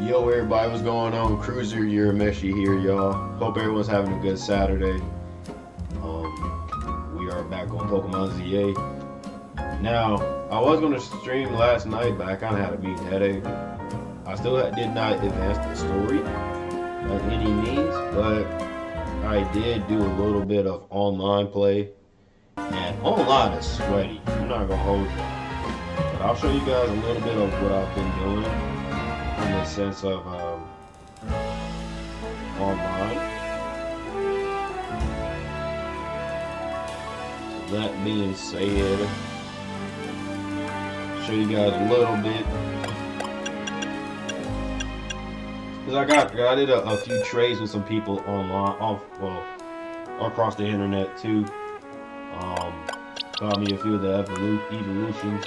Yo, everybody, what's going on? Cruiser Urameshi here, y'all. Hope everyone's having a good Saturday. We are back on Pokemon ZA. Now, I was going to stream last night, but I kind of had a mean headache. I still did not advance the story by any means, but I did do a little bit of online play. And online is sweaty. I'm not going to hold you. But I'll show you guys a little bit of what I've been doing in the sense of online. So that being said, show you guys a little bit. Because I did a few trades with some people online, across the internet too. Got me a few of the evolutions.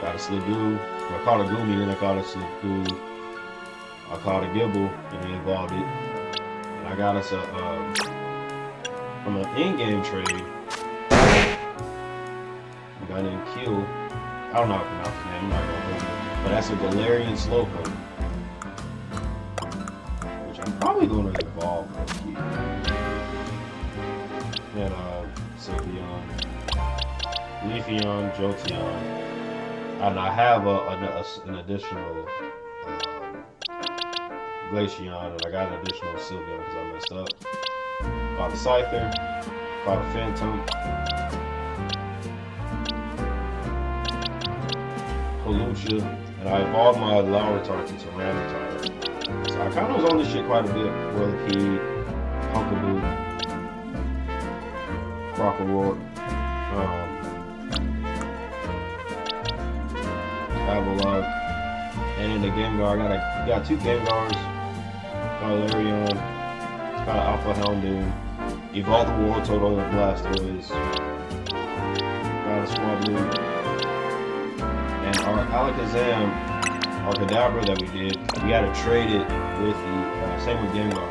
Got a Sliggoo. I caught a Goomy, then I caught a Sliggoo. I caught a Gibble, and then evolved it. And I got us from an in-game trade, a guy named Kill. I don't know how to pronounce his name, I'm not gonna hold it. But that's a Galarian Slowpoke, which I'm probably gonna evolve with you. And Sylveon, Leafeon, Jolteon. And I have an additional Glaceon, and I got an additional Sylveon because I messed up. Caught a Scyther, caught a Phantom, Hawlucha, and I evolved my Larvitar into Rampartar. So I kind of was on this shit quite a bit. Whirlipede, Pumpkaboo, Crocorock, Avalok, and in the Gengar, I got two Gengars, got a Larion, got an Alpha Houndoom, evolved the Wartortle on the Blastoise, got a Swablu, and our Alakazam, our Kadabra that we did, we had to trade it with the, same with Gengar.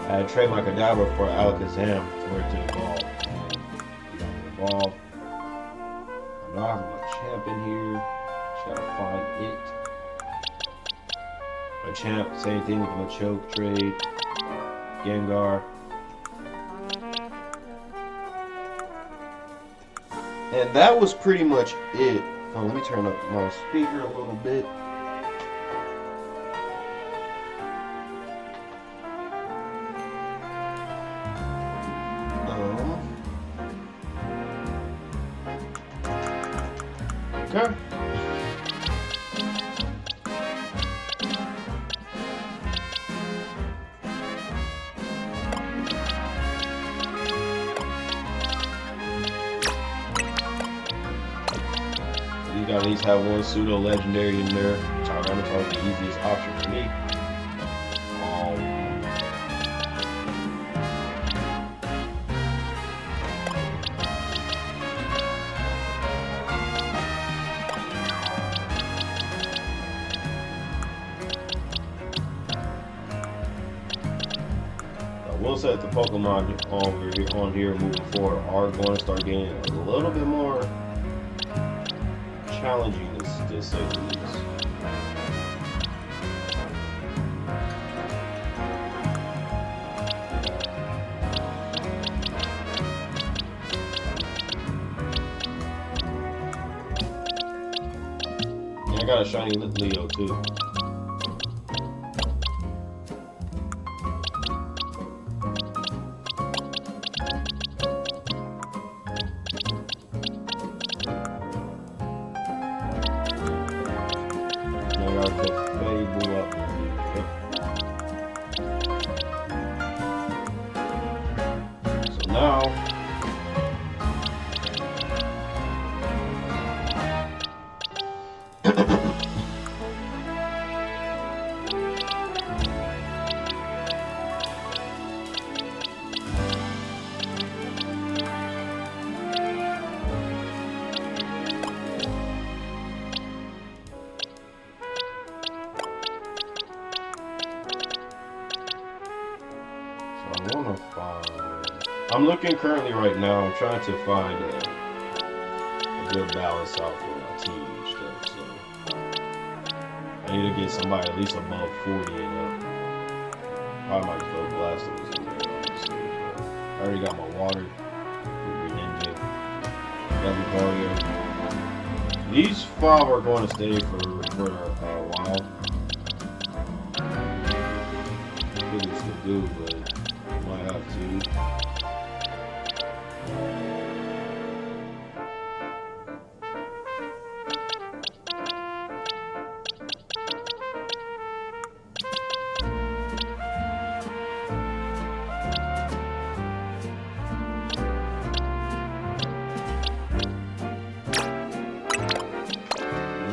I had to trade my Kadabra for Alakazam for it to evolve. We got to evolve. I know I have my champ in here. Gotta find it. A champ, same thing with my choke trade. Gengar. And that was pretty much it. Oh, let me turn up my speaker a little bit. Okay. You gotta at least have one pseudo legendary in there. Tyranitar is the easiest option for me. I will say that the Pokemon on here moving forward are going to start getting a little bit more challenging, to say the least. And I got a shiny Leo too. Now, I want to find. I'm looking currently right now. I'm trying to find a good balance out for my team and stuff. So I need to get somebody at least above 40 and up. Probably might just go Blastoise in there, honestly. I already got my water. Ninja. Lucario. These 5 are going to stay for a while. Really still do, but might have to.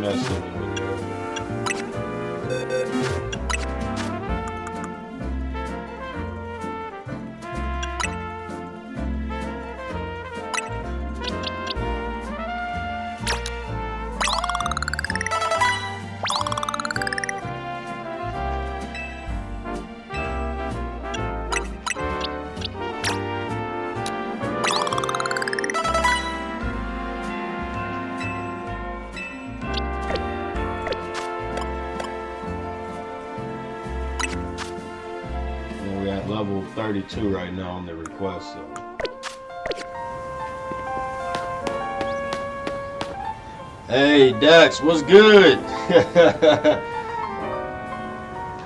That's in the video. We're at level 32 right now on the request, so. Hey Dex, what's good?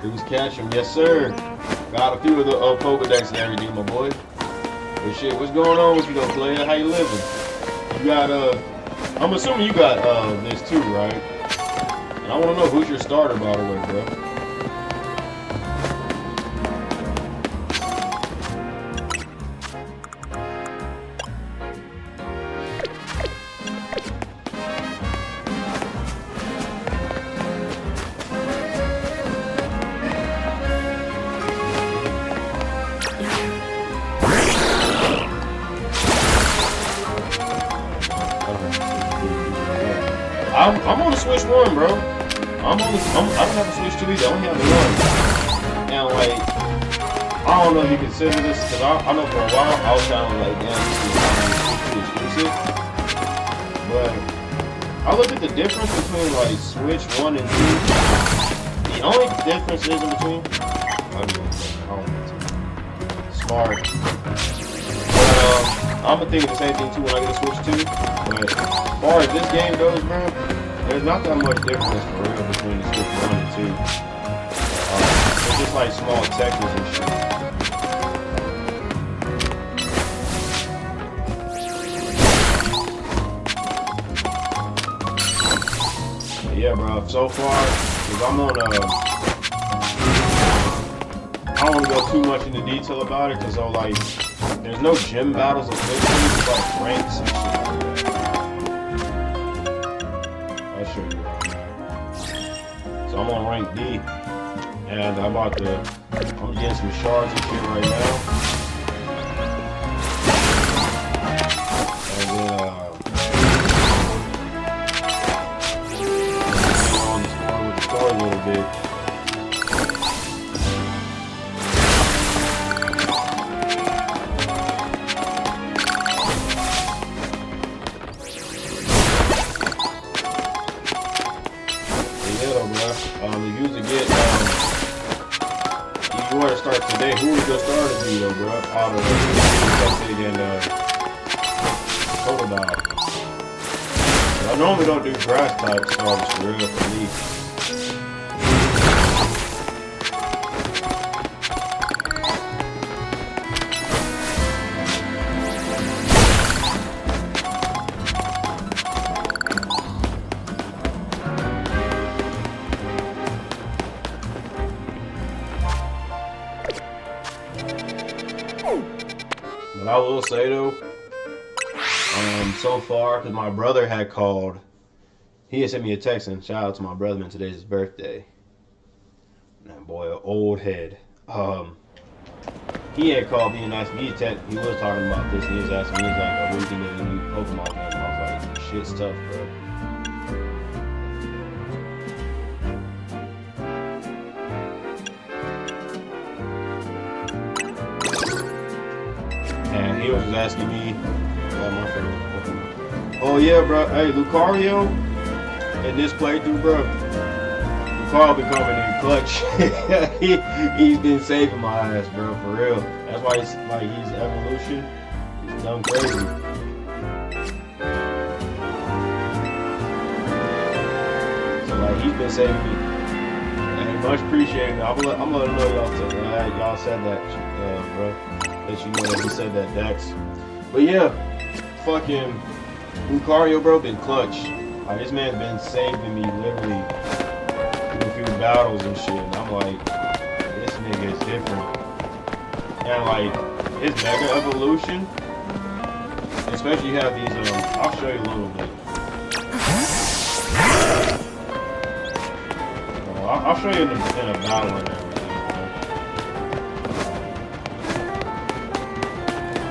Who's catching? Yes sir. Got a few of the Pokedex and everything, my boy. But shit, what's going on with you though, player? How you living? You got I'm assuming you got this too, right? And I wanna know who's your starter, by the way, bro. I'm on the Switch 1, bro. I don't have a Switch 2 either. I only have the 1. And like, I don't know if you consider this, because I know for a while I was kind of like, damn, this is exclusive. But I looked at the difference between like Switch 1 and 2. The only difference is in between. I don't know. Smart. But I'm gonna think of the same thing too when I get a Switch 2. But as far as this game goes, bro, there's not that much difference for real between the Switch 1 and 2. It's just like small textures and shit. But yeah, bro, so far, because I'm on I don't want to go too much into detail about it, because like, there's no gym battles officially, it's like ranks and shit like that. I'll show you where I'm at. So I'm on rank D, and I'm getting some shards and shit right now. And then, on the story a little bit. If you was to get, if you want to start today, who would your starter be, though, bro? Out of Jacinthe and Pokedex. I normally don't do grass type starters for real for me. But I will say though, so far, because my brother had called, he had sent me a text, and shout out to my brother, man, today's his birthday. That boy, an old head. He had called me and asked me, he was talking about this, and he was asking me, he was like, what do you think of the new Pokemon game? And I was like, shit's tough, bro. And he was just asking me, oh yeah, bro, hey, Lucario, in this playthrough, bro, Carl been coming in clutch. He's been saving my ass, bro, for real. That's why he's like he's evolution. He's done crazy. So like he's been saving me. And much appreciated. I'm gonna let him know y'all said that, bro. That you know that he said that, Dex. But yeah, fucking Lucario, bro, been clutch. Like this man's been saving me literally a few battles and shit, and I'm like, this nigga is different. And like his Mega Evolution, especially you have these. I'll show you a little bit. I'll show you in a battle and everything.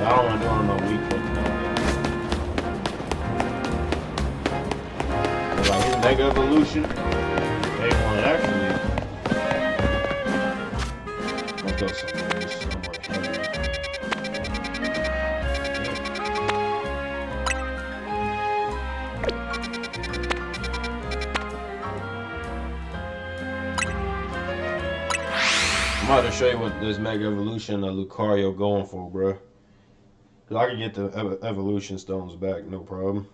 I don't want to do it on no weak foot now. So like his Mega Evolution. They want actually. Let's go somewhere heavy. I'm about to show you what this Mega Evolution of Lucario going for, bro. Cause I can get the evolution stones back, no problem.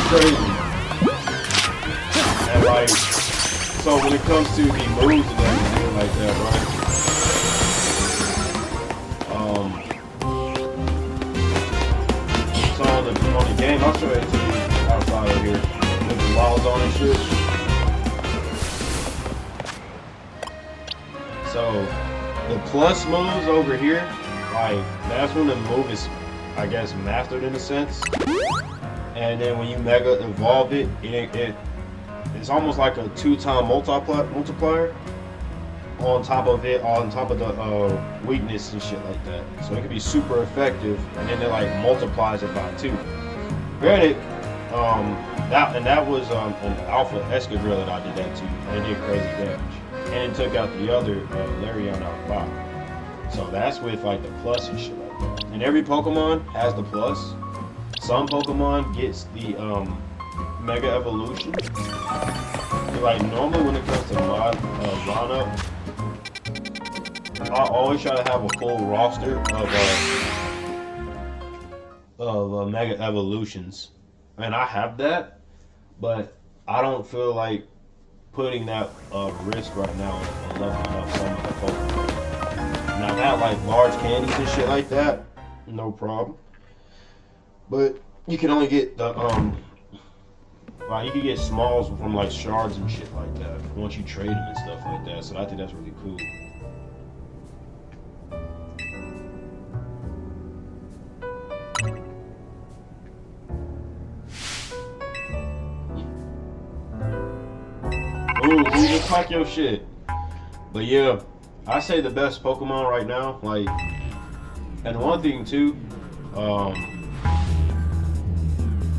Crazy. And like, so when it comes to the moves and everything like that, right? So on the game, I'll show it to you outside of here with the walls on and shit. So the plus moves over here, like that's when the move is, I guess, mastered in a sense. And then when you Mega Evolve it, it's almost like a 2-time multiplier on top of it, on top of the weakness and shit like that. So it can be super effective, and then it like multiplies it by 2. Granted, that was an Alpha Escadrille that I did that to, and it did crazy damage, and it took out the other Larion out of the bottom. So that's with like the plus and shit like that. And every Pokemon has the plus. Some Pokemon gets the Mega Evolution. Like normally when it comes to lineup, I always try to have a full roster of Mega Evolutions, and I have that, but I don't feel like putting that risk right now on leveling up some of the Pokemon. Now that like large candies and shit like that, no problem. But you can only get the like you can get smalls from like shards and shit like that once you trade them and stuff like that. So I think that's really cool. Ooh, we just talk your shit. But yeah, I say the best Pokemon right now, like, and one thing too,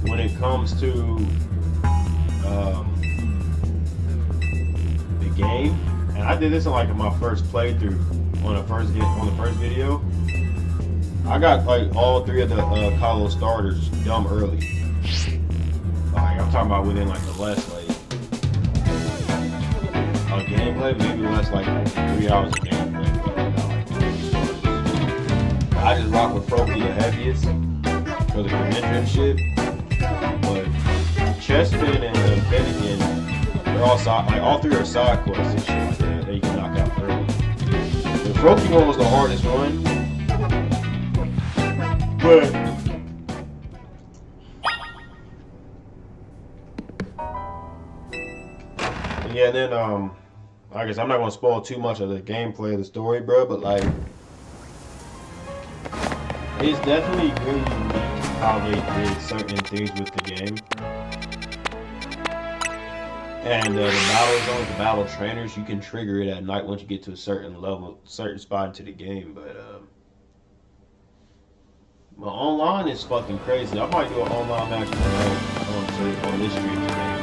when it comes to the game, and I did this in like my first playthrough on the first video. I got like all 3 of the Kalos starters dumb early. Like I'm talking about within like the last like gameplay, maybe less like 3 hours of gameplay. I just rock with Froakie the heaviest for the convention and shit. But Chespin and Fennekin, they're all side, like all 3 are side quests and shit like that. Trophy one was the hardest one. But yeah, and then I guess I'm not gonna spoil too much of the gameplay of the story, bro, but like it's definitely really unique how they did certain things with the game. And the battle zones, the battle trainers, you can trigger it at night once you get to a certain level, certain spot into the game. But online is fucking crazy. I might do an online match tonight on this stream today.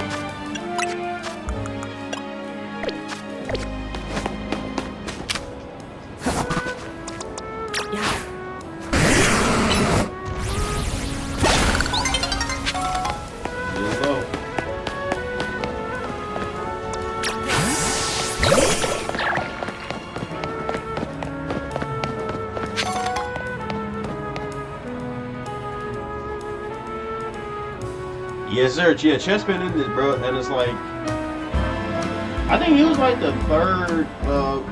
Yes, sir. Yeah, Chessman in this, bro, and it's like, I think it was like the third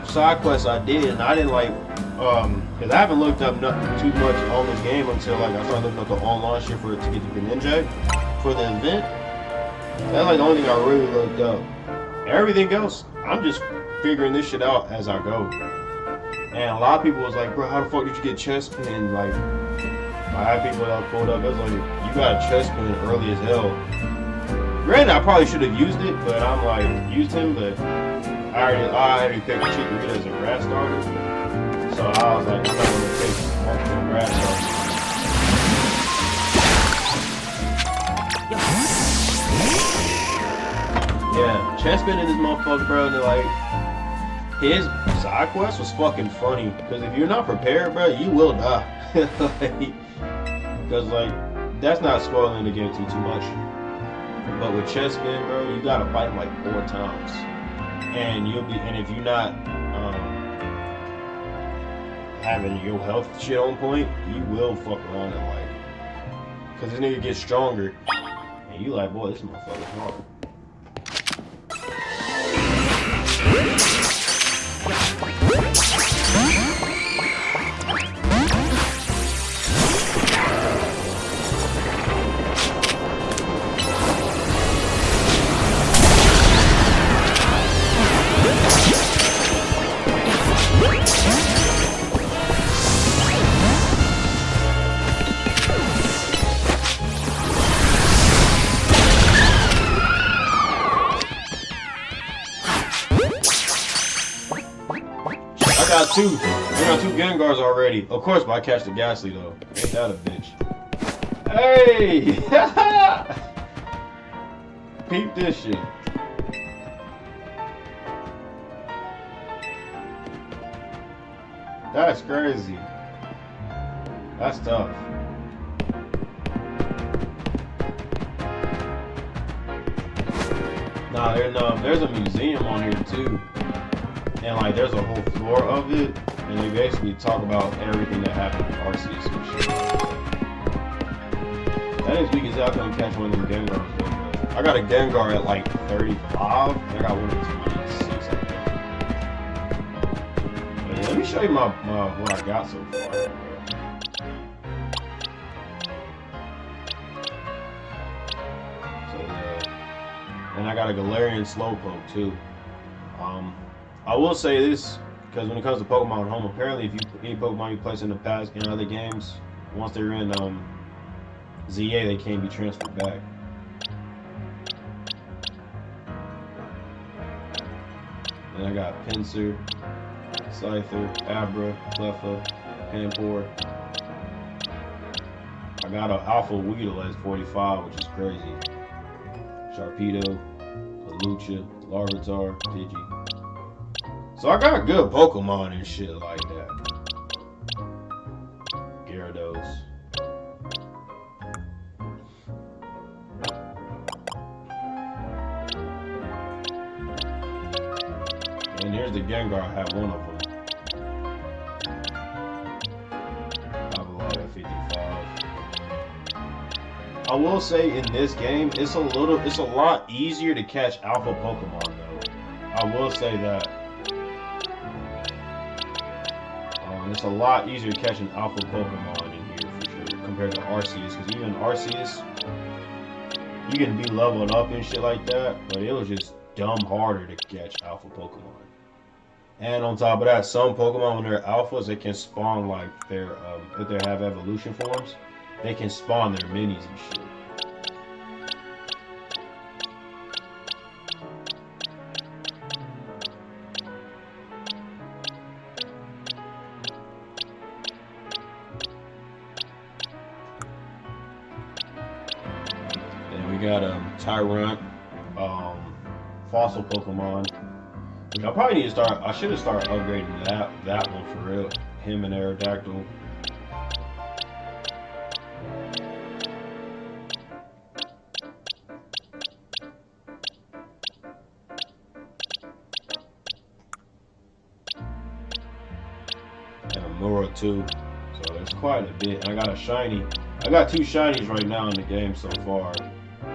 side quest I did, and I didn't like, because I haven't looked up too much on this game until like I started looking up the online shit for it to get the Greninja for the event. That's like the only thing I really looked up. Everything else, I'm just figuring this shit out as I go. And a lot of people was like, bro, how the fuck did you get Chessman? Like, I had people that pulled up, it was like, you got a Chessman early as hell. Granted, I probably should have used it, but I'm like, used him, but I already picked Chikorita as a grass starter. So I was like, I'm not going to take multiple grass starters. Yeah, Chessman in this motherfucker, bro, they're like, his side quest was fucking funny, because if you're not prepared, bro, you will die. Because like, that's not spoiling the game too much. But with Chessman, bro, you gotta fight him like 4 times, and if you're not having your health shit on point, you will fuck around and like, because this nigga gets stronger, and you like, boy, this motherfucker's hard. I got two Gengars already. Of course, but I catch the Ghastly though. Ain't that a bitch? Hey! Peep this shit. That's crazy. That's tough. Nah, there's a museum on here too. And like there's a whole floor of it, and they basically talk about everything that happened in Arceus and shit. That is weak as hell. I couldn't catch one of them Gengars though. I got a Gengar at like 35, and I got one at 26, I think. But yeah, let me show you my what I got so far. So yeah. And I got a Galarian Slowpoke too. I will say this, because when it comes to Pokemon Home, apparently if any Pokemon you place in the past in other games, once they're in ZA, they can't be transferred back. Then I got Pinsir, Scyther, Abra, Cleffa, Panpour. I got an Alpha Weedle at 45, which is crazy. Sharpedo, Lucha, Larvitar, Pidgey. So I got good Pokemon and shit like that. Gyarados. And here's the Gengar, I have one of them. I have a lot at 55. I will say in this game, it's a lot easier to catch alpha Pokemon though. I will say that. it's a lot easier to catch an alpha Pokemon in here for sure compared to Arceus. Because even Arceus, you can be leveled up and shit like that, but it was just dumb harder to catch alpha Pokemon. And on top of that, some Pokemon when they're alphas, they can spawn like their if they have evolution forms, they can spawn their minis and shit. Got Tyrant, fossil Pokemon. Which I probably need to start. I should have started upgrading that one for real. Him and Aerodactyl. And a Mura too. So there's quite a bit. And I got a shiny. I got 2 shinies right now in the game so far.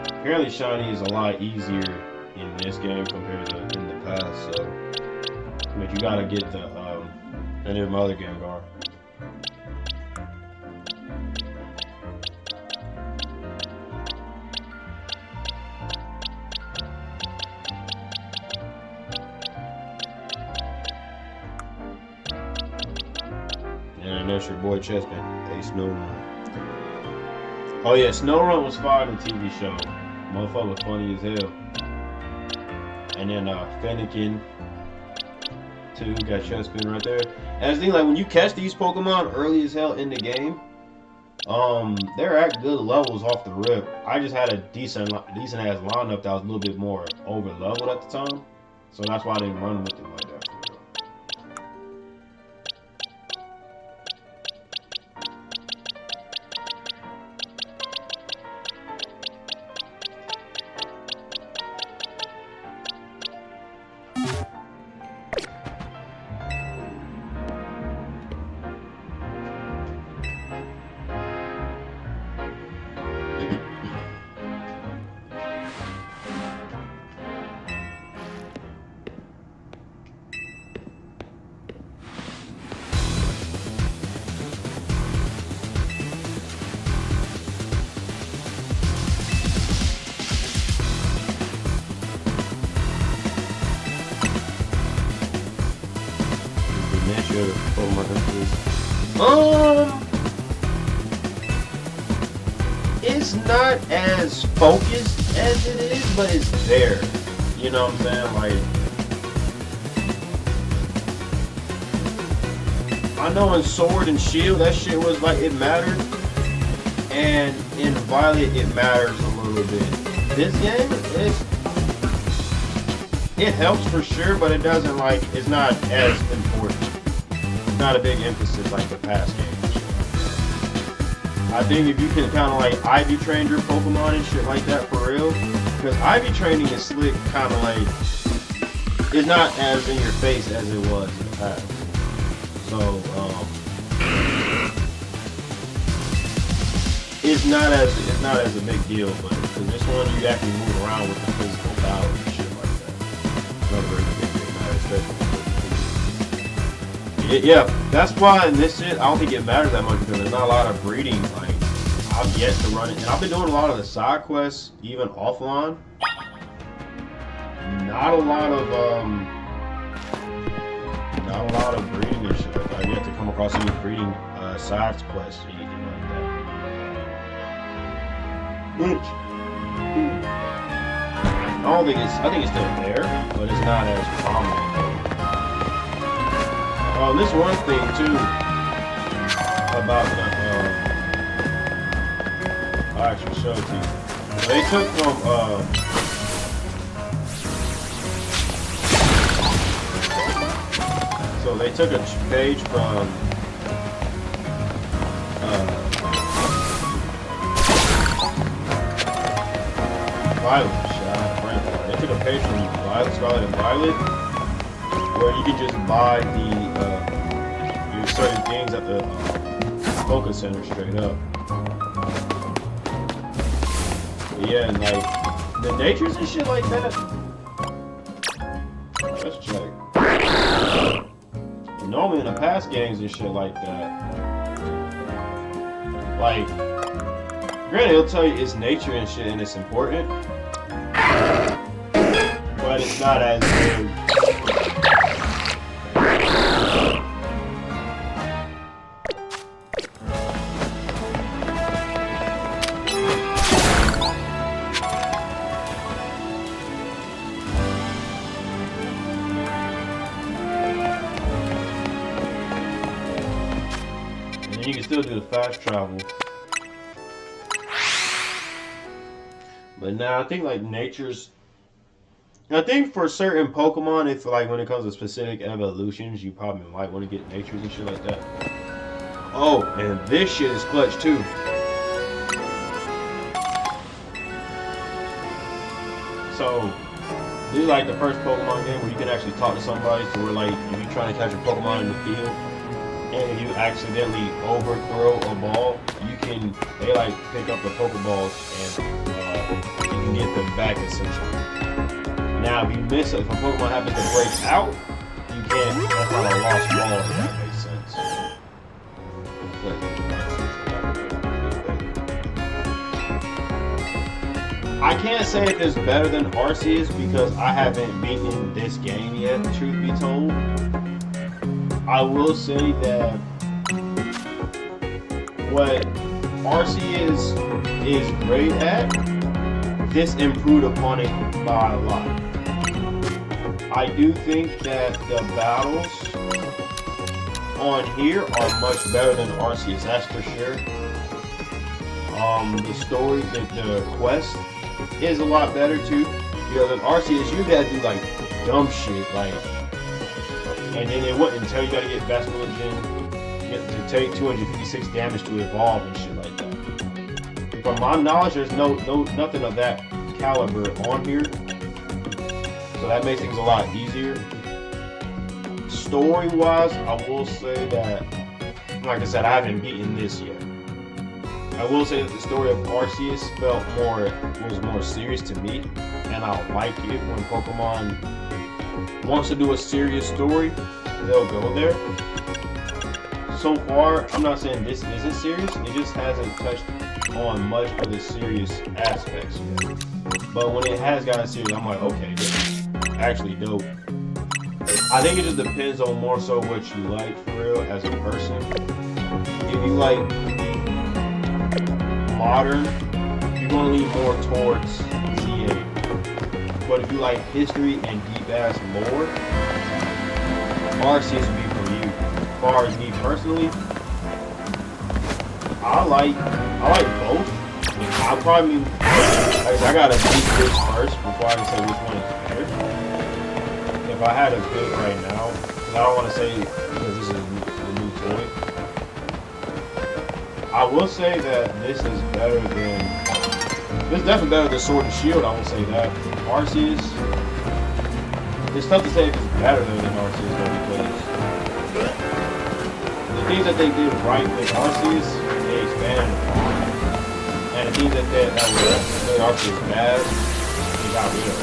Apparently shiny is a lot easier in this game compared to in the past, so but you gotta get the new Mother Gengar. And that's your boy Chespin, a Snowrun. Oh yeah, Snowrun was fire in the TV show. Motherfucker was funny as hell. And then Fennekin too, got Chespin right there. And the thing, like when you catch these Pokemon early as hell in the game, they're at good levels off the rip. I just had a decent ass lineup that was a little bit more over leveled at the time, so that's why I didn't run with them like that. It's not as focused as it is, but it's there. You know what I'm saying? Like, I know in Sword and Shield that shit was like it mattered, and in Violet it matters a little bit. This game, it helps for sure, but it doesn't like it's not as important. It's not a big emphasis like the past games. I think if you can kind of like Ivy train your Pokemon and shit like that for real, because Ivy training is slick, kind of like it's not as in your face as it was in the past. So it's not as a big deal, but for this one you actually move around with the physical power and shit like that. Another really big matter, especially. Yeah, that's why in this shit I don't think it matters that much because there's not a lot of breeding. Like I've yet to run it, and I've been doing a lot of the side quests even offline. Not a lot of breeding and shit like that. I've yet to come across any breeding side quests or anything like that. Which I think it's still there, but it's not as prominent. This one thing too about the I'll actually show it to you. They took from so they took a page from Violet. They took a page from Violet, Scarlet, and Violet, where you can just buy the certain things at the focus center straight up. But yeah, and like the natures and shit like that. Let's check. normally in the past games and shit like that, like, granted, it'll tell you it's nature and shit and it's important, but it's not as good. You can still do the fast travel. But now I think like nature's... I think for certain Pokemon, if like when it comes to specific evolutions, you probably might want to get natures and shit like that. Oh, and this shit is clutch too. So, this is like the first Pokemon game where you can actually talk to somebody, so where like if you're trying to catch a Pokemon in the field, and if you accidentally overthrow a ball, they like pick up the Pokeballs and you can get them back essentially. Now if you miss it, if a Pokemon happens to break out, you can't, that's not a lost ball, if that makes sense. I can't say if it's better than Arceus because I haven't beaten this game yet, truth be told. I will say that what Arceus is great at, this improved upon it by a lot. I do think that the battles on here are much better than Arceus, that's for sure. The story, the quest is a lot better too. Because in Arceus, you gotta do like dumb shit, like. And then it wouldn't tell you gotta get Basculin to take 256 damage to evolve and shit like that. From my knowledge, there's nothing of that caliber on here, so that makes things a lot easier. Story-wise, I will say that, like I said, I haven't beaten this yet. I will say that the story of Arceus was more serious to me, and I like it when Pokemon wants to do a serious story, they'll go there. So far, I'm not saying this isn't serious, it just hasn't touched on much of the serious aspects yet. But when it has gotten serious, I'm like, okay, this is actually dope. I think it just depends on more so what you like for real as a person. If you like modern, you're gonna lean more towards Z-A. But if you like history and deep ass lore, Arceus would be for you. As far as me personally, I like both. I probably, I gotta beat this first before I can say which one is better. If I had to pick right now, because I don't want to say because this is a new toy, I will say that this is better than. This is definitely better than Sword and Shield, I will say that. Arceus, it's tough to say if it's better than Arceus though, because the things that they did right with Arceus, they expanded upon. And the things that made Arceus bad, they got rid of.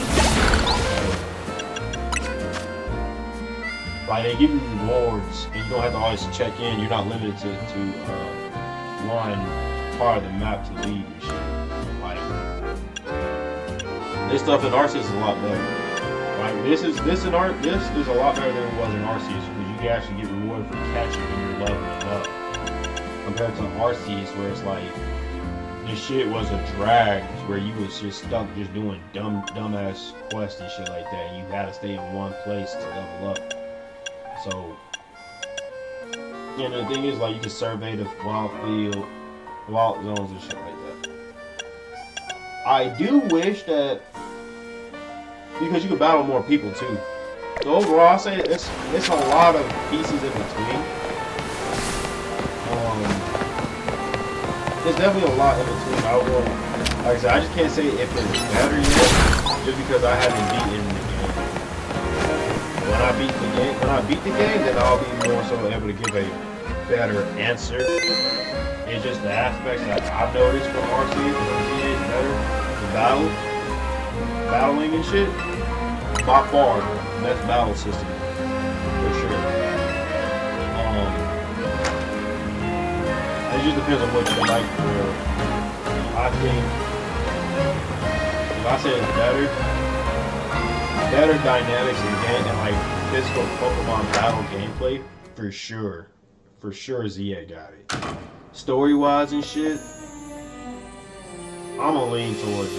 Like, they give you rewards, and you don't have to always check in, you're not limited to one part of the map to lead and shit. This stuff in Arceus is a lot better. Like this is a lot better than it was in Arceus because you can actually get rewarded for catching when you're leveling up. Compared to Arceus where it's like this shit was a drag where you was just stuck just doing dumbass quests and shit like that and you had to stay in one place to level up. So and the thing is like you can survey the wild zones and shit like that. I do wish that because you can battle more people too. So overall, I say it's a lot of pieces in between. There's definitely a lot in between. Like I said, I just can't say if it's better yet, just because I haven't beaten the game. When I beat the game, then I'll be more so able to give a better answer. It's just the aspects that I've noticed from Arceus is better. The battling and shit, by far, best battle system, for sure. just depends on what you like for real. I think if I say it's better dynamics in game and like physical Pokemon battle gameplay, for sure. For sure Z-A got it. Story wise and shit, I'm gonna lean towards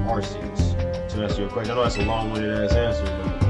Arceus to answer your question. I know that's a long-winded ass answer, but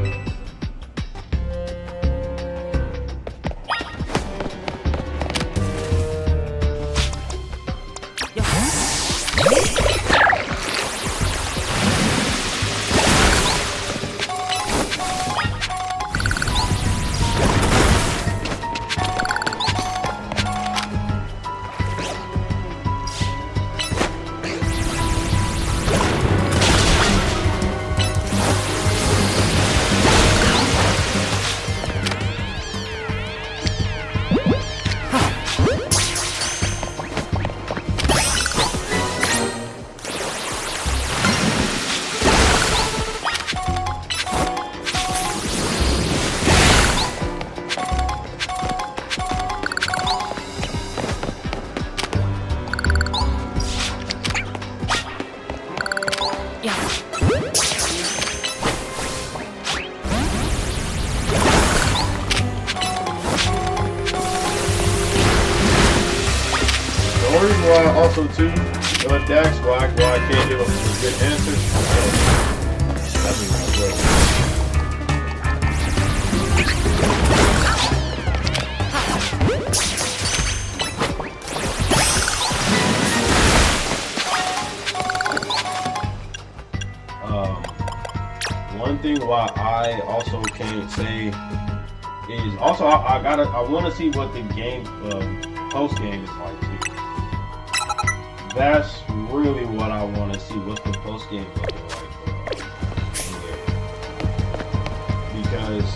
also too, Dex, why I can't give a good answer. That's not good. One thing why I also can't say is also I want to see what the game post game is like too. That's really what I want to see. What's the post game looking like? Because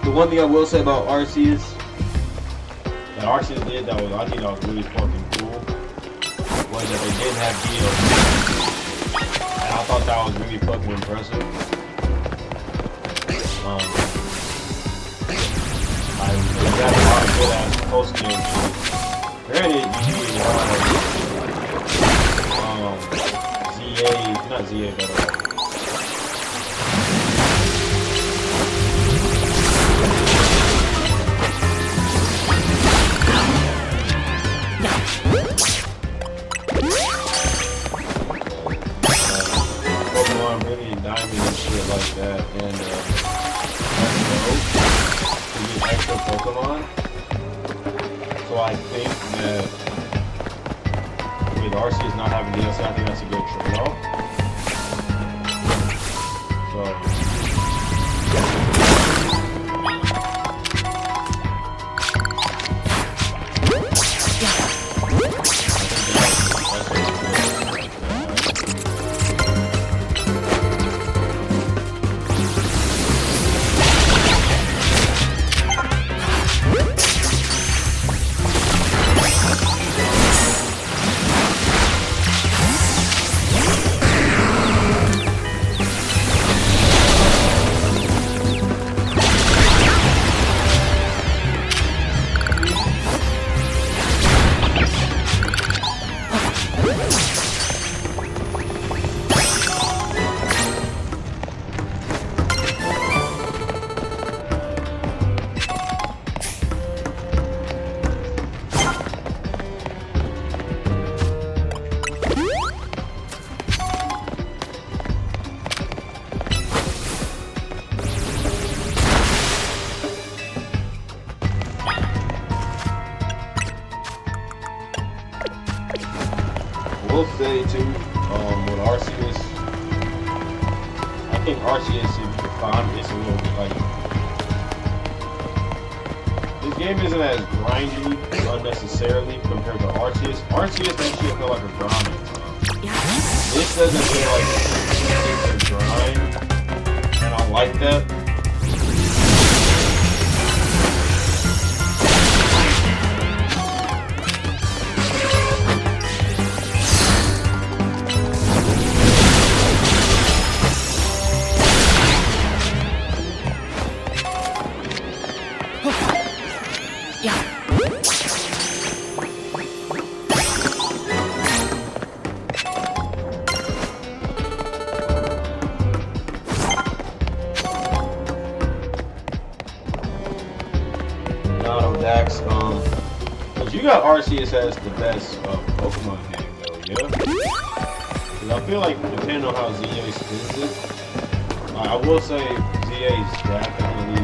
the one thing I will say about Arceus that Arceus did that was I think that was really fucking cool was that they didn't have DLC, and I thought that was really fucking impressive. I got a lot of good ass post game shit. Granted, you need ZA, not ZA, but Pokemon really diamond and shit like that, and to get extra Pokemon. So I think that with Arceus not having DLC, I think that's a good trade-off. So will say too, with Arceus, I think Arceus, if you find it's a little bit like this game isn't as grindy unnecessarily compared to Arceus. Arceus that shit feel like a grind. This doesn't feel like it's a grind, and I like that. Pokedex. But you got Arceus as the best Pokemon game though, yeah? Because I feel like depending on how Z-A spins it, I will say Z-A is definitely.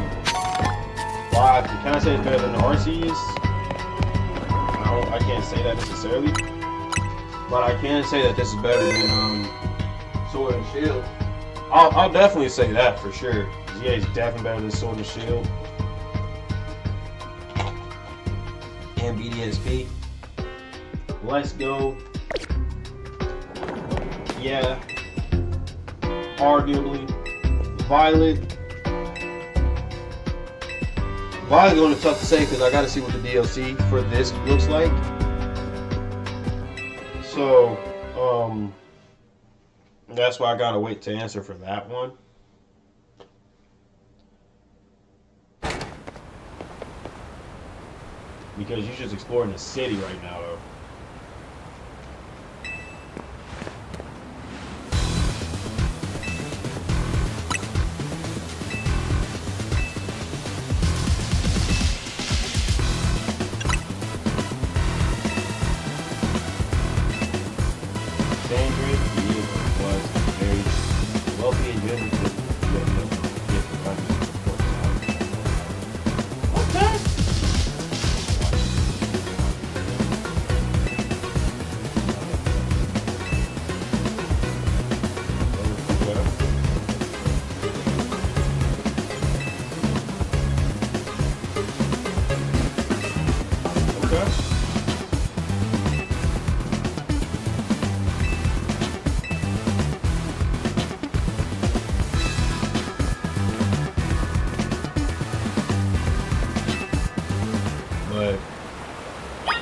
Why? Can I say it's better than the Arceus? I can't say that necessarily, but I can say that this is better than Sword and Shield. I'll definitely say that for sure. Z-A is definitely better than Sword and Shield. And BDSP. Let's go. Yeah. Arguably. Violet. Violet's going to be tough to say because I got to see what the DLC for this looks like. So, that's why I got to wait to answer for that one. Because you're just exploring the city right now, though.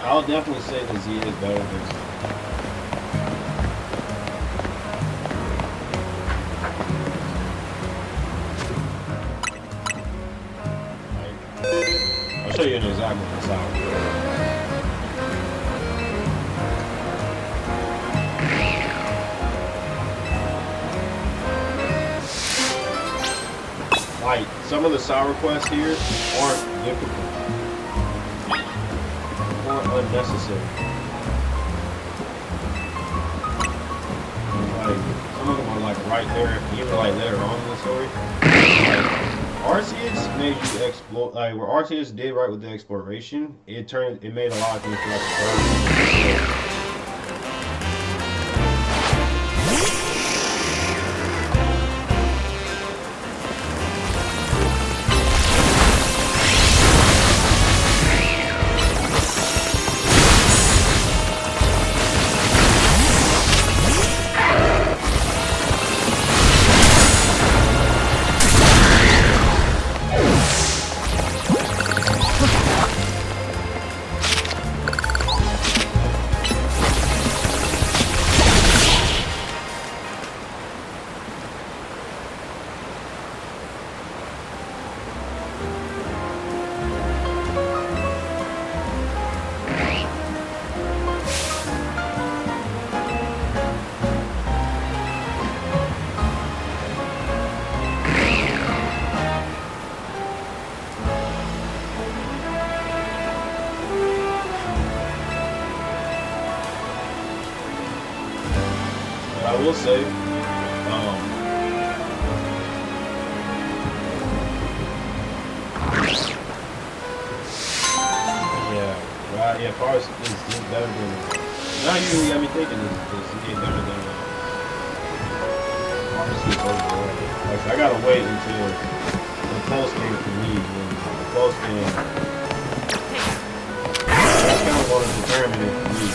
I'll definitely say that Z is better than I'll show you an example of this out. Like, some of the side requests here aren't difficult. Unnecessary. Like, some of them are like right there, even like later on in the story. Like, Arceus made you explore, like where Arceus did right with the exploration, it made a lot of things feel like a bird. I will say, yeah, Forest is better than. Now you really got me thinking this is better than Forest overall. Like, I gotta wait until the post game for me. When the post game, that's kind of going to determine it for me.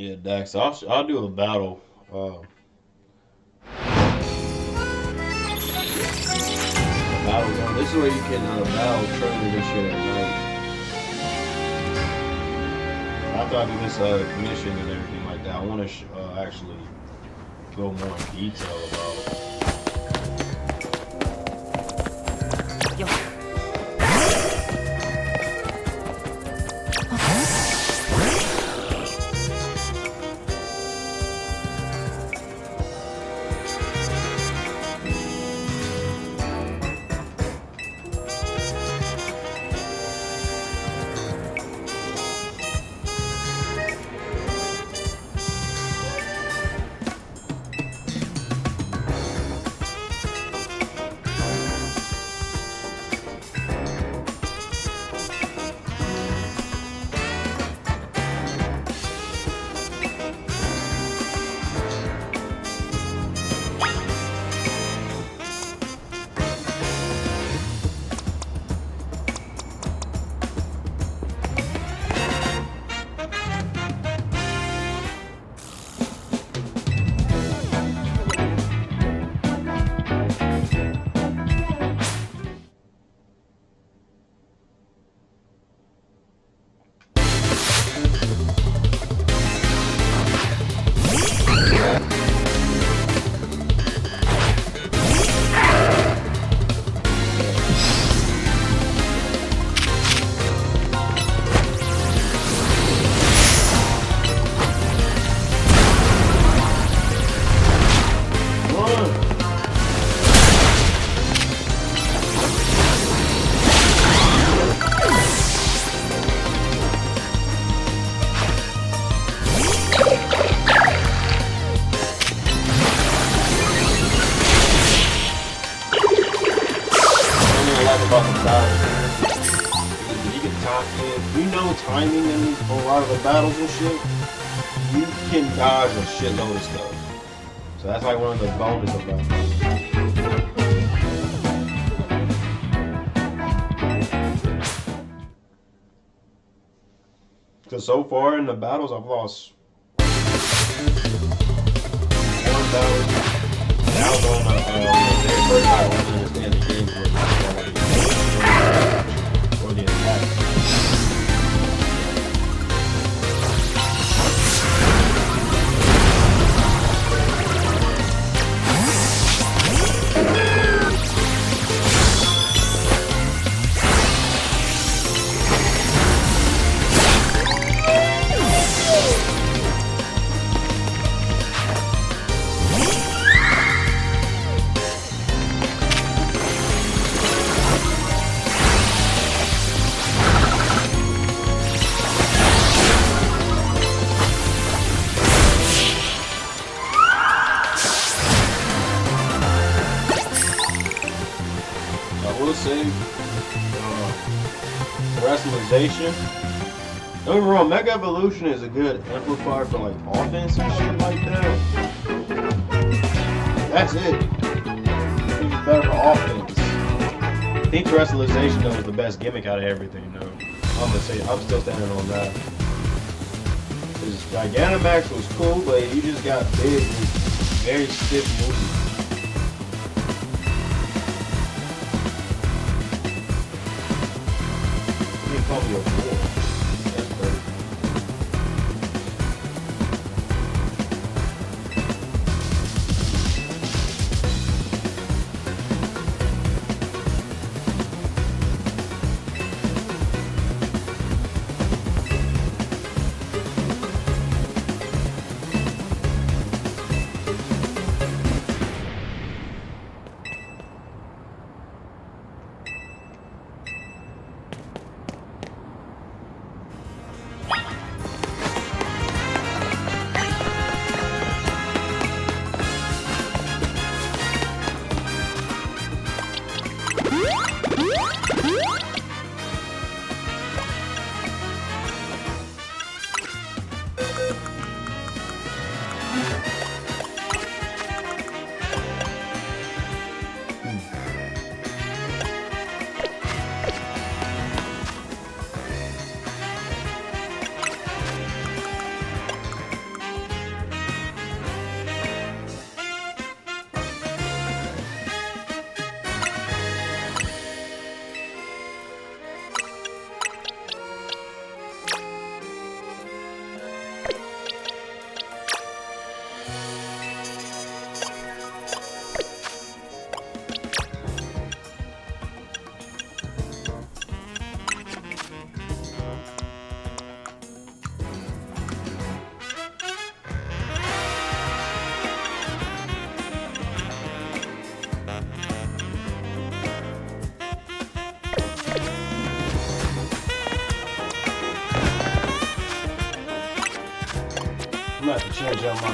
Yeah, Dax. I'll do a battle. Battle zone. This is where you can battle train this shit at night. After I do this mission and everything like that, I want to actually go more in detail about it. Timing in a lot of the battles and shit, you can dodge a shitload of stuff. So that's like one of the bonuses about it. Because so far in the battles, I've lost one battle. Now I was on the very first battle, I didn't understand the game for the attack. Rationalization. Don't get me wrong, Mega Evolution is a good amplifier for like offense and shit like that. That's it. It's better for offense. I think Rationalization though is the best gimmick out of everything though. I'm gonna say I'm still standing on that. Because Gigantamax was cool, but he just got big with very stiff movement. Probably a war. That's crazy. gonna have to change out my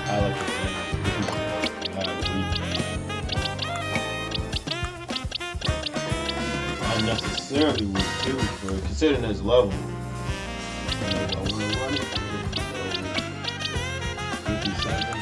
I like this game. Unnecessarily weak too, for considering this level. I know I wanna run it. 57.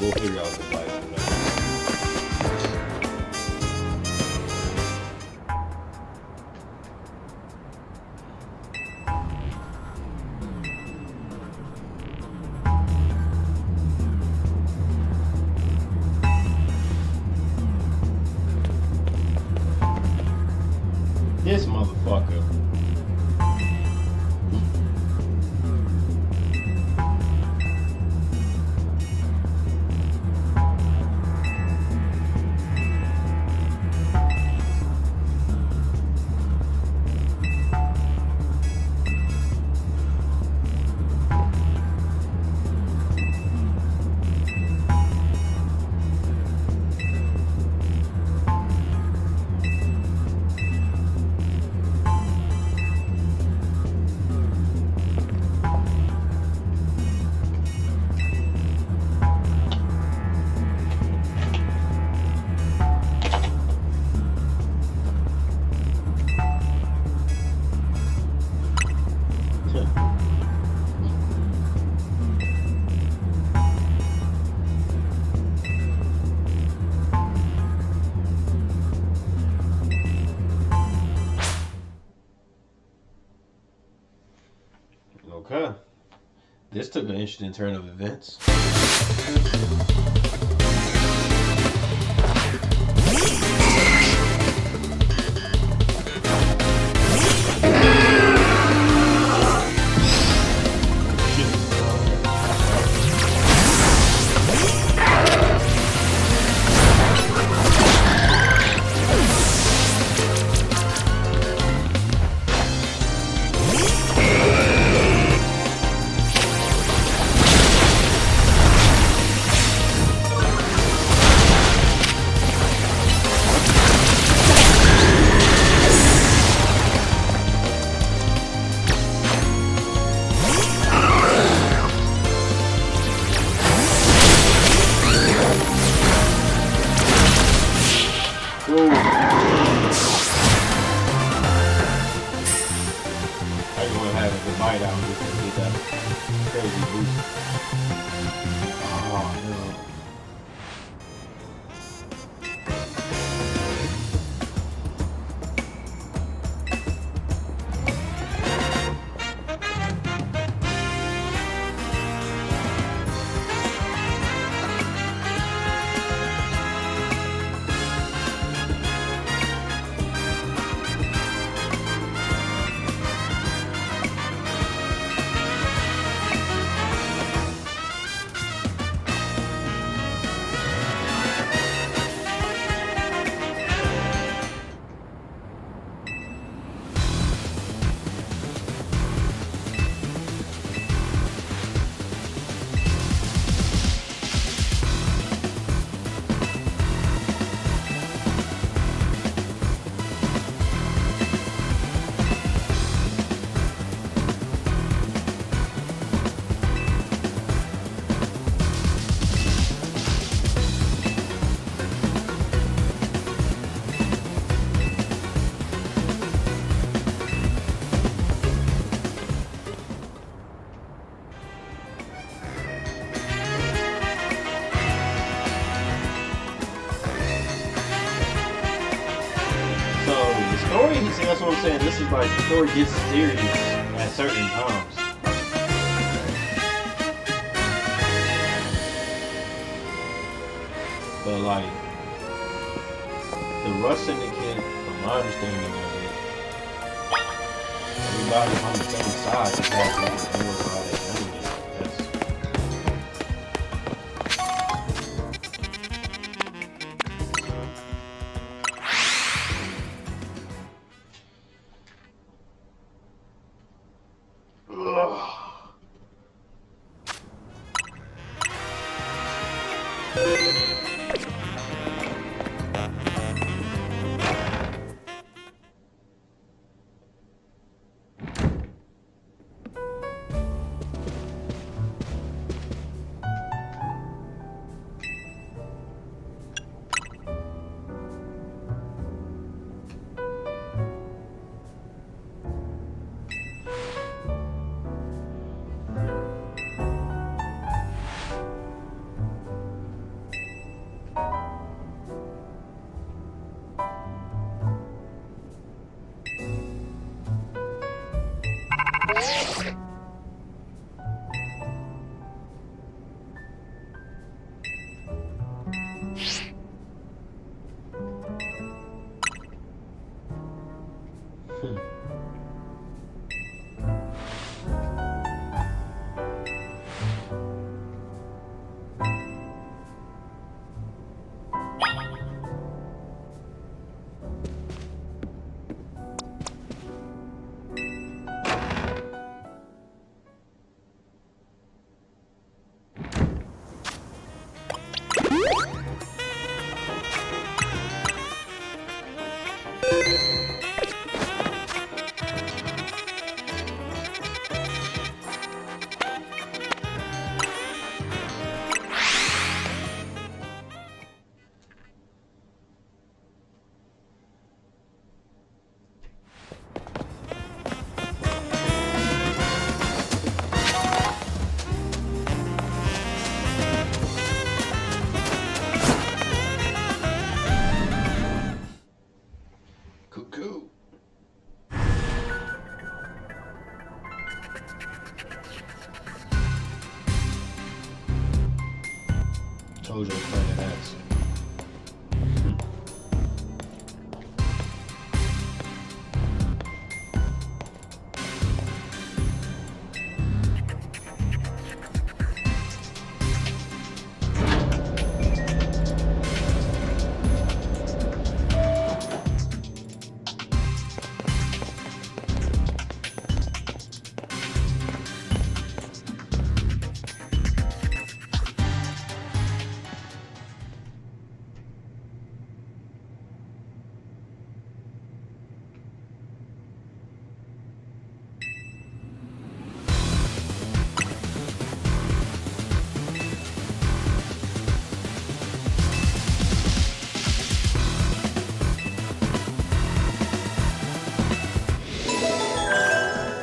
We'll figure out the life. This motherfucker. Okay. This took an interesting turn of events. see, that's what I'm saying. This is like, the story gets serious at certain times. But like, the Rust Syndicate, from my understanding of it, everybody's on the same side. Just has to deal with all that enemy. Told you I was playing an ass.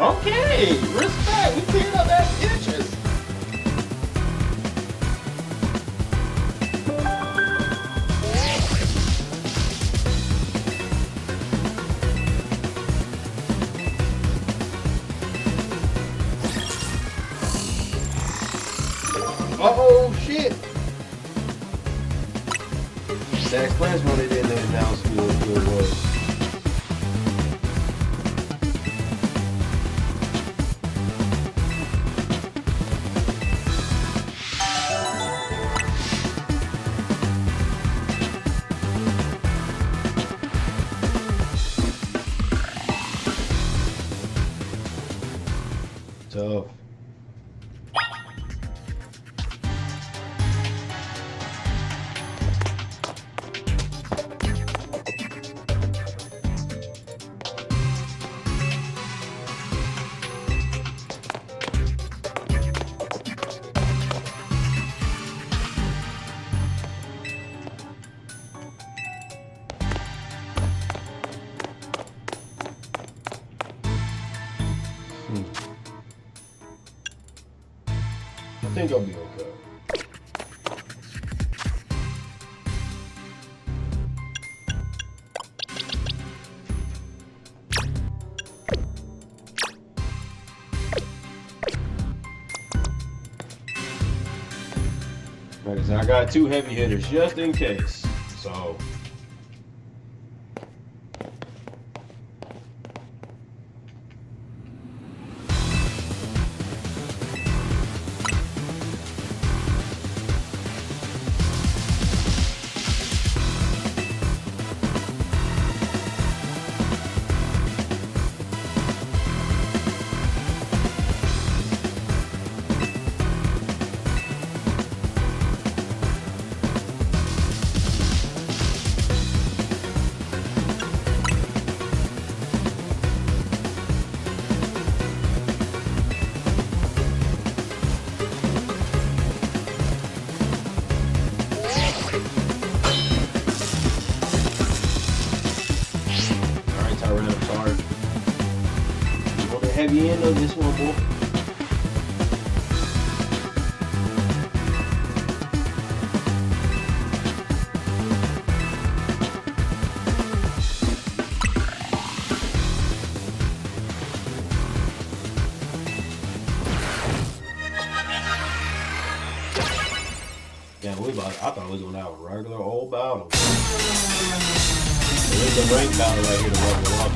Okay, respect. We cleared up that interest. Oh shit! That explains why they didn't announce who it was. Tough. I think I'll be okay. Like I said, I got 2 heavy hitters just in case. So. Heavy end of this one, boy. Yeah, I thought we was gonna have a regular old battle. There's a ranked battle right here to level up.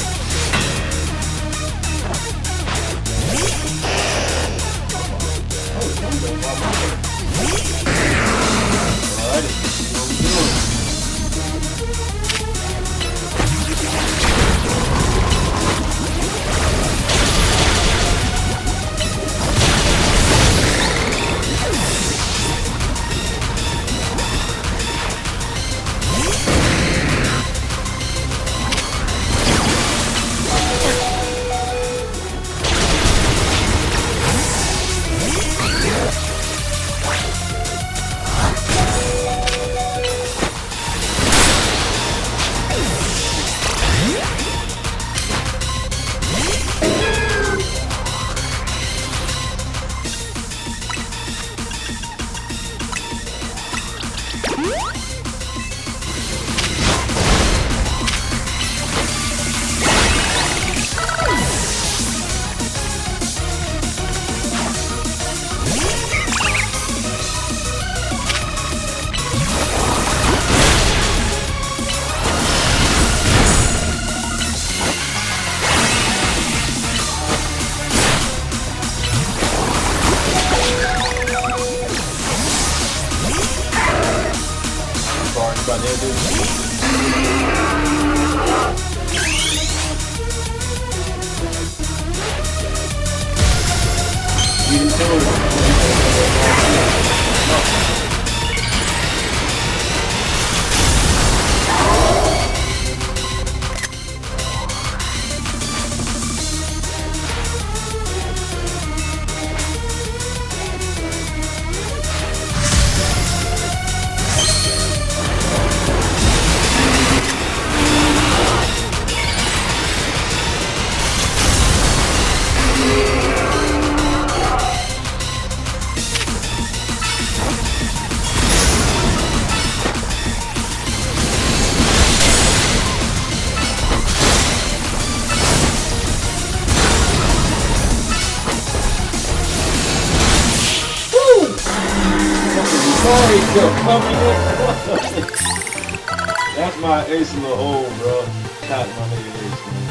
That's my ace in the hole, bro. That's my nigga ace, man.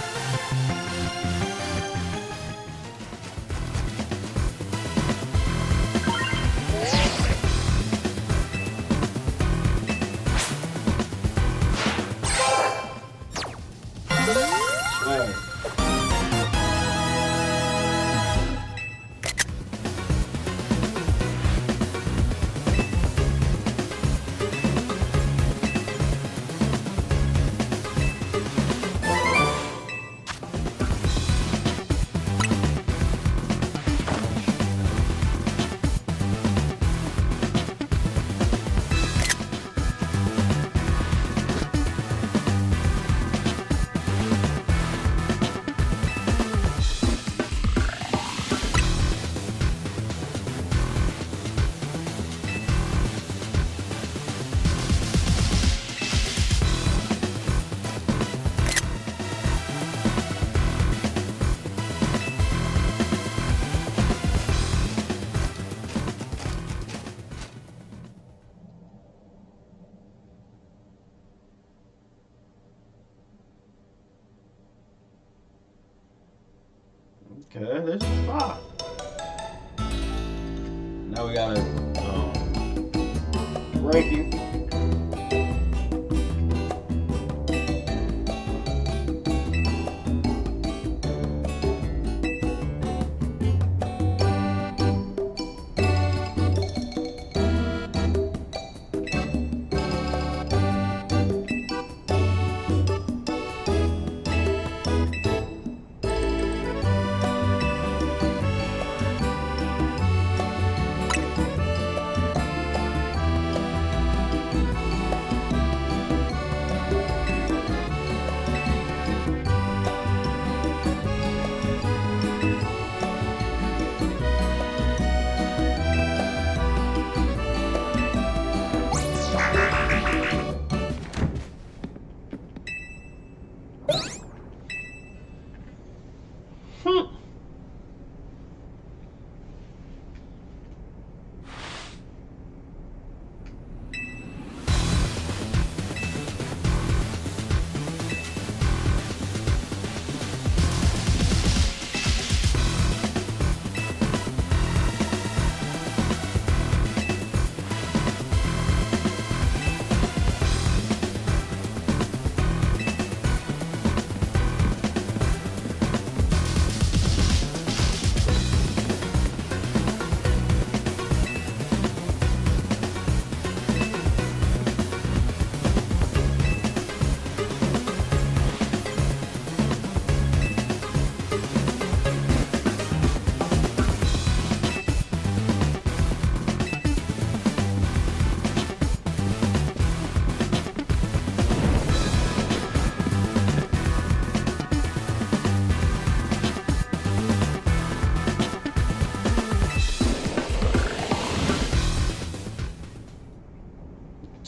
Okay, there's a spot. Now we gotta ranking.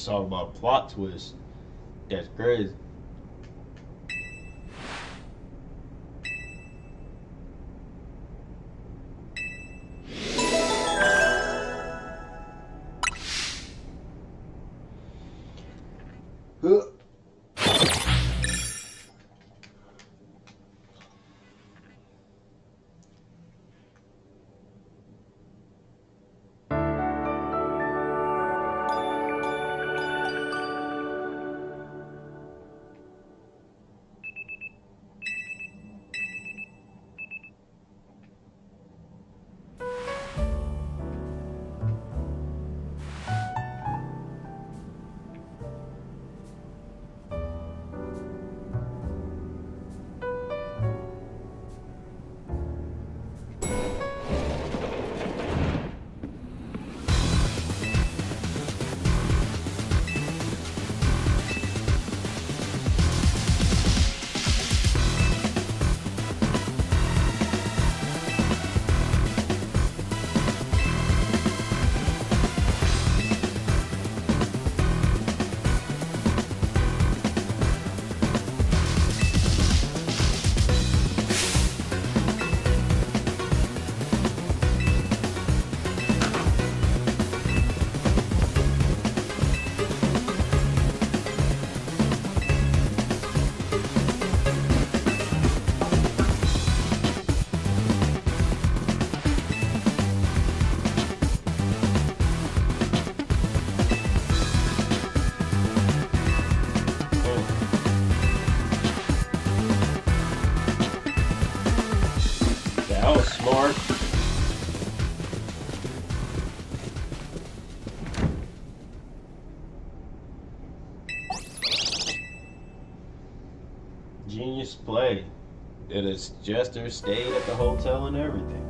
Talk about plot twist. That's crazy. That was smart. Genius play. That his jester stayed at the hotel and everything.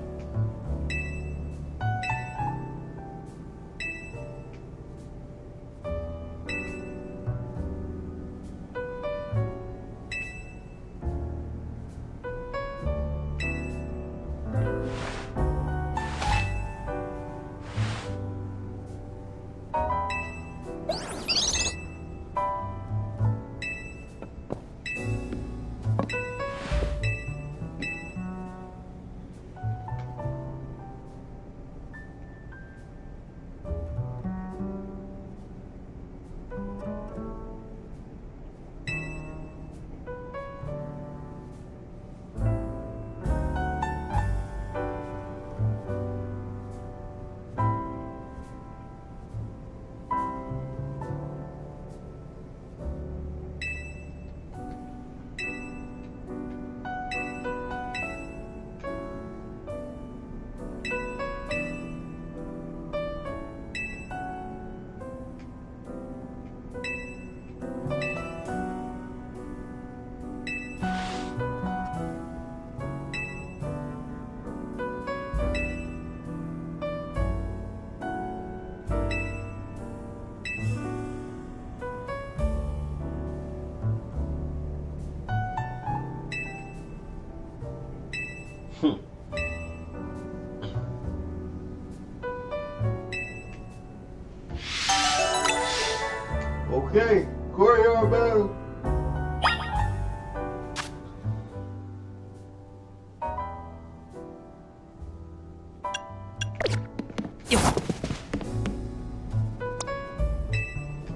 Okay, courtyard battle.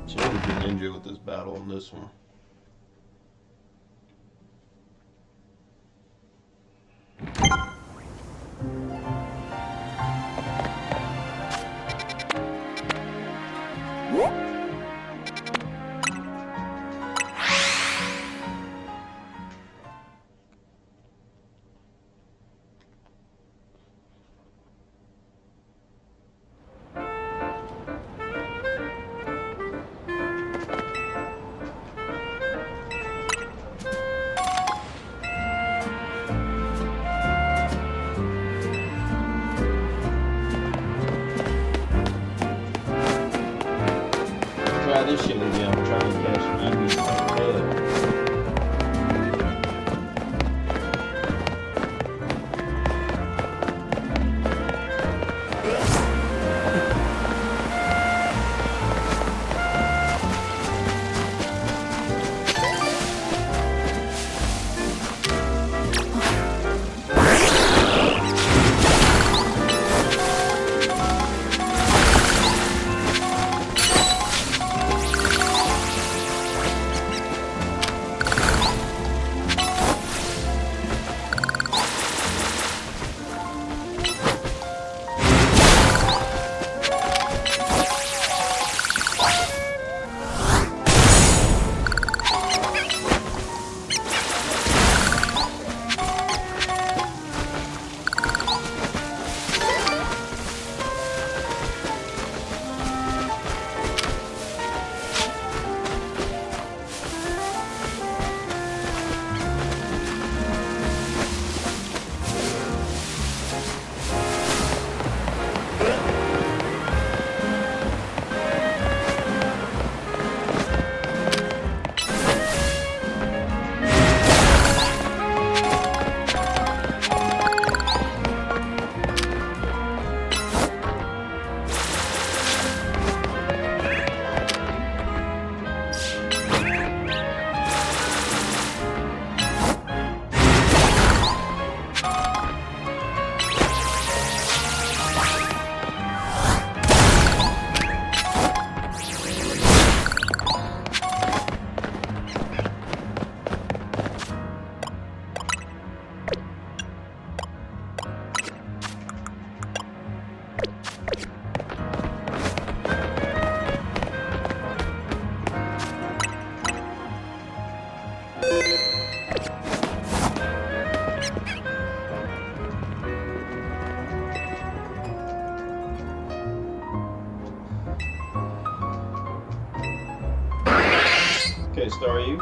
Should have been injured with this battle on this one. Try this shit again. I'm trying to catch Eevee's tail. Okay, Star, you?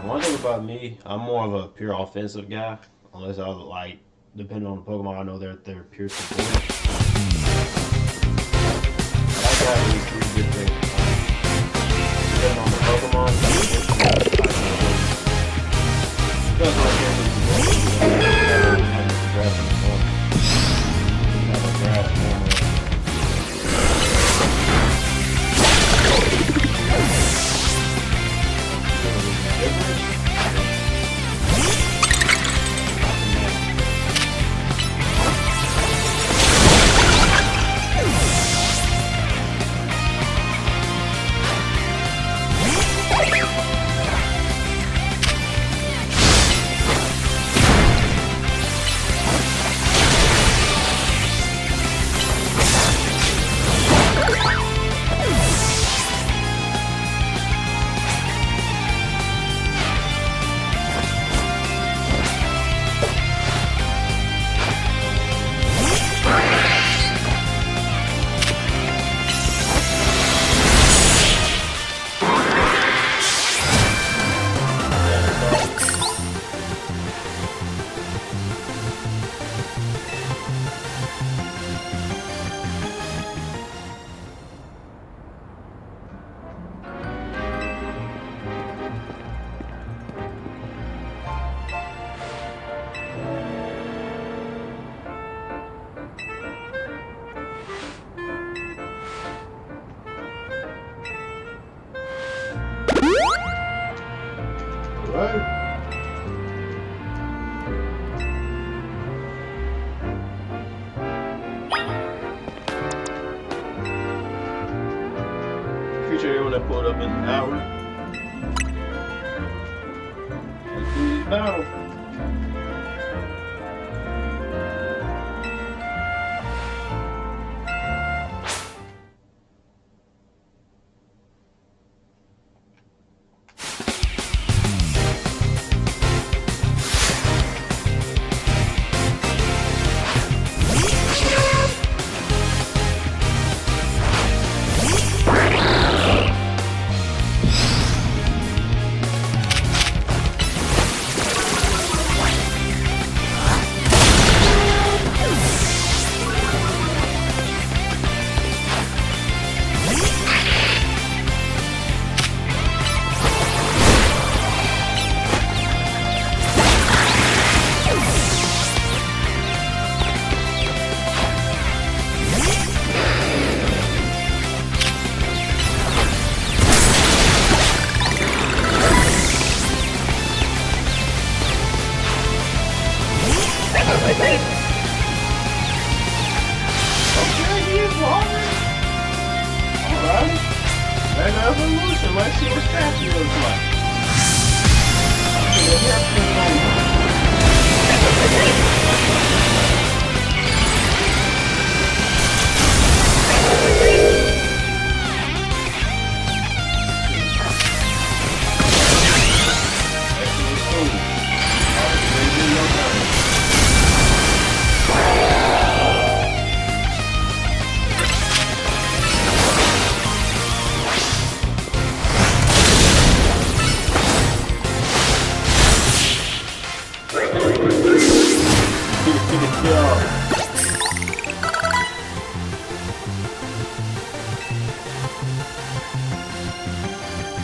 One thing about me, I'm more of a pure offensive guy. Unless I like, depending on the Pokemon, I know they're pure support. I like having these three good things. Depending on the Pokemon, when I pulled up in an hour. Let's do this battle. Let's see what Scrappy looks like.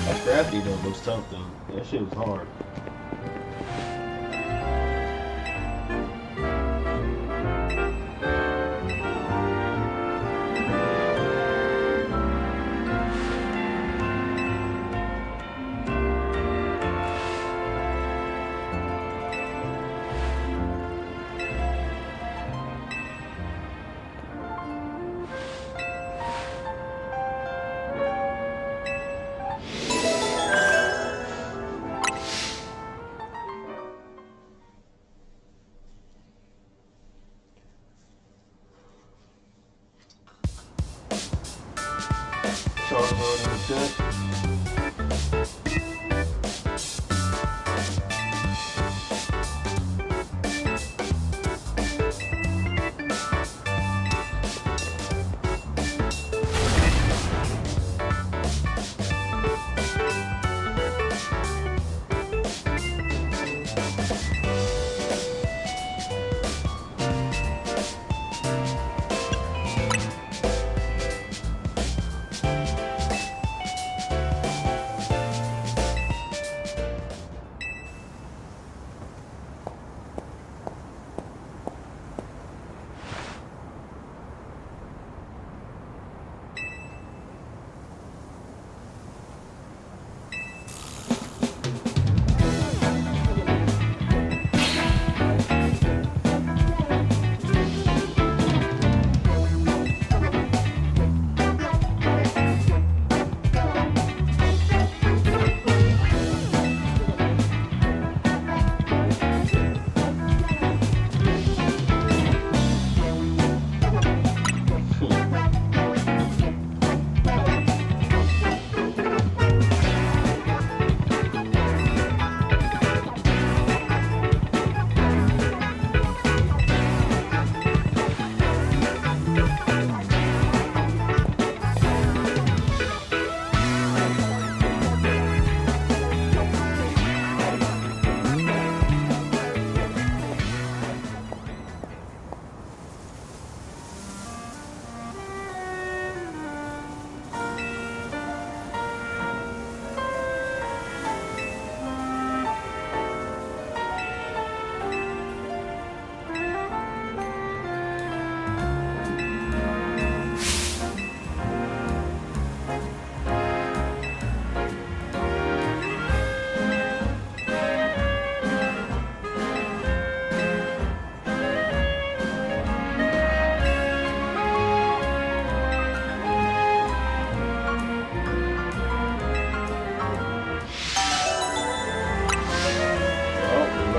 That Scrappy though looks tough though. That shit was hard. Charcoal is good.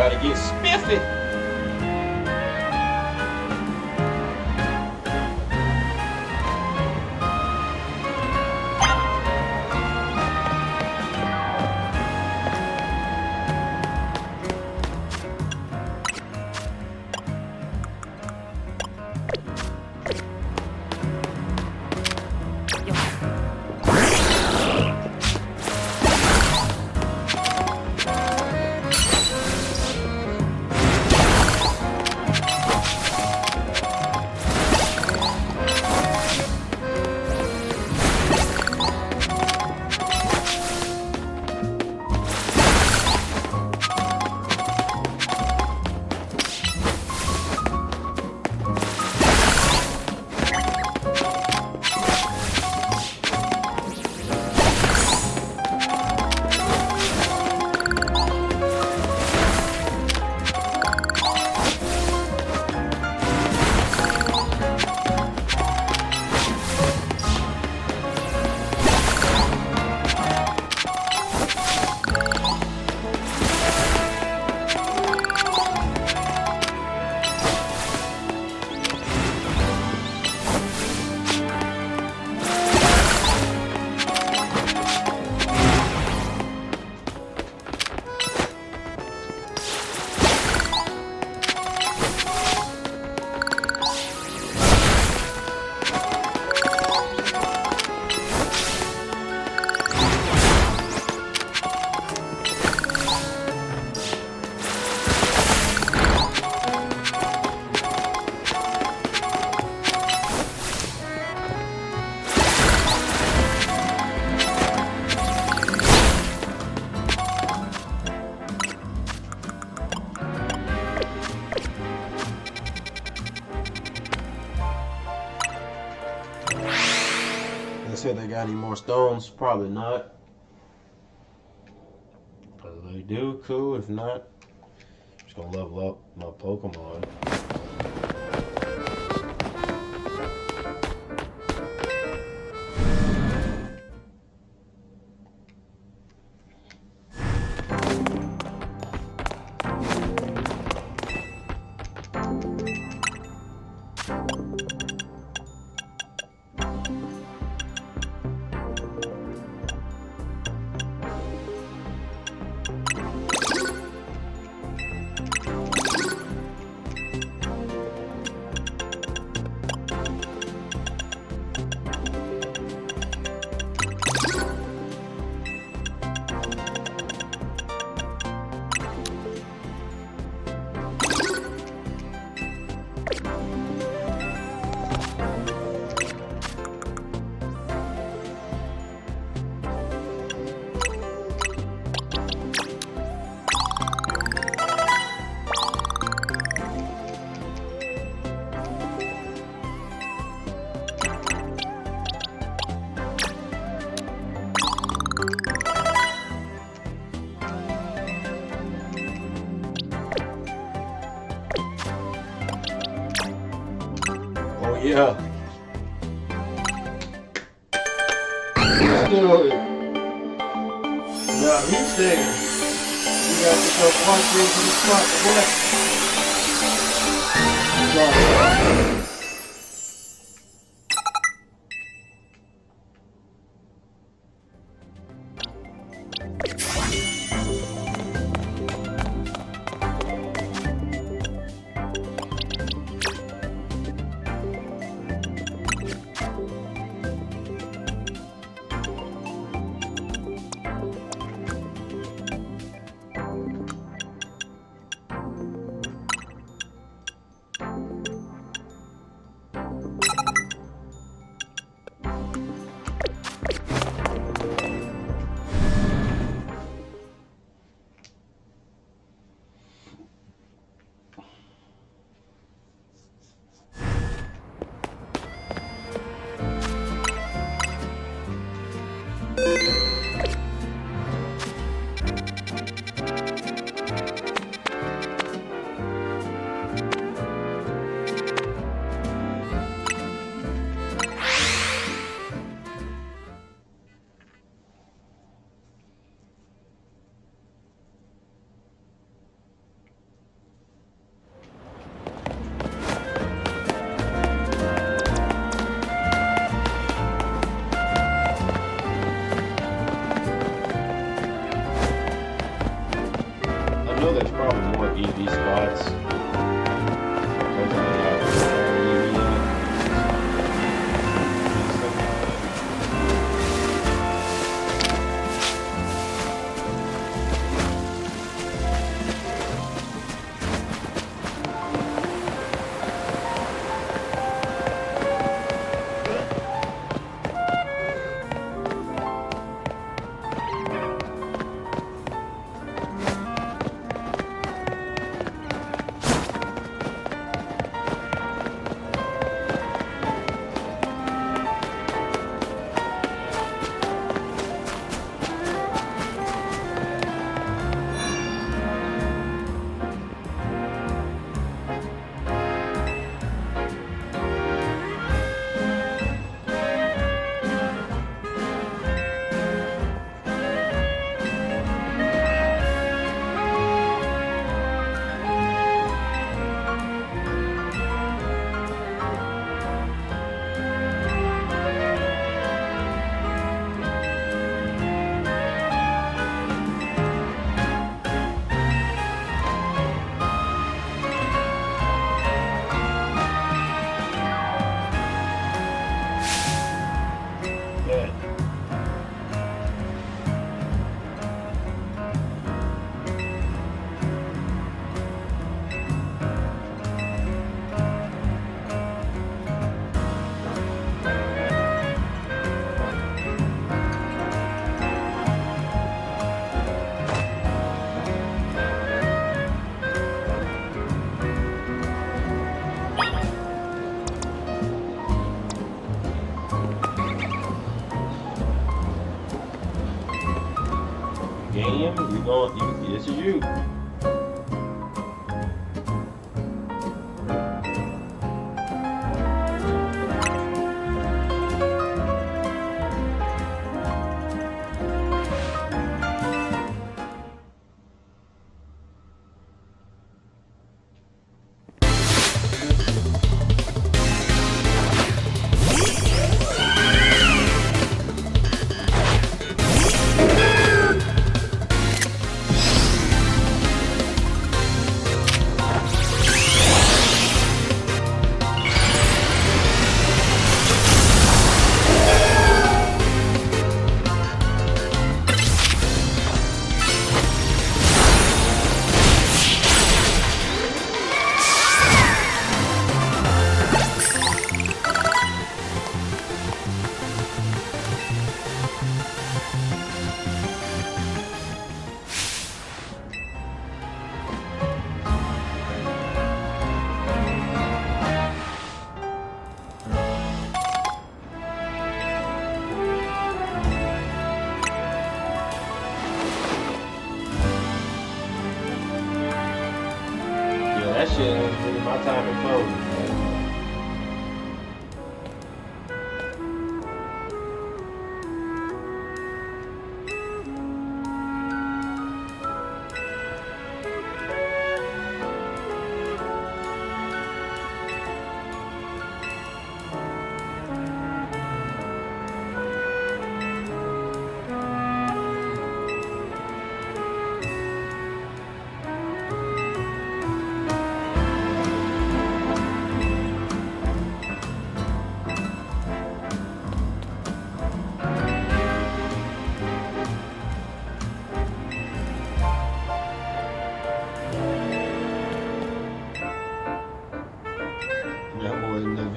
about to get spiffy. They said they got any more stones? Probably not. But if they do, cool. If not, just gonna level up my Pokemon. Yeah. Let's do it. Now he's staying. You got to go punch into the spot. What? more EV spots. Because I have EV yet. This is you. That shit ain't really my time to close, man.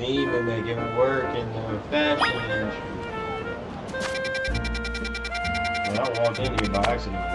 Been making work in the fashion industry. Well, I walked in here by accident.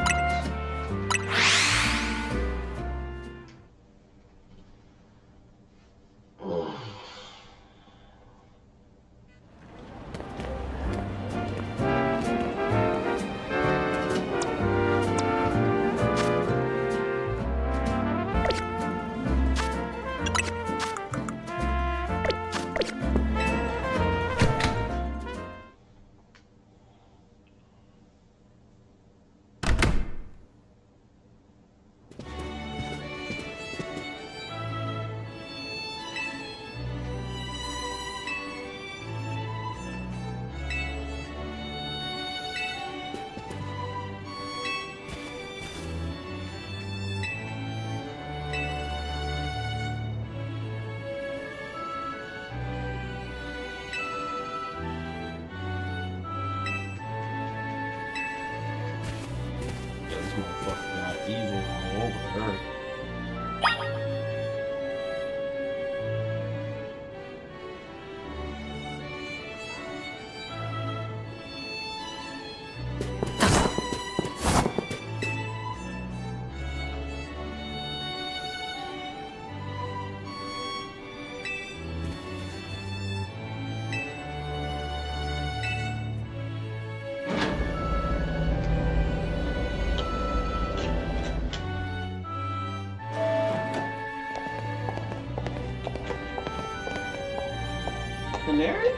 legendary?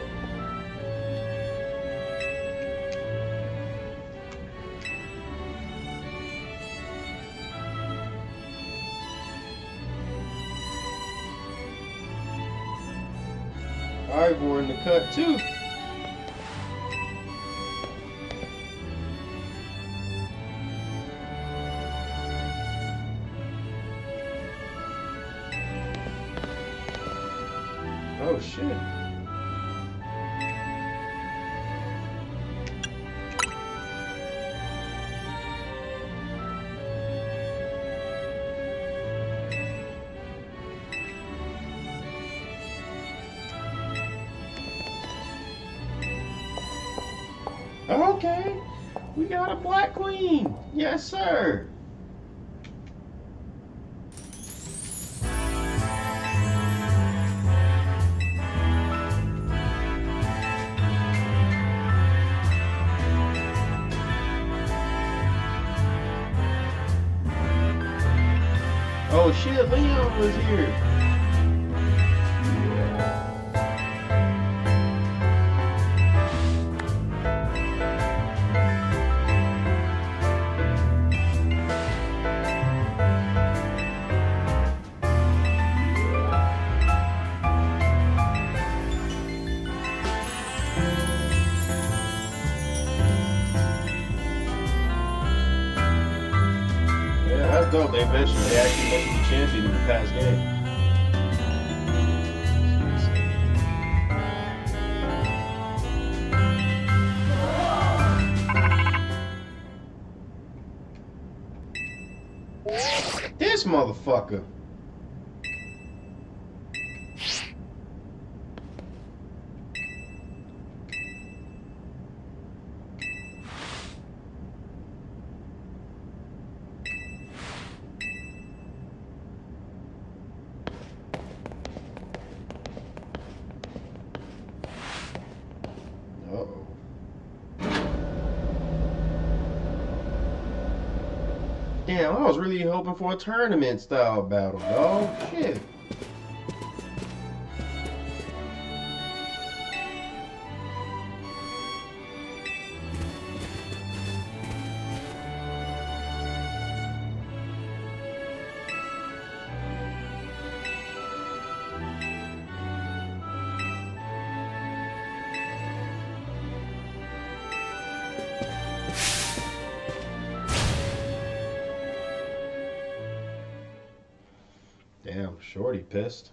Ivor in the cut too. Oh shit. Okay, we got a black queen. Yes, sir. Oh shit, Leon was here. Yeah, that's dope. They mentioned they actually mentioned the champion in the past game. This motherfucker. Uh-oh. Damn, I was really hoping for a tournament style battle, dog. Shit. Damn, Shorty pissed.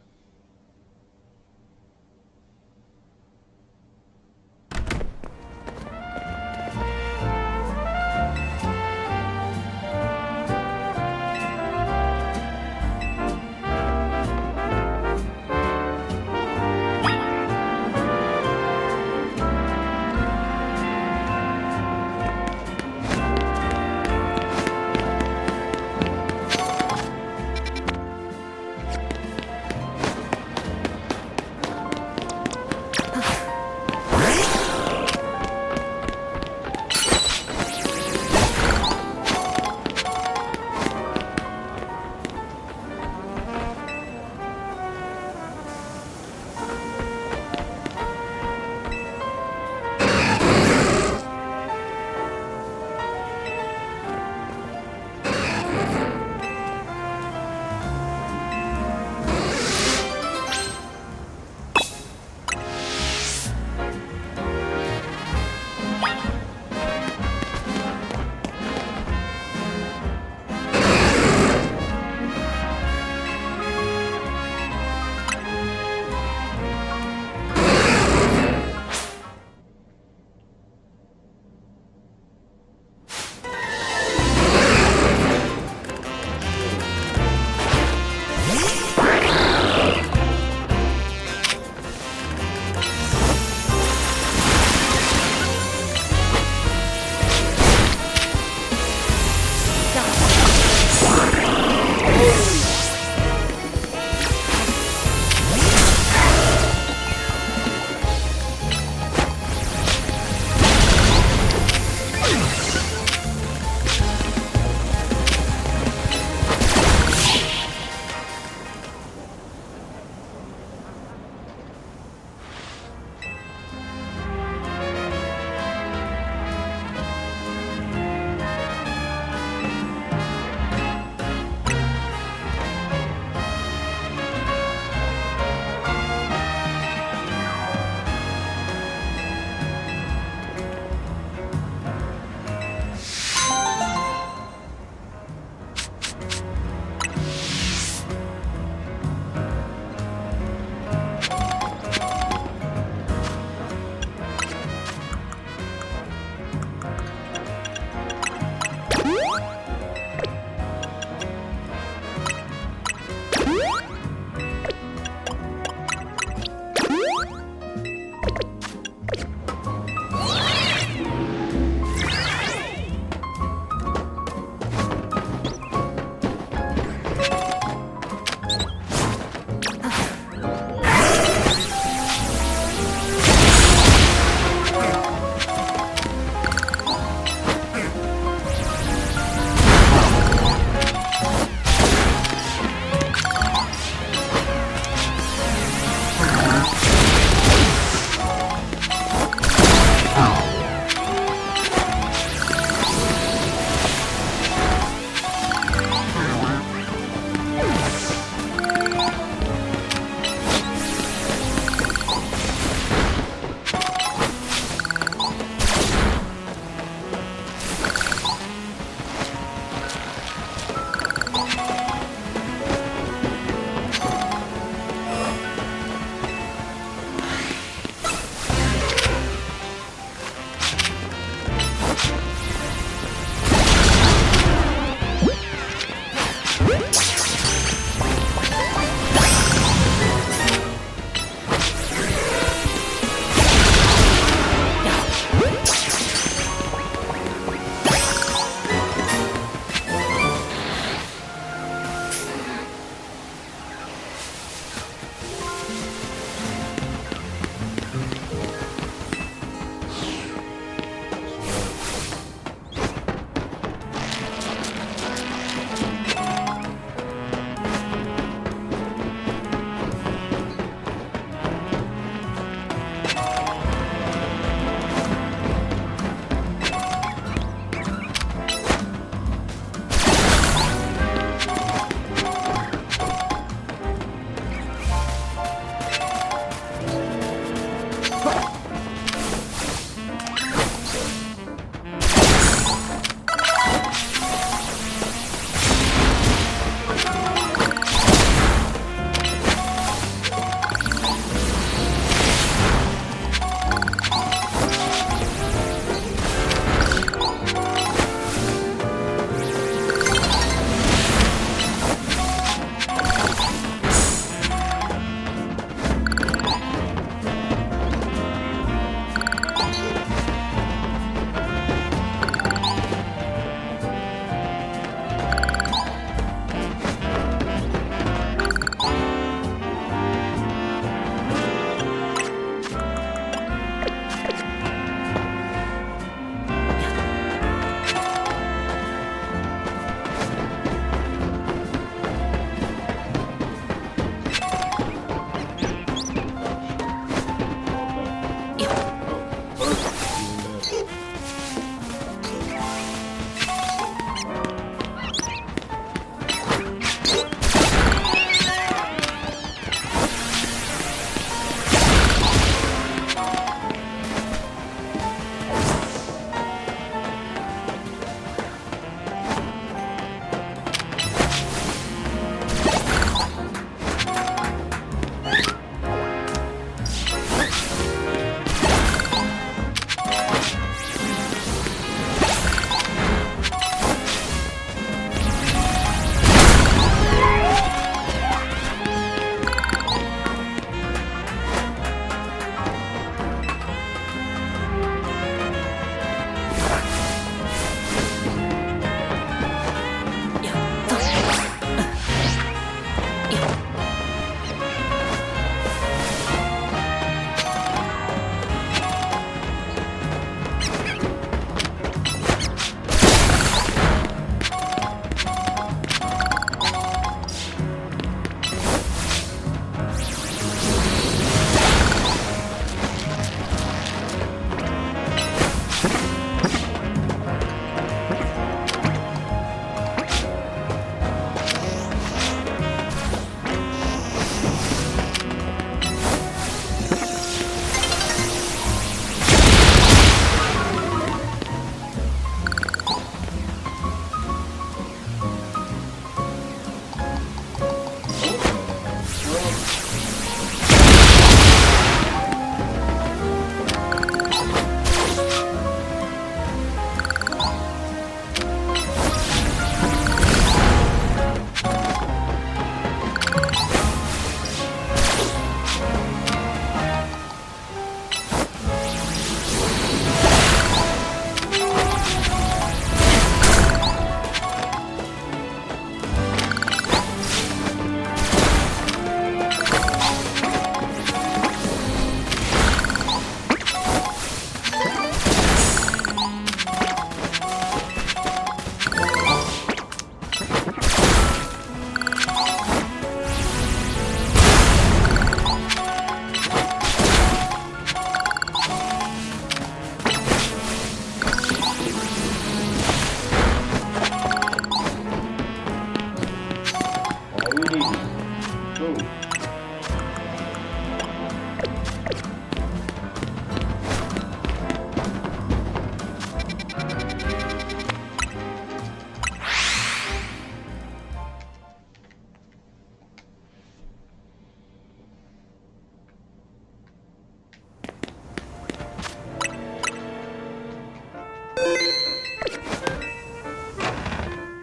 cool.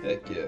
Heck yeah.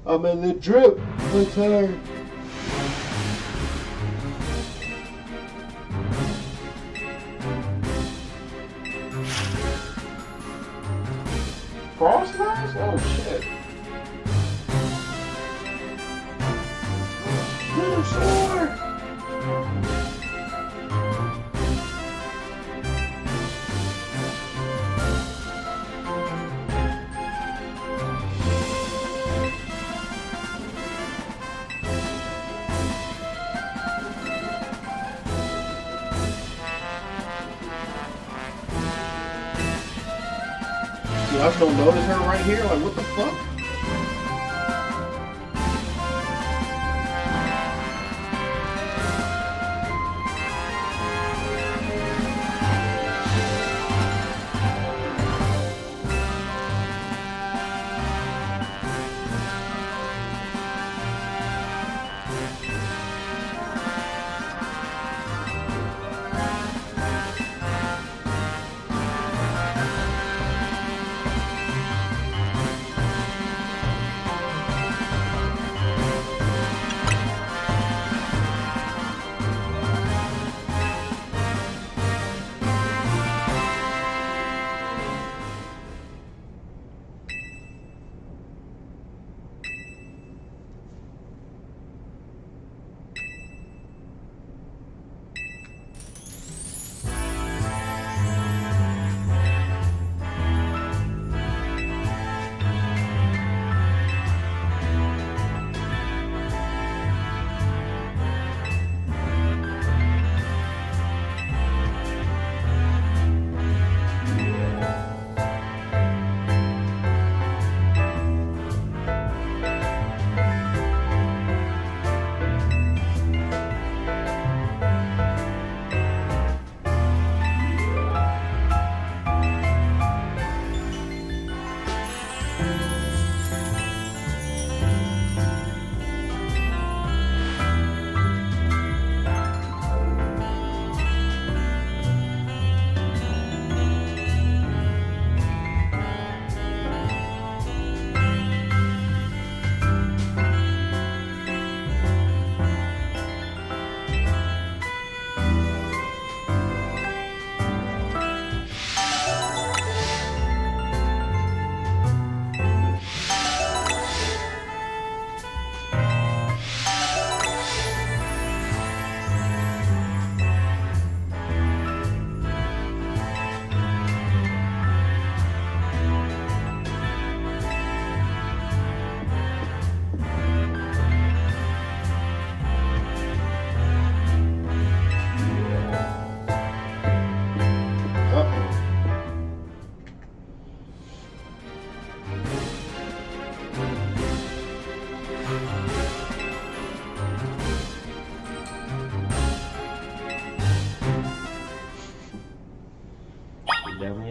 I'm in the drip return. Frost Knives? Oh shit. Little sword! I just don't notice her right here. Like, what the fuck?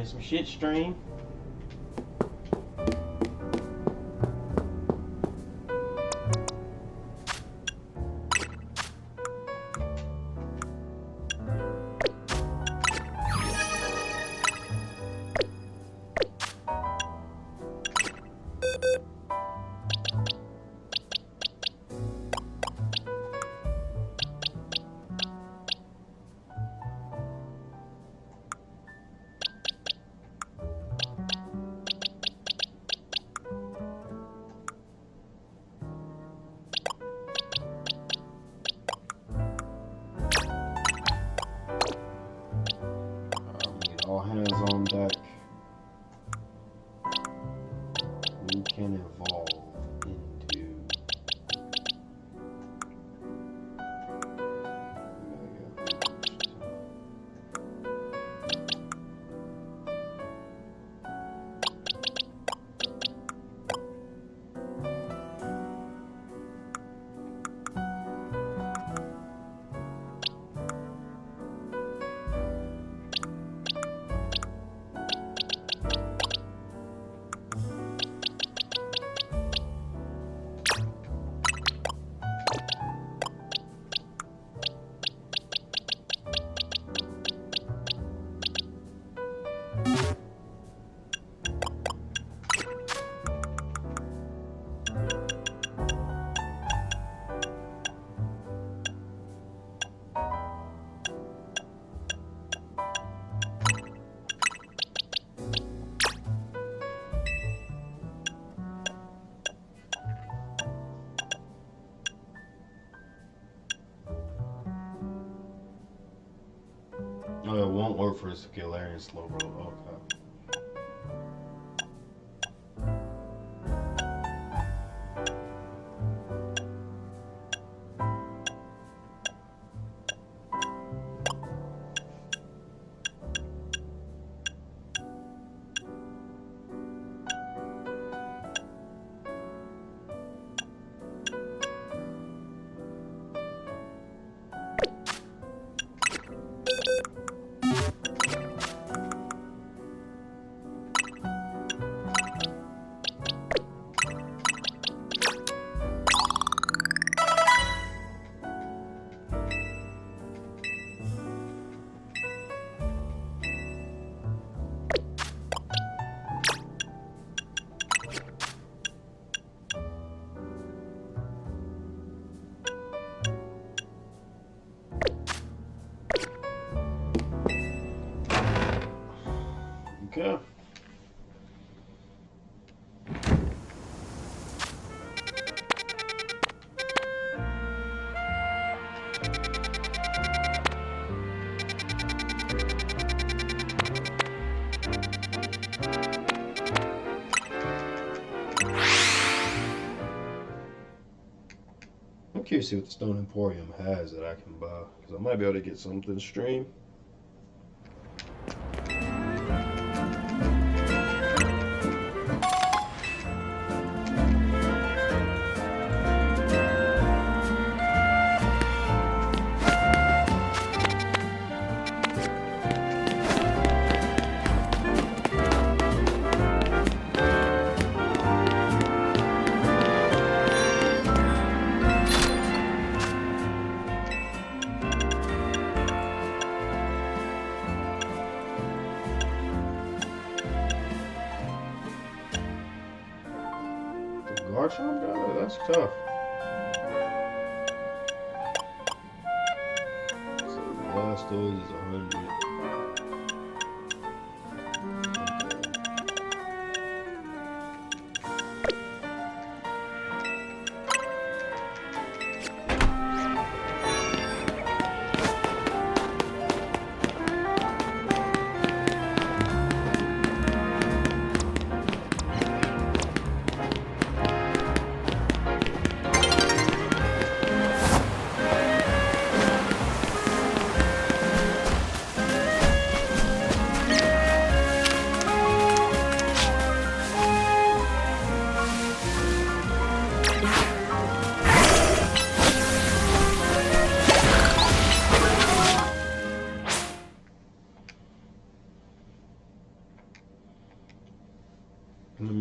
some shit stream. All hands on deck. We can evolve into. Oh, it won't work for a Scalarian Slowbro. Okay. Okay. I'm curious to see what the Stone Emporium has that I can buy, because I might be able to get something stream. Garchomp got it? That's tough. So Blastoise is 100.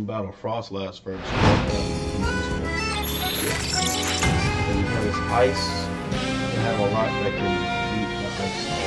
battle Frost last first. And because it's ice, you have a lot that can beat the ice type.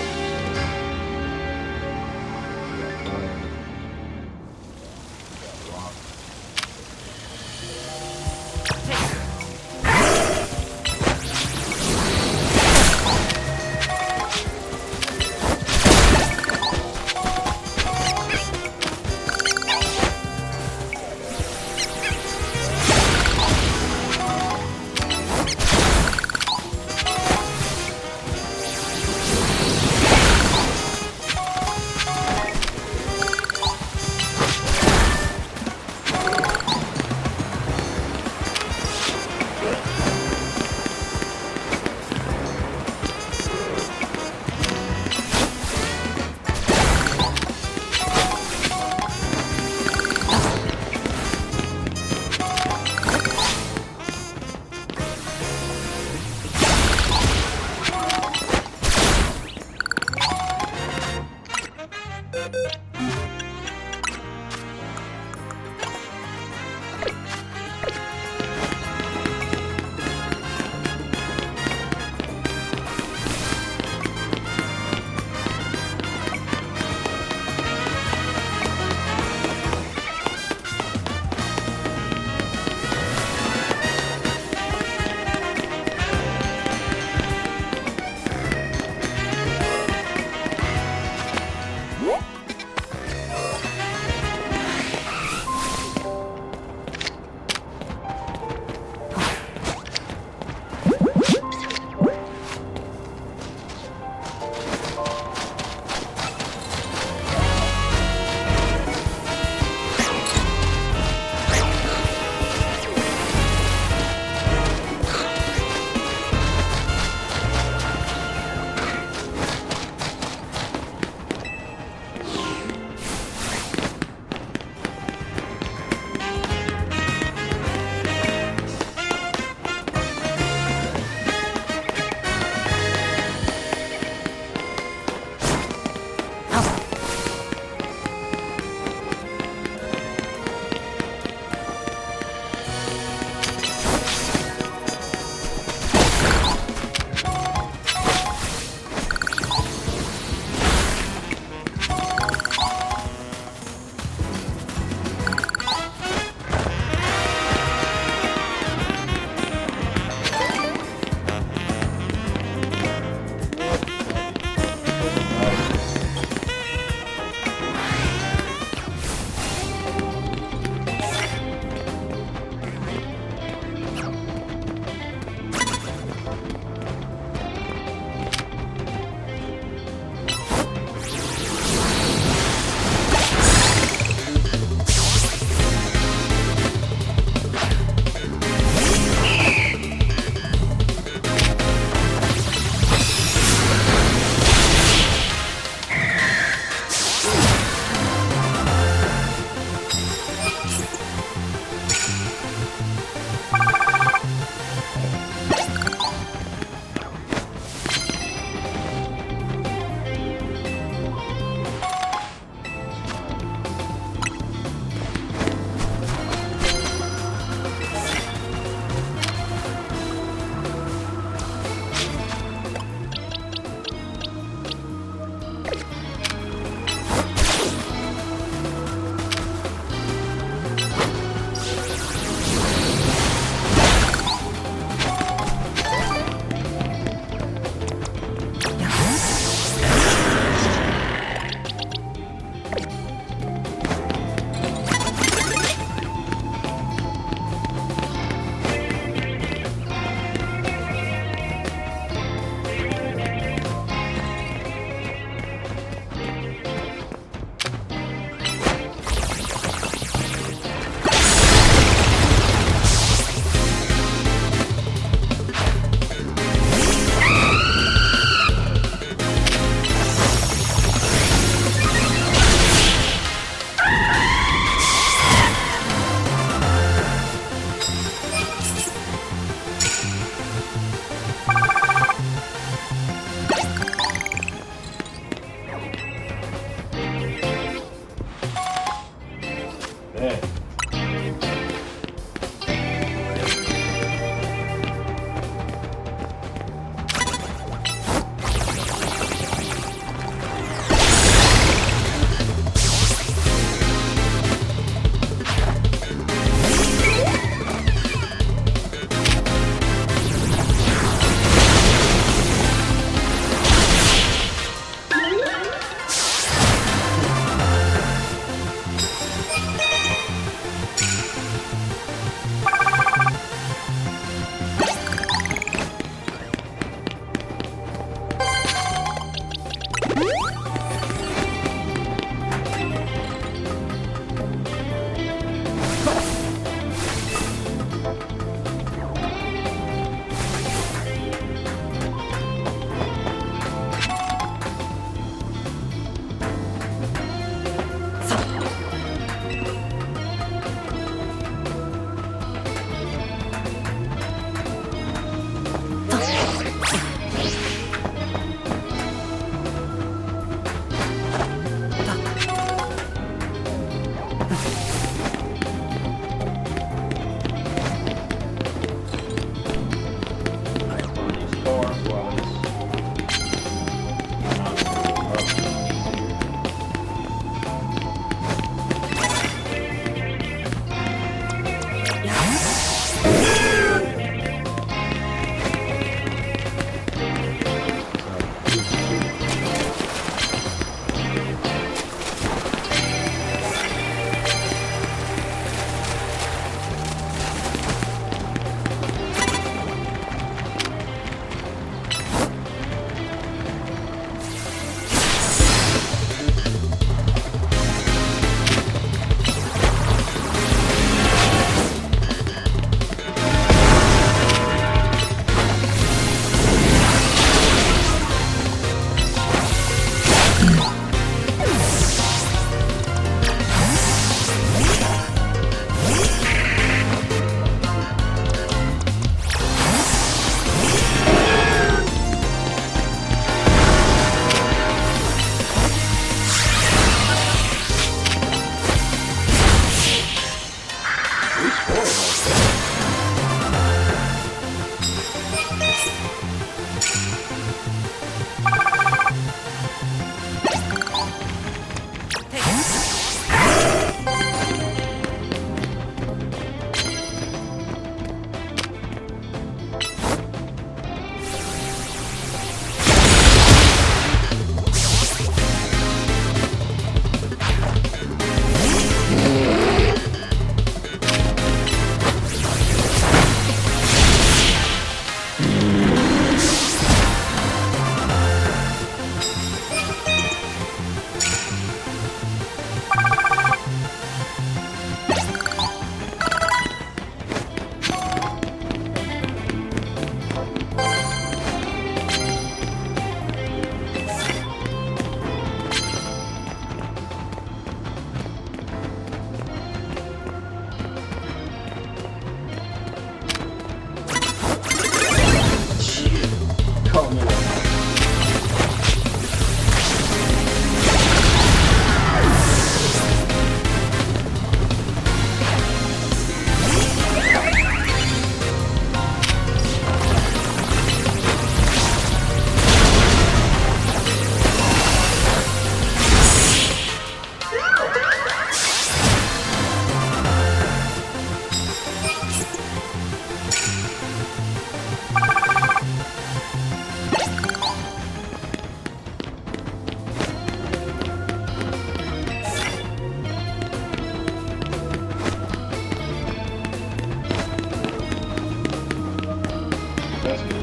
That's good.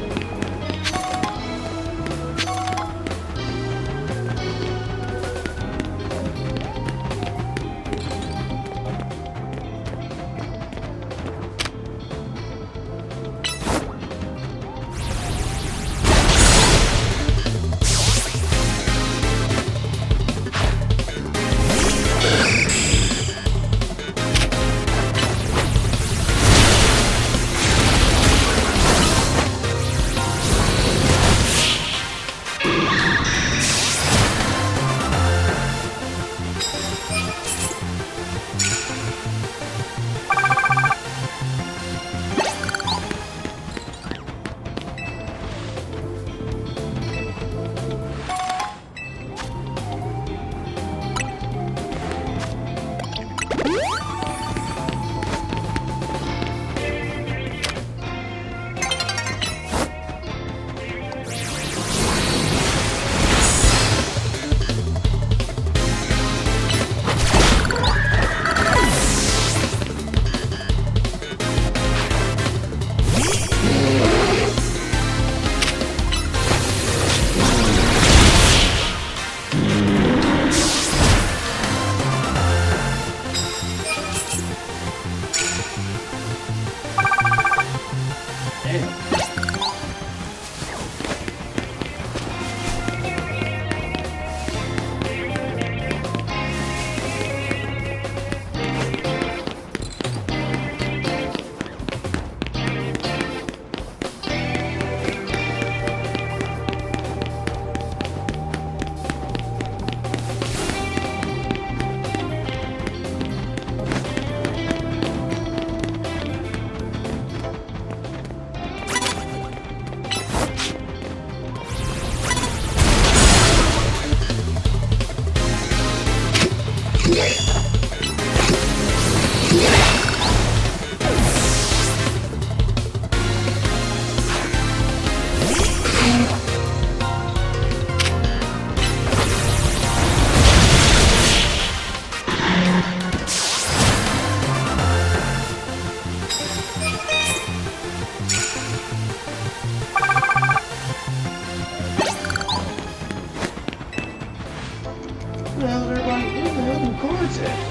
Where the hell is everybody? Where the hell do cards at?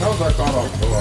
How's that gone off below?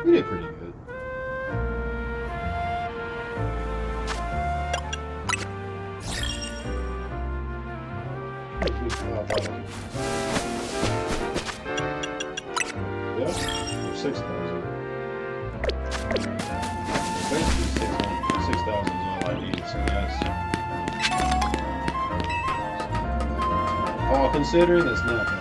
We did pretty good. Yeah, 6,000. Basically 6,000 is all I need, so yes. All considering, it's not bad.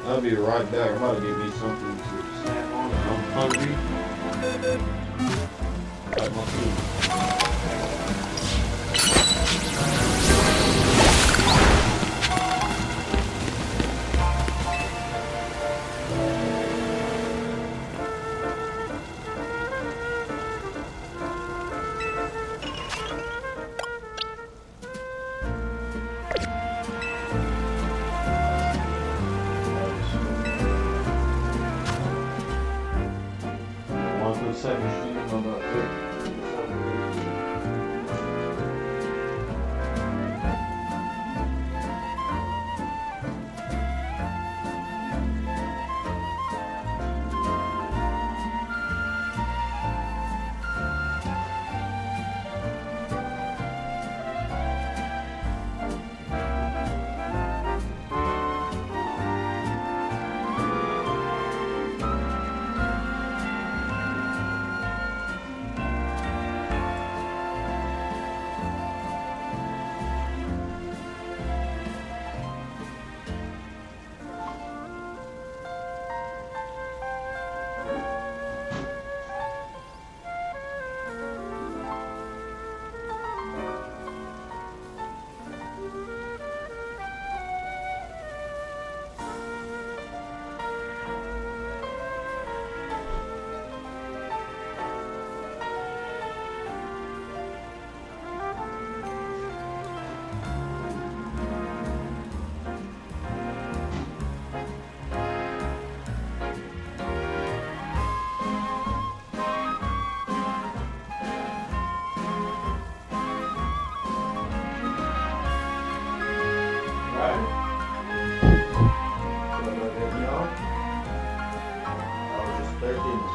I'll be right back. I'm about to get me something to snack on. I'm hungry. Like my food. Second street, I'm about to.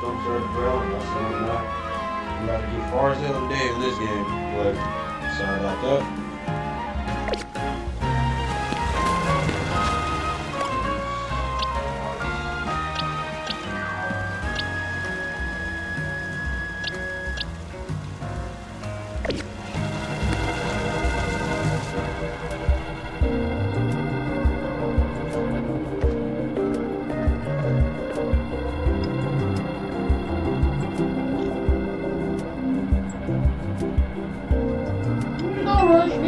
Some sort of drill, and that's something that I'm about to get far as hell today in this game, but sorry about that. Don't rush me.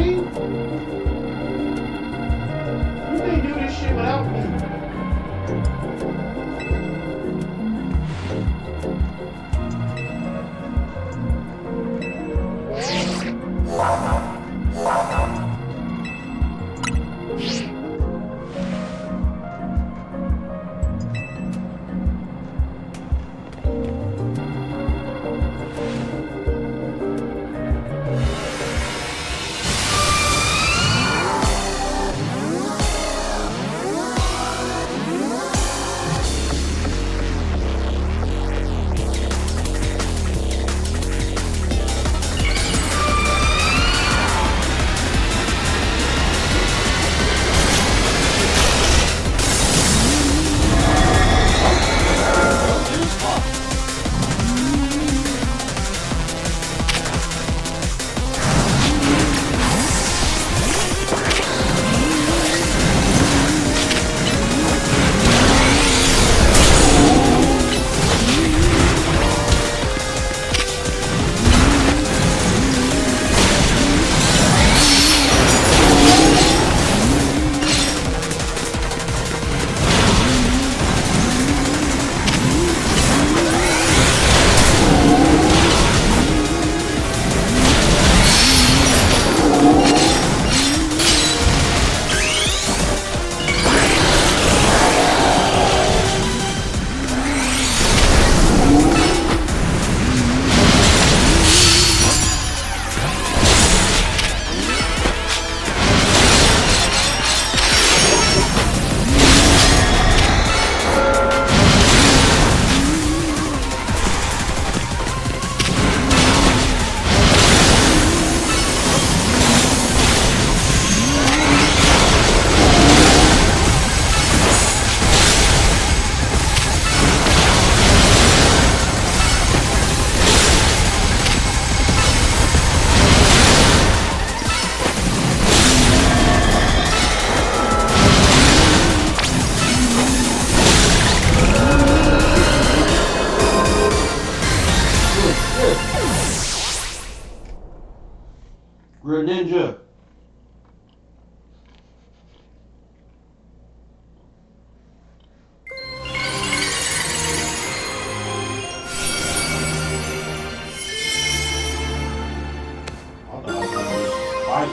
You're a ninja. I thought I was gonna do fight.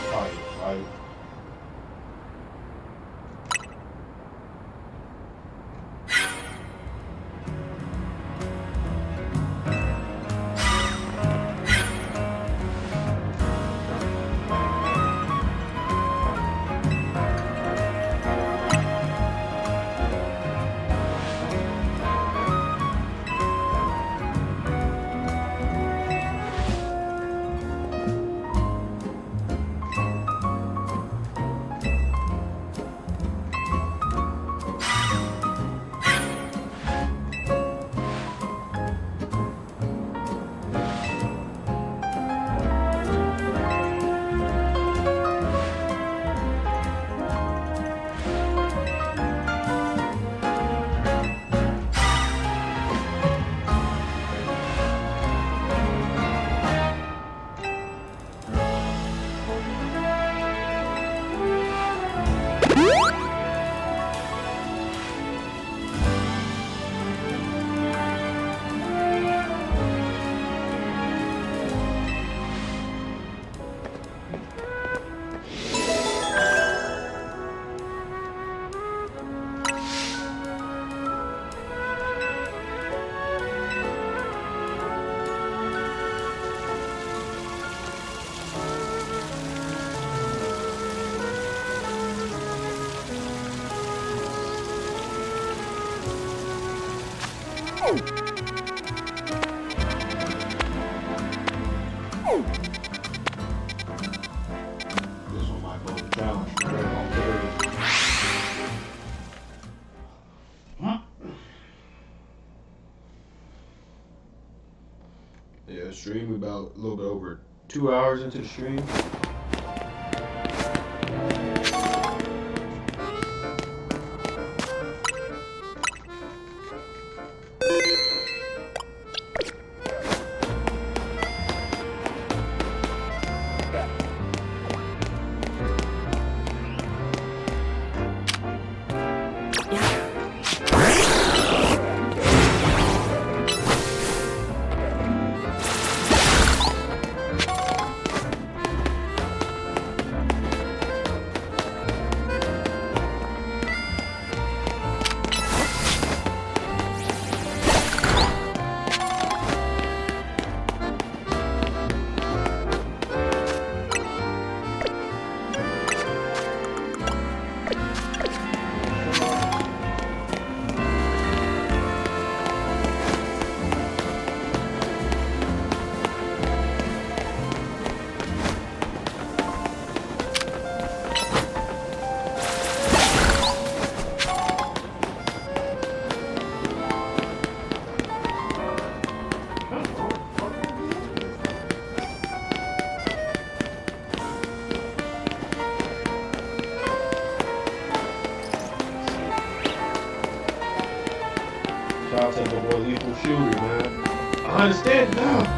This one might go to challenge. Yeah, stream. We about a little bit over 2 hours into the stream. Shout out to the boy Lethal Shooter, man. I understand now.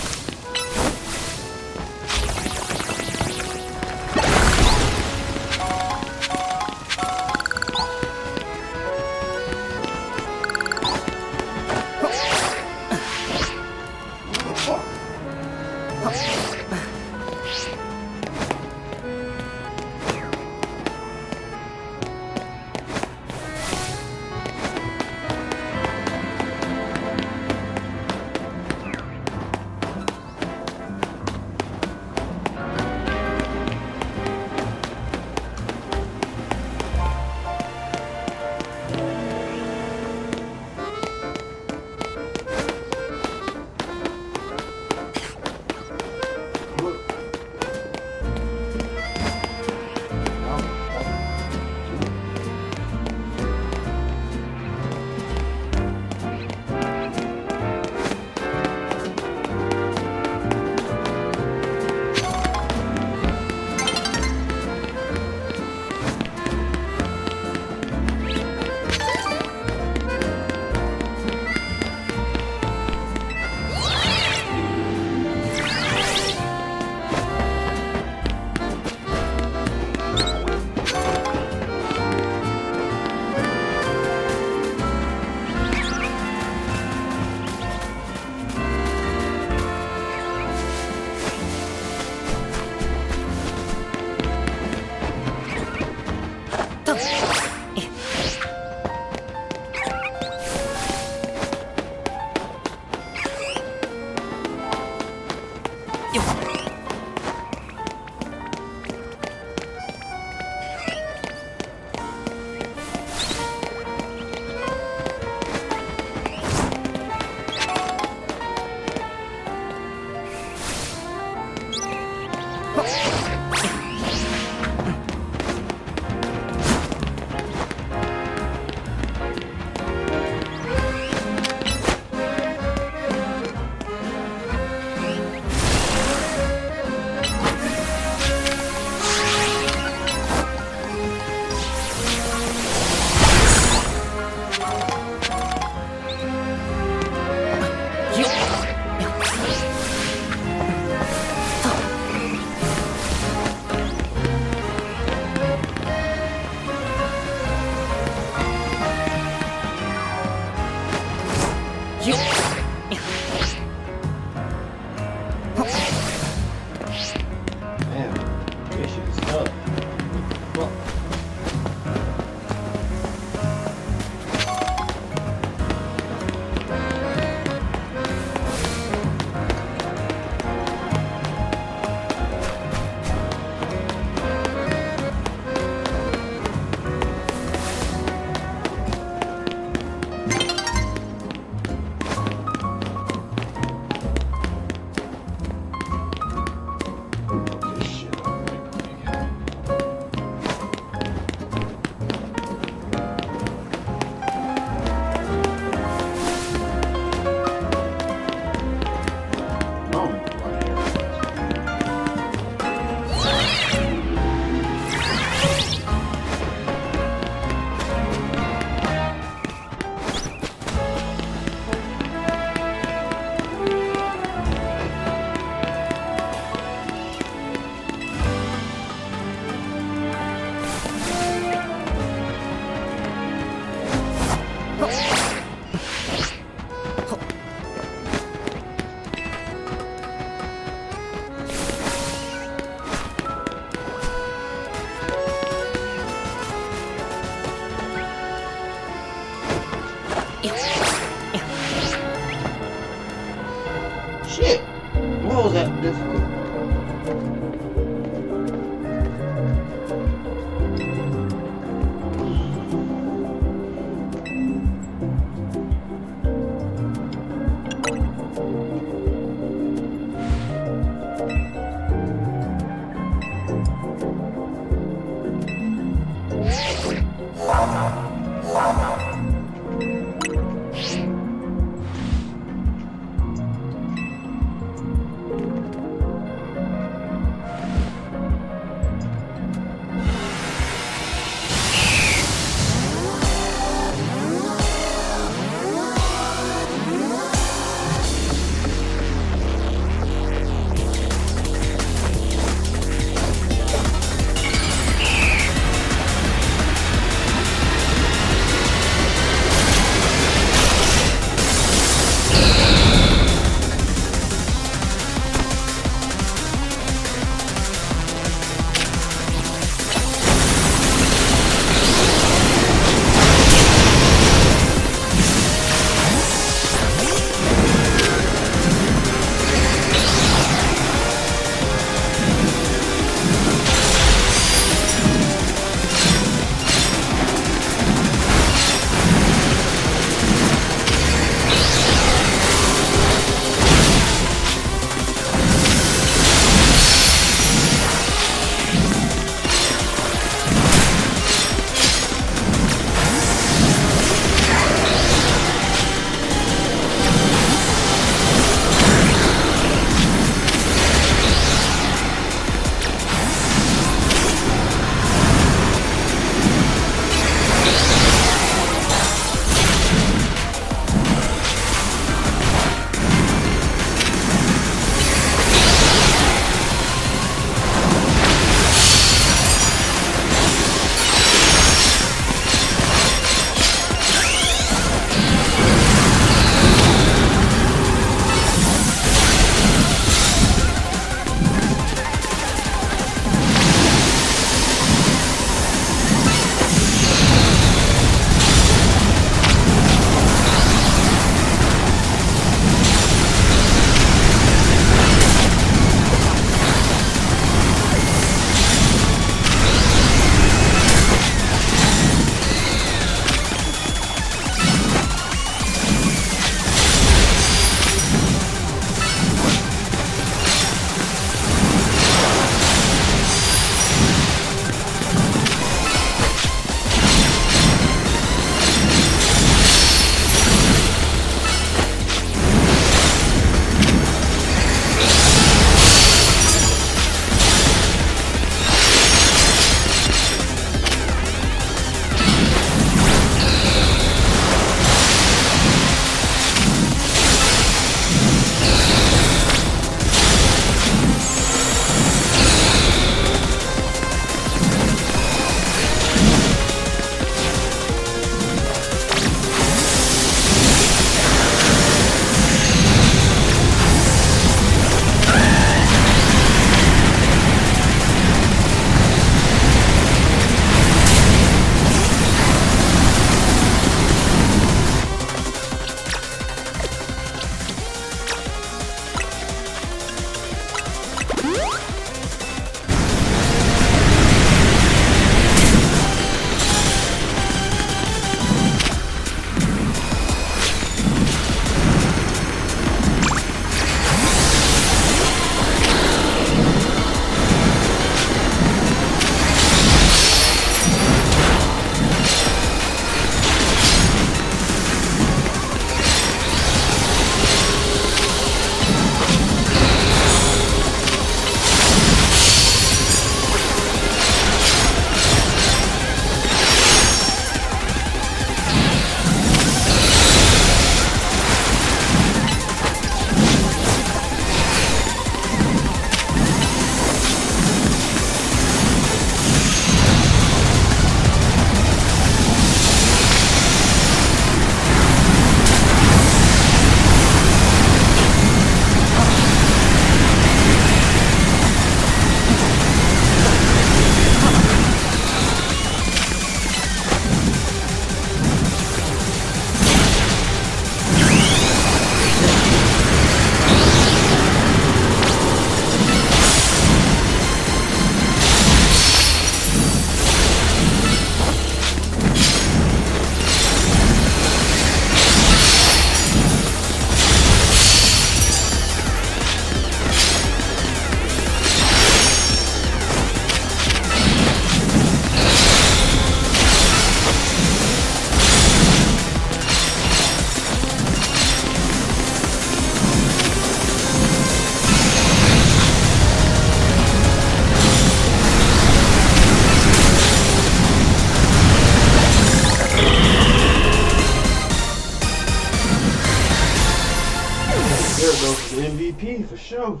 PvP for sure.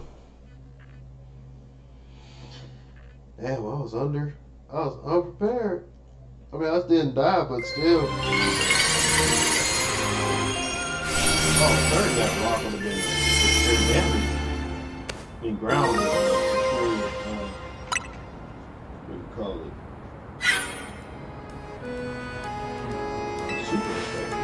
Damn, I was unprepared. I mean, I didn't die, but still. Oh, third that rock would have been pretty damage. I mean, ground was pretty, what do you call it? Super effective.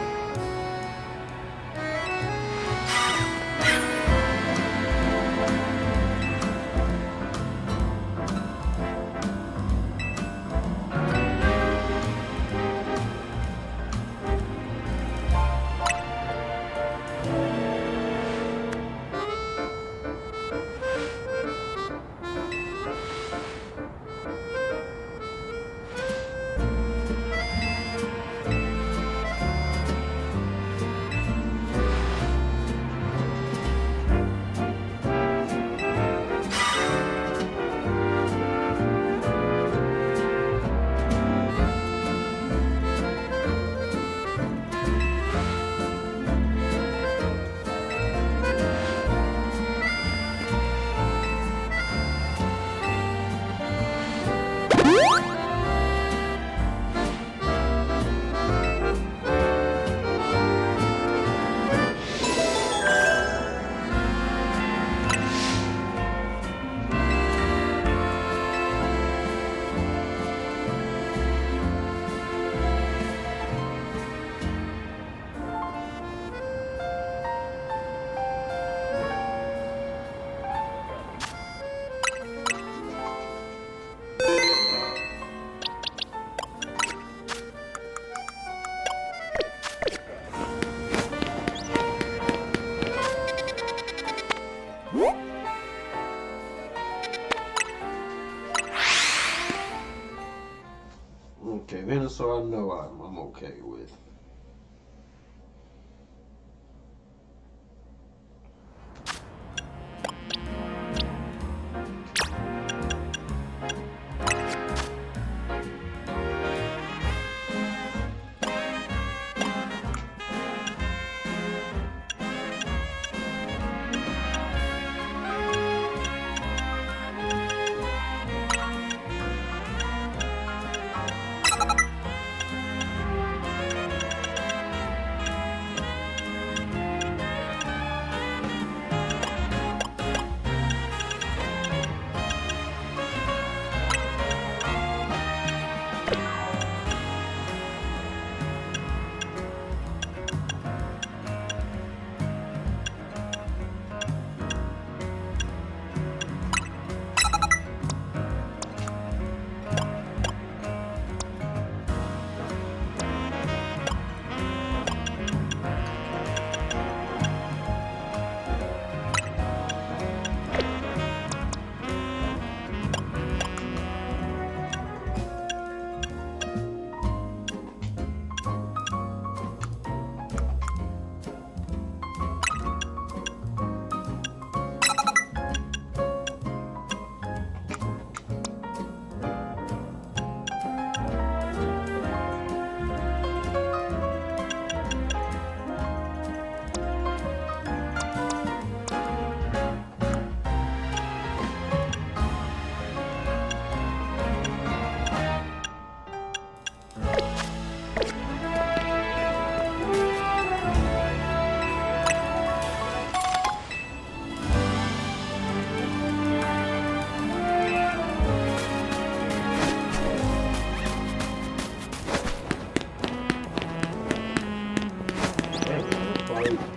Okay, Venusaur I know I'm okay with.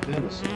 Venusaur.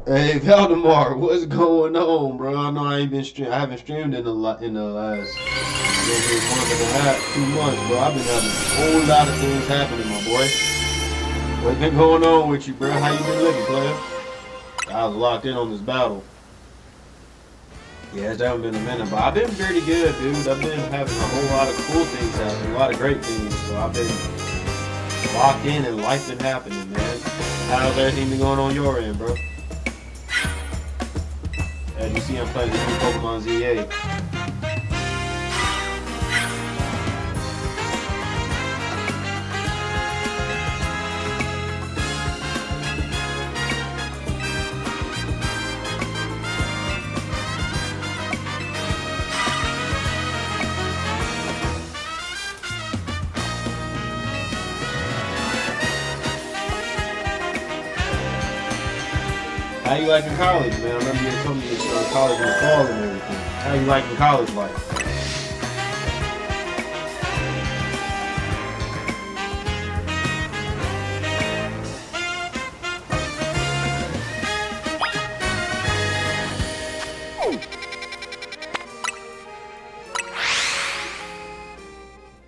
Hey Valdemar, what's going on, bro? I know I ain't been I haven't streamed in the last month and a half, 2 months, bro. I've been having a whole lot of things happening, my boy. What's been going on with you, bro? How you been looking, player? I was locked in on this battle. Yeah, it's haven't been a minute, but I've been pretty good, dude. I've been having a whole lot of cool things happening, a lot of great things. So I've been locked in and life been happening, man. How's everything been going on your end, bro? As you see, I'm playing the new Pokemon Z-A. How you liking college, man? I remember you told me you started college in the fall and everything. How you liking college life?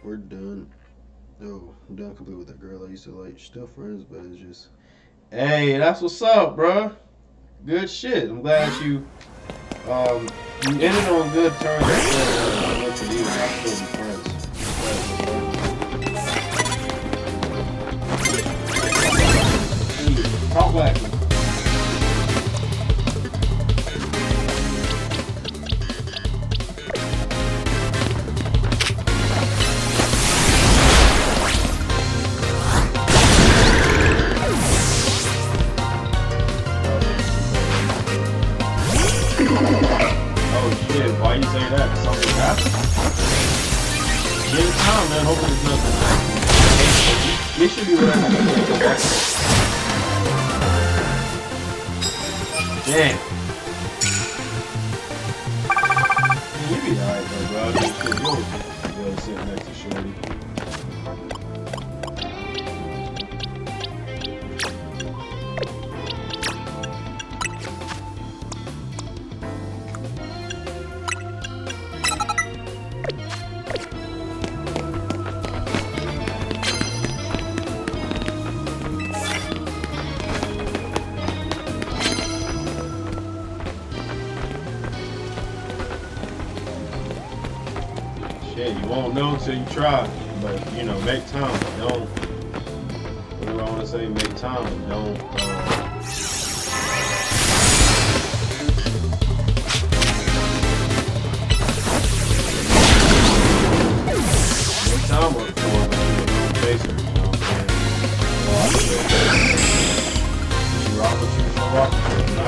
We're done. No, I'm done complete with that girl I used to like. Still friends, but it's just... Hey, that's what's up, bro. Good shit. I'm glad you ended on good terms. What to do? I'll still be friends. Talk back. Why you say that? Something happened? Give it time, man. Hopefully it's nothing. It should be whatever you think. Damn. You be alright though, bro. Just go sit next to Shorty. Yeah, you won't know until you try, but you know, make time. Don't. What do I want to say? Make time. Don't. Make time work for it, but you don't face her. You know what I'm saying? You rock with you, so rock with you.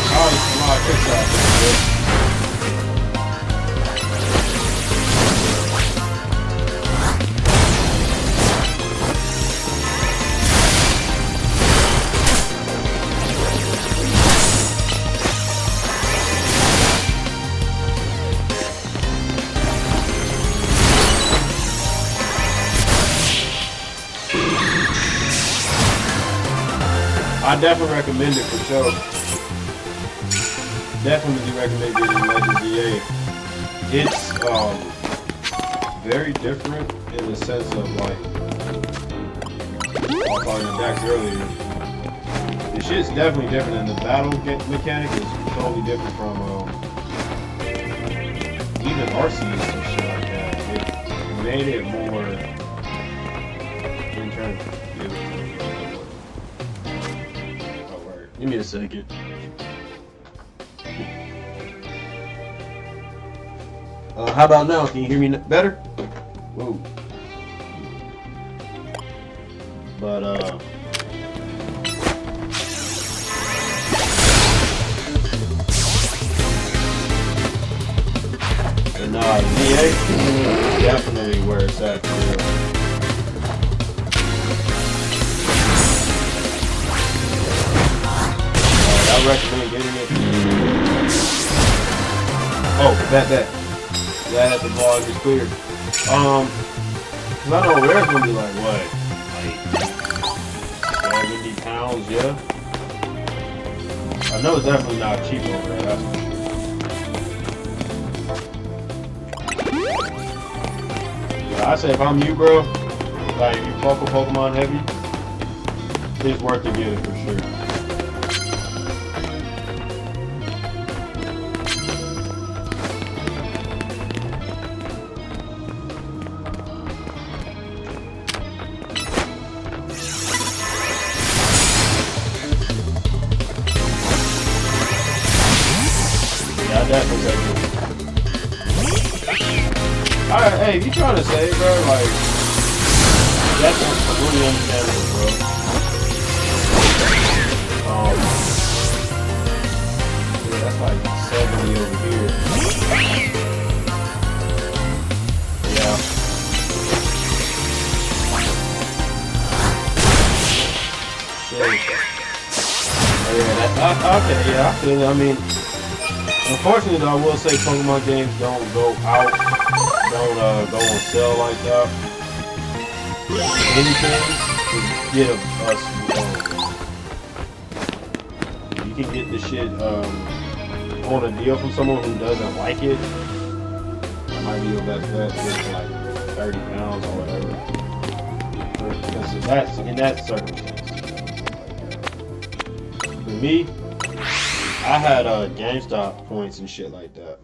College, a lot of kicks out there, bro. I definitely recommend it for sure. Definitely recommend getting Legends ZA. It's very different in the sense of like I was talking to Dax earlier. The shit's definitely different, and the battle mechanic is totally different from even Arceus and shit like that. It made it more internal. Give me a second. How about now? Can you hear me better? Whoa. But VA definitely where it's at for real. I recommend getting it. Oh, that. Glad that the vlog is clear. Cause I know Rare's gonna be like, what? Like 70 pounds milestones, yeah. I know it's definitely not cheap over there, that's for sure. Yeah, I say if I'm you, bro, like if you fuck with Pokemon heavy, it's worth to get it for sure. Definitely take it. Alright, hey, if you trying to save, bro, like, that's really understandable, bro. Yeah, that's like 70 over here. Yeah. Shit. Oh, yeah, okay, yeah, I feel it. I mean, unfortunately, though, I will say Pokemon games don't go out, don't go on sale like that. Anything to get us, you can get this shit on a deal from someone who doesn't like it. That might be your best bet. Get it for like 30 pounds or whatever. Because that's in that circumstance. For me, I had GameStop points and shit like that.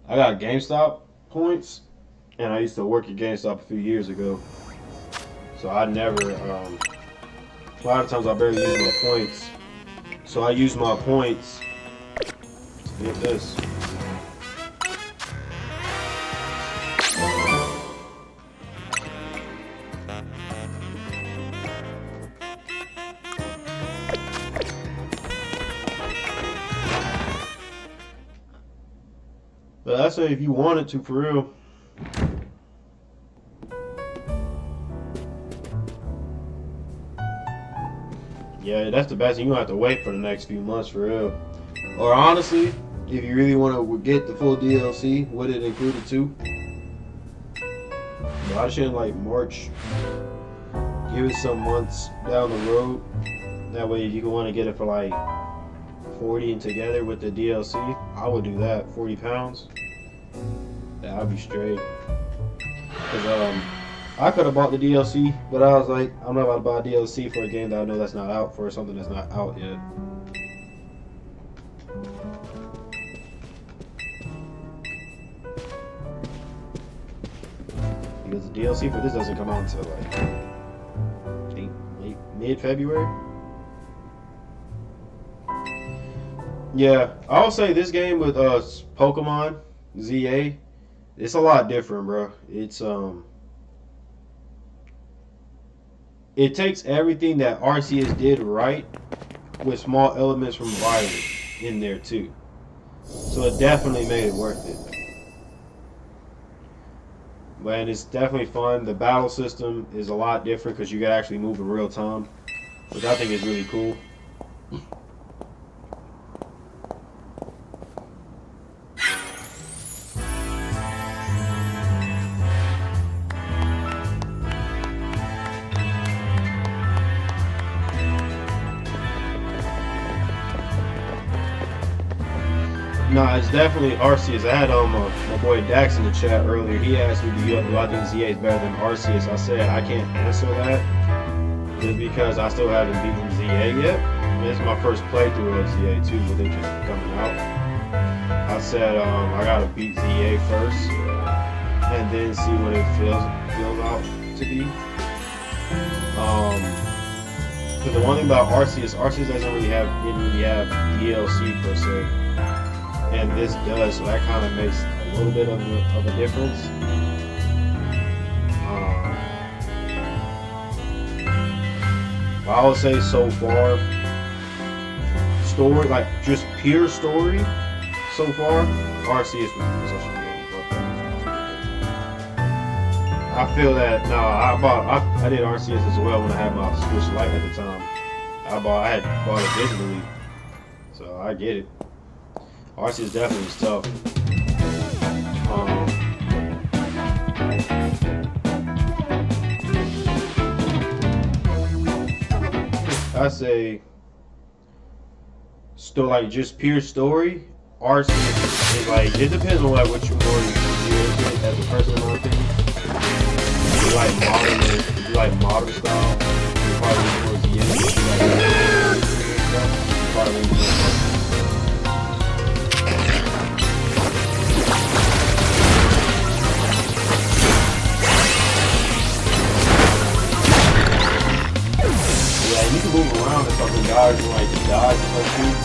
I got GameStop points, and I used to work at GameStop a few years ago. So I never, a lot of times I barely use my points. So I use my points to get this. But I say if you wanted to, for real. Yeah, that's the best thing. You don't have to wait for the next few months, for real. Or honestly, if you really want to get the full DLC, with it included too. A lot of shit in like March. Give it some months down the road. That way, if you want to get it for like 40 and together with the DLC, I would do that. 40 pounds. Yeah, I'd be straight. Cause I could have bought the DLC, but I was like, I'm not about to buy a DLC for a game that I know that's not out, for something that's not out yet. Because the DLC for this doesn't come out until like mid-February. Yeah, I'll say this game with Pokemon Z-A, it's a lot different, bro. It's it takes everything that Arceus did right with small elements from Violet in there too. So it definitely made it worth it. But it's definitely fun. The battle system is a lot different because you can actually move in real time, which I think is really cool. Nah, it's definitely Arceus. I had my boy Dax in the chat earlier. He asked me, do I think ZA is better than Arceus? I said I can't answer that just because I still haven't beaten ZA yet. This is my first playthrough of ZA too, with it just coming out. I said I gotta beat ZA first and then see what it feels out to be. Because the one thing about Arceus didn't really have DLC per se. And this does, so that kind of makes a little bit of a difference. I would say so far, story, like just pure story, so far, Arceus was such a good game. I feel that. No, I did Arceus as well when I had my Switch Lite at the time. I had bought it digitally, so I get it. Arceus definitely is tough. I say still like just pure story. Arts is like it depends on like what you more into as a person in my opinion. If you like modern, if you like modern style, you probably lean towards the end. If you like stuff, you probably lean towards Arts. Yeah, you can move around and fucking dodge and like dodge and like shoot.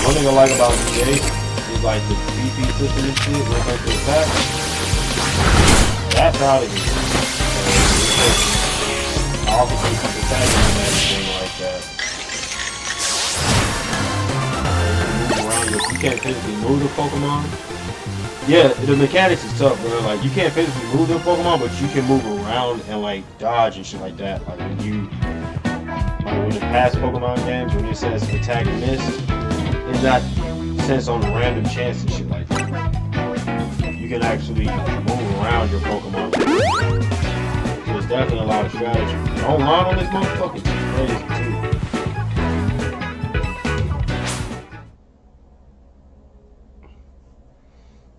One thing I like about Z-A is like the BP system and shit when it comes to attack. That's out of here. I also think keep attacking and everything like that. You move around, you can't physically move the Pokemon. Yeah, the mechanics is tough, bro. Like you can't physically move the Pokemon, but you can move around and like dodge and shit like that. Like when you when the past Pokemon games, when it says attack and miss, it's not sense on random chance and shit like that. You can actually move around your Pokemon. So there's definitely a lot of strategy. The online on this motherfucker is crazy too.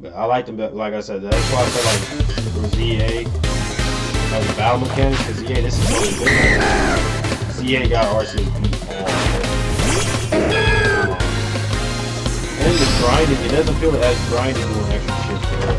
But I like them, like I said, that's why I said like for ZA, like the battle mechanics, because ZA, this is totally different. ZA got Arceus beat all and the grinding, it doesn't feel as grindy doing extra shit there.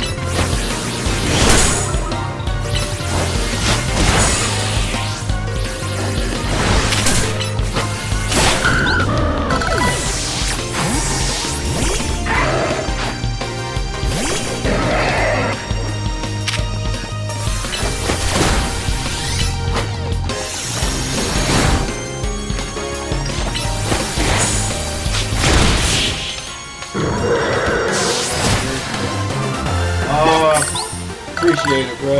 Appreciate it, bro.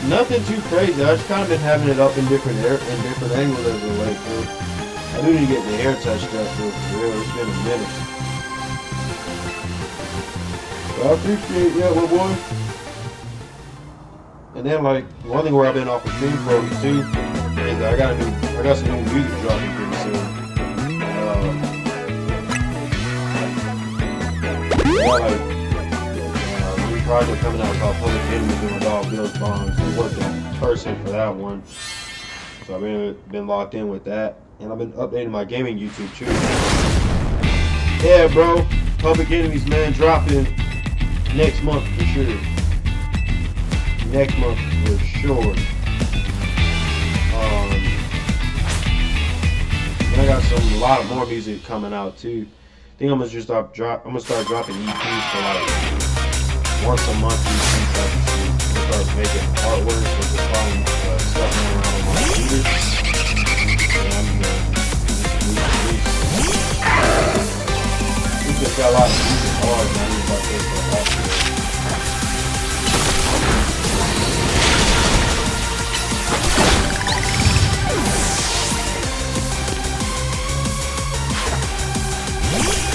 Nothing too crazy. I just kind of been having it up in different angles as of late, bro. I do need to get the hair touched up, bro. For real, it's been a minute. But I appreciate that, my boy. And then, like, one thing where I've been off of stream for too is that I got some new music dropping pretty soon. Project coming out called Pokedex with my dog Bill's Bonds. We worked in person for that one, so I've been locked in with that, and I've been updating my gaming YouTube too. Yeah, bro, Public Enemies, man, dropping next month for sure. Next month for sure. And I got a lot of more music coming out too. I think I'm gonna just start dropping EPs for like once a month. EPs I can start making artwork or just find stuff around on my computer. And I'm we just got a lot of music hard, man. It's like this for all.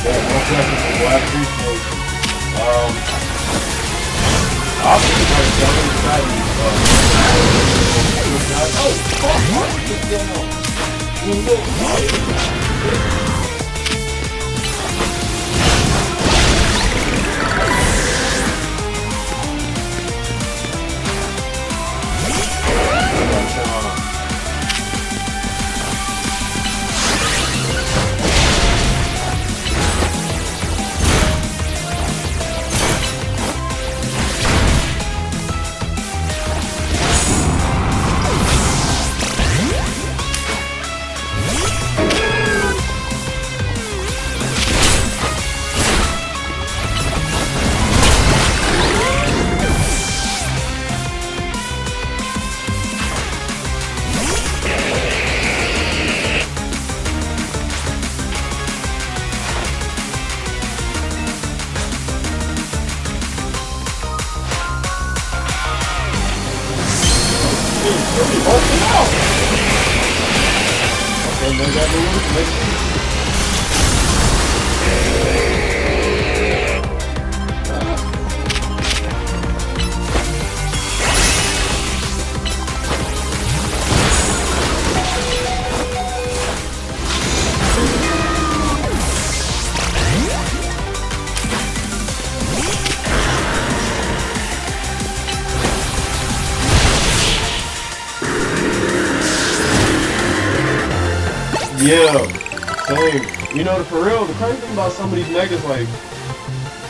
Yeah, no questions, well, I appreciate it. I'll be like telling you guys, oh, fuck, Yeah, same. You know, for real, the crazy thing about some of these megas, like,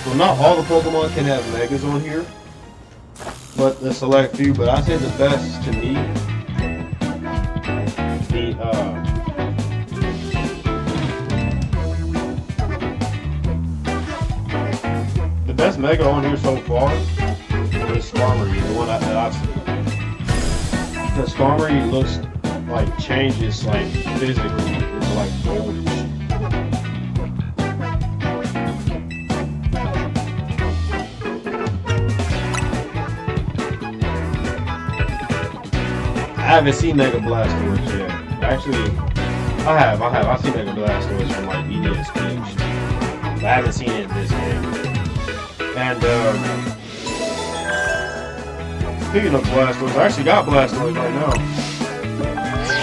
well, not all the Pokemon can have megas on here, but the select few. But I say the best to me, the best mega on here so far is Skarmory, the one that I've seen. The Skarmory looks like changes like physically. It's like goldish. I haven't seen Mega Blastoise yet. Actually, I have. I've seen Mega Blastoise from like EDS Peach. But I haven't seen it in this game. And speaking of Blastoise, I actually got Blastoise right now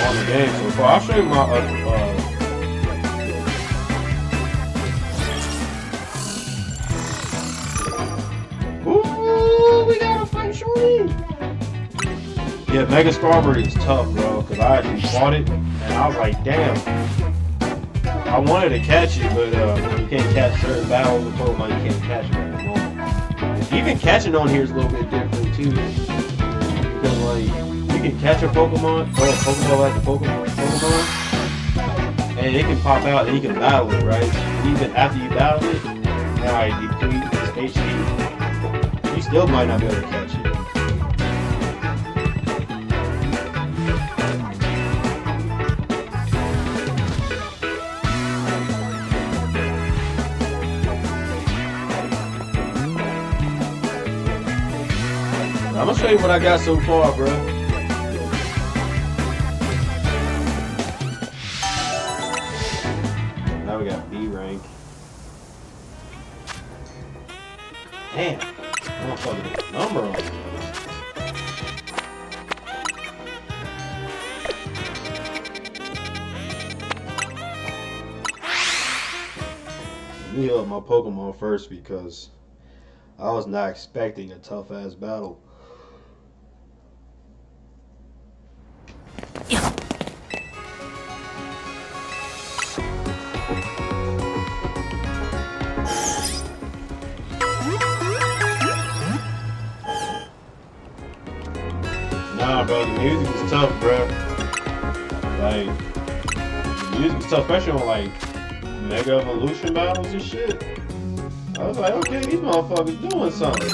on the game so far. I'll show you my ooh, we got a fight shorty. Yeah, Mega Skarmory is tough, bro, because I actually fought it, and I was like, damn. I wanted to catch it, but you can't catch certain battles with Pokemon, you can't catch them at the moment. Even catching on here is a little bit different, too. Because, like, you can catch a Pokemon, throw a Pokeball at the Pokemon, and it can pop out and you can battle it, right? And even after you battle it, and like deplete its HP, you still might not be able to catch it. I'm gonna show you what I got so far, bro. Now we got B rank. Damn, motherfucker, number on it. Let me heal up my Pokemon first because I was not expecting a tough ass battle. Nah, bro, the music is tough, bro. Like, the music is tough, especially on like Mega Evolution battles and shit. I was like, okay, these motherfuckers doing something.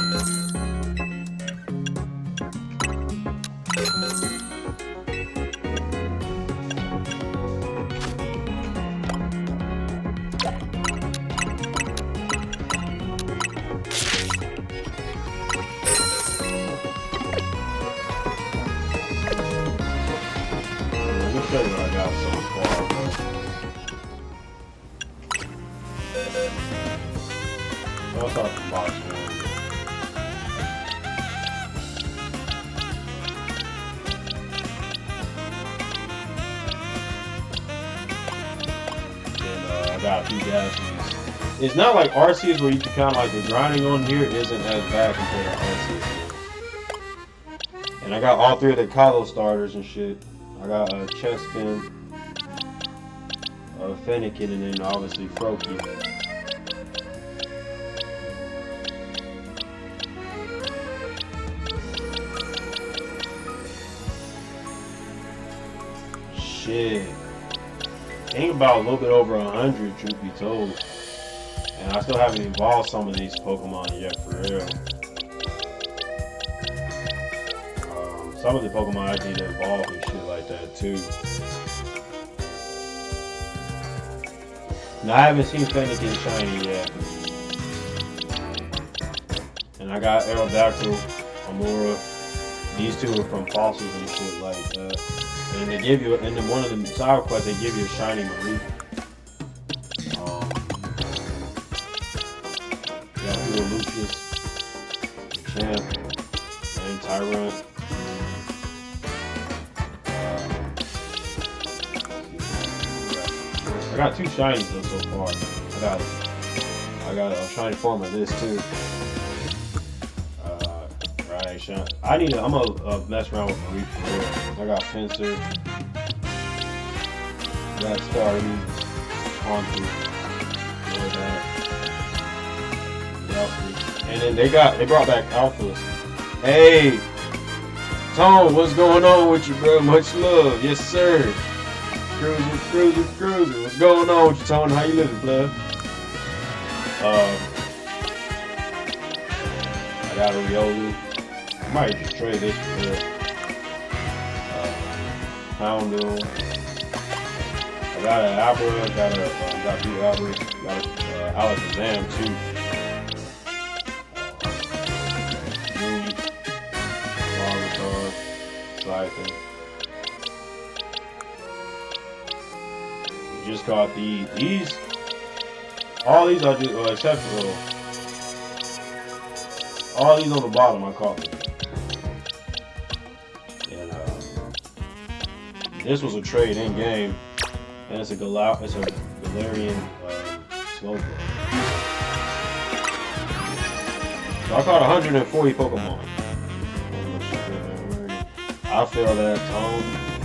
Let me show you what I got so far, bro. I'll start the box one. And I got a few gas keys. It's not like Arceus where you can kind of like the grinding on here isn't as bad compared to Arceus. And I got all three of the Kalos starters and shit. I got a Chespin, a Fennekin, and then obviously Froakie. Shit. Ain't about a little bit over 100, truth be told. And I still haven't evolved some of these Pokemon yet, for real. Some of the Pokemon I need to evolve and shit like that, too. Now, I haven't seen Fennekin shiny yet. And I got Aerodactyl, Amora. These two are from fossils and shit like that. And they give you, and then one of the side quests, they give you a shiny Marie. Got Hero Lucius, Champ, and Tyrant. I got two shinies though so far. I got a shiny form of this too. Right, shiny. I'm gonna mess around with Marie for real. I got Fencer. that star he's onto. Or that. And then they brought back alphas. Hey, Tone, what's going on with you, bro? Much love, yes sir. Cruiser. What's going on with you, Tone? How you living, player? I got a Riolu. I might just trade this for Houndoom. I got an Abra, got two Abras, got Alakazam too. Jacinthe. Just caught these. All these are just exceptional. All these on the bottom I caught them. And this was a trade in game, and it's a Galarian Slowpoke. So I caught 140 Pokemon. I feel that, Tone.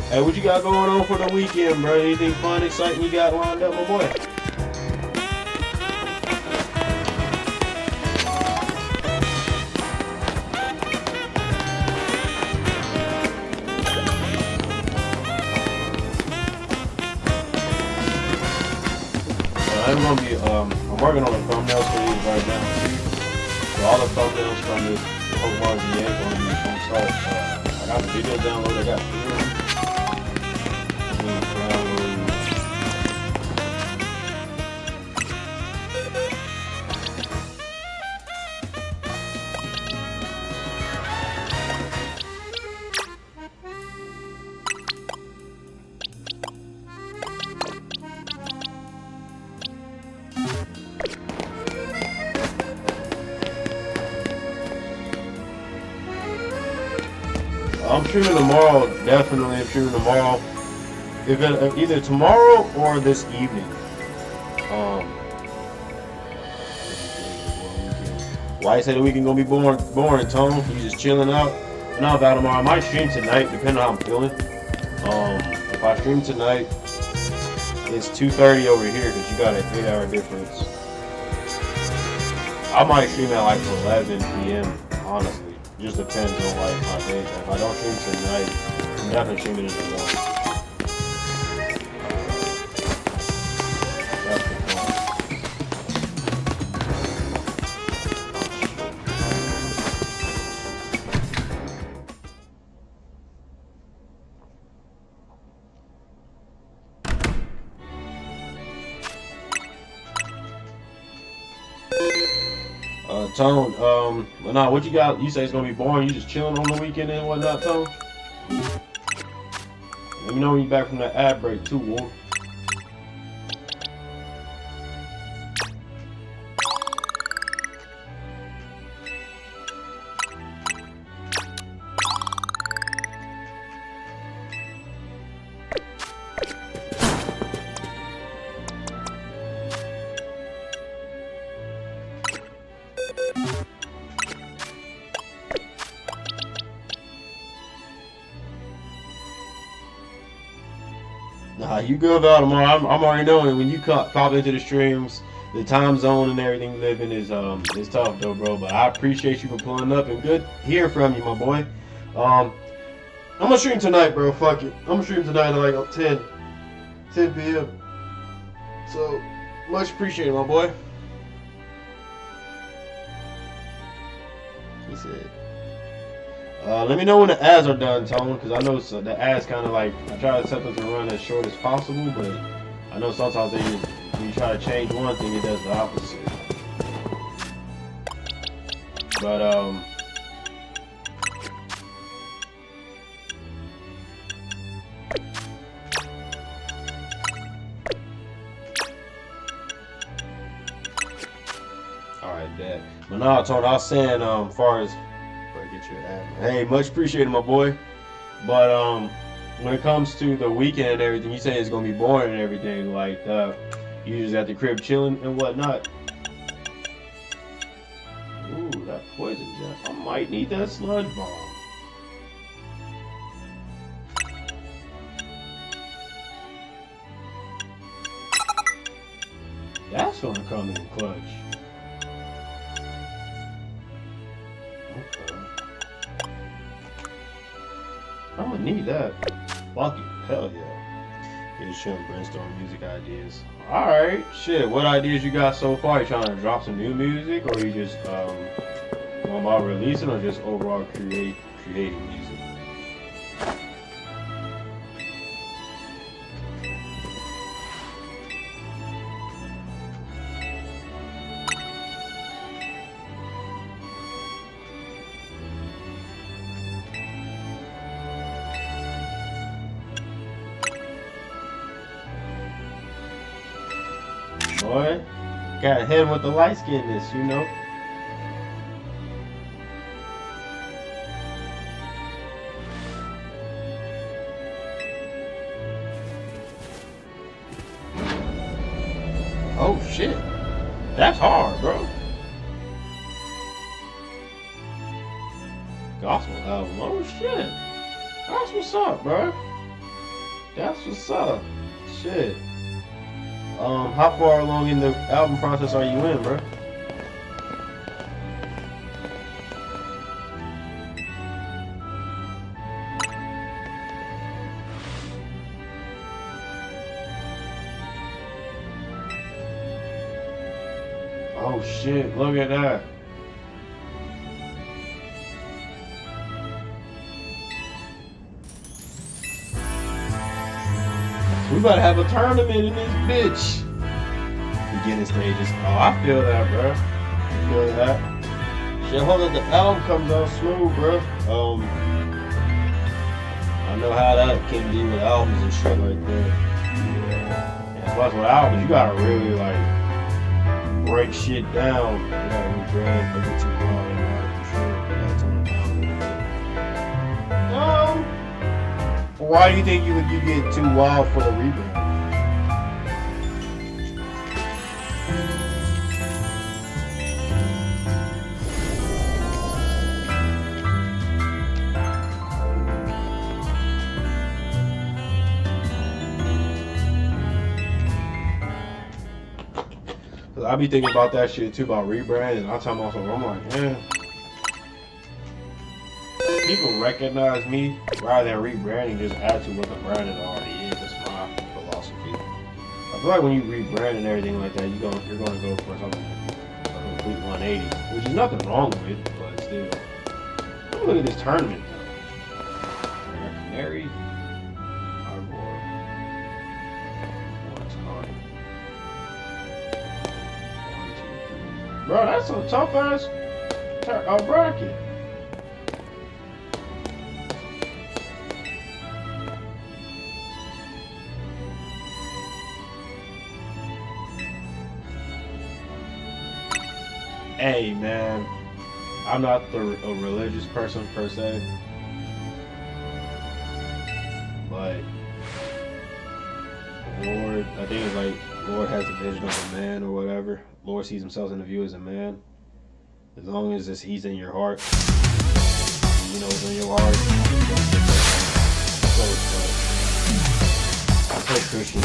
Hey, what you got going on for the weekend, bro? Anything fun, exciting you got lined up, my boy? I'm working on the thumbnails for these right now. So all the thumbnails from this Pokemon ZA are going to be from start. I got the video downloaded. I got I'm streaming tomorrow, definitely. I'm streaming tomorrow. Either tomorrow or this evening. Why you say the weekend gonna be boring, Tone? You just chilling out? No, about tomorrow. I might stream tonight, depending on how I'm feeling. If I stream tonight, it's 2:30 over here because you got an 8-hour difference. I might stream at like 11 p.m. honestly. Just depends on like my day. If I don't stream tonight, I'm definitely streaming in the morning. That's the Tone, but nah, what you got? You say it's gonna be boring. You just chilling on the weekend and whatnot, Tone? Let me know when you're back from that ad break too, Wolf. Nah, you good about tomorrow. I'm already knowing when you pop into the streams, the time zone and everything you live in is tough though, bro. But I appreciate you for pulling up and good hearing from you, my boy. I'm gonna stream tonight, bro. Fuck it. I'm gonna stream tonight at like 10 p.m. So much appreciated, my boy. He said. Let me know when the ads are done, Tone, because I know the ads kind of like, I try to set them to run as short as possible, but I know sometimes when you try to change one thing, it does the opposite. But, alright, Dad. But no, Tone, I was saying, as far as, hey, much appreciated, my boy. But when it comes to the weekend and everything, you say it's gonna be boring and everything. Like you just at the crib chilling and whatnot. Ooh, that poison jet. I might need that sludge bomb. It's gonna come in clutch. Okay. I'm gonna need that. Fuck it. Hell yeah. Get a show and brainstorm music ideas. Alright, shit. What ideas you got so far? You trying to drop some new music, or you just going about releasing, or just overall creating music? Boy, gotta hit him with the light skinness, you know. Oh shit, that's hard, bro. Gospel album, oh shit. That's what's up, bro. That's what's up. Shit. How far along in the album process are you in, bro? Oh shit, look at that. We about to have a tournament in this bitch. Beginning stages. Oh, I feel that, bro. I feel that. Shit, hold up, the album comes out smooth, bro. I know how that can be with albums and shit like that. And plus with albums, you gotta really like break shit down. You gotta rebrand, make it too hard and hard for sure. You gotta tone it down a little bit. Why do you think you get too wild for the rebrand? Cause I be thinking about that shit too, about rebrand, and I tell myself, I'm like, man, people recognize me rather than rebranding, just add to what the brand already is. That's my philosophy. I feel like when you rebrand and everything like that, you're gonna go for something a complete 180, which is nothing wrong with it, but still. Look at this tournament though. I got Canary, Arbor, one time. 1, 2, 3. Bro, that's a tough ass bracket. Hey man, I'm not a religious person per se, but Lord, I think it's like Lord has a vision of a man or whatever. Lord sees himself in the view as a man. As long as he's in your heart, you know it's in your heart. So I play Christian.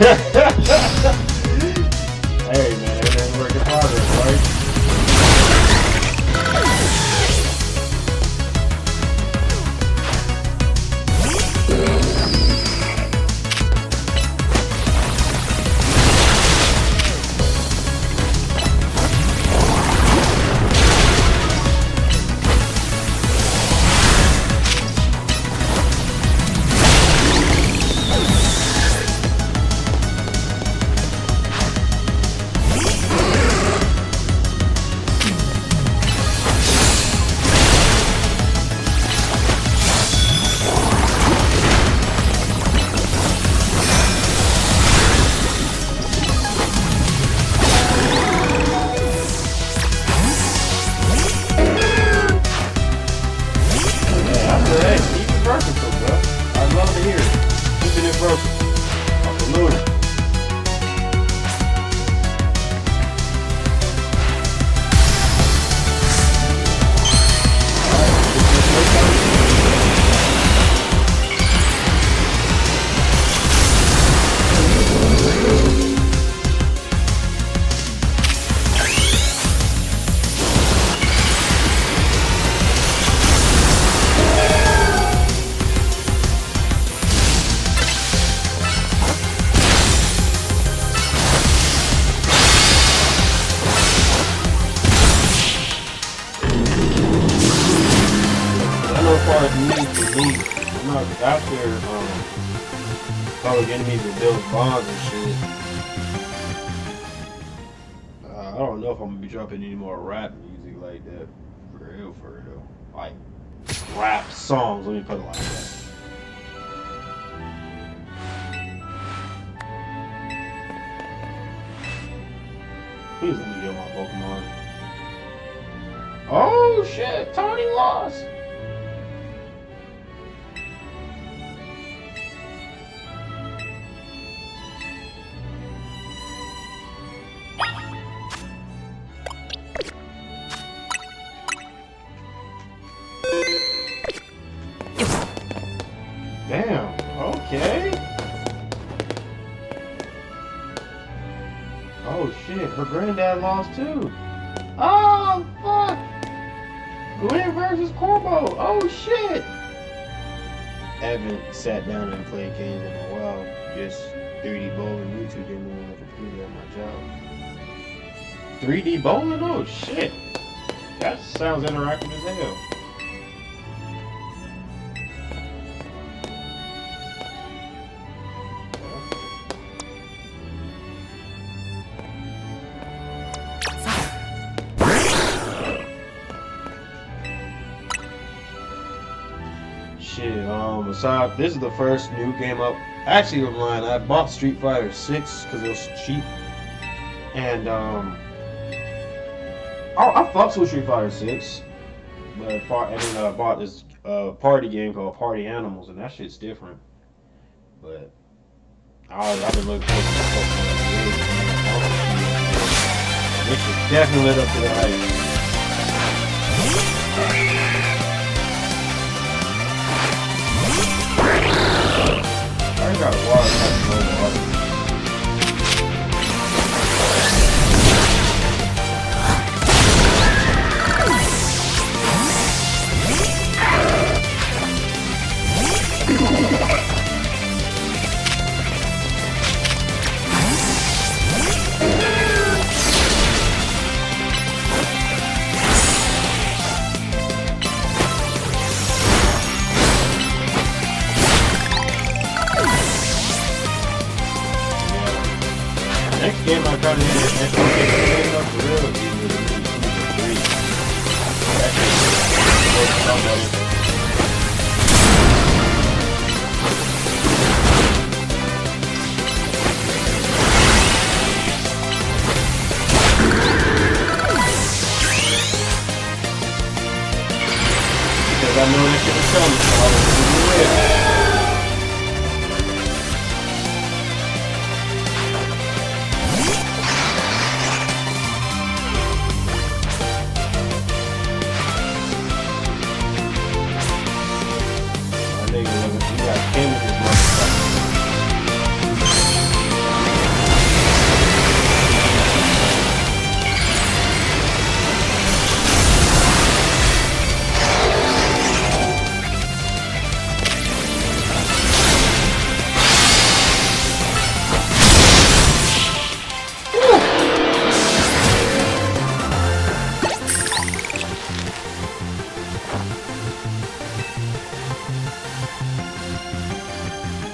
Hey man, everything's working progress, right? far it's new for me. I'm not after Public Enemies with Bill's Bonds and shit. I don't know if I'm gonna be dropping any more rap music like that. For real though. Like rap songs, let me put it like that. Please let me get my Pokemon. Oh shit, Tony lost! Damn, okay. Oh shit, her granddad lost too. Oh fuck! Gwen versus Corbo. Oh shit! Haven't sat down and played games in a while. Just 3D bowling YouTube game on the computer at my job. 3D bowling? Oh shit! That sounds interactive as hell. Shit, aside, this is the first new game up. Actually, online, I bought Street Fighter 6 because it was cheap. And, I fucks with Street Fighter 6. But I bought this party game called Party Animals, and that shit's different. But, I've been looking forward to this. It should definitely live up to the hype. I got a lot of time to next game I try to hit is for real. Because I know that shit is coming, so I will do it.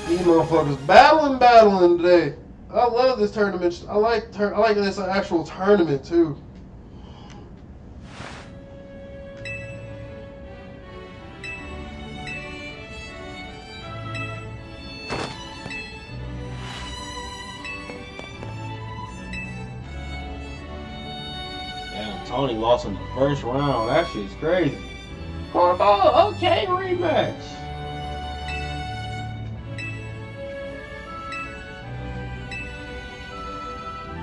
These motherfuckers battling today. I love this tournament. I like this actual tournament too. Damn, Tony lost in the first round. That shit's crazy. Corbo, okay, rematch.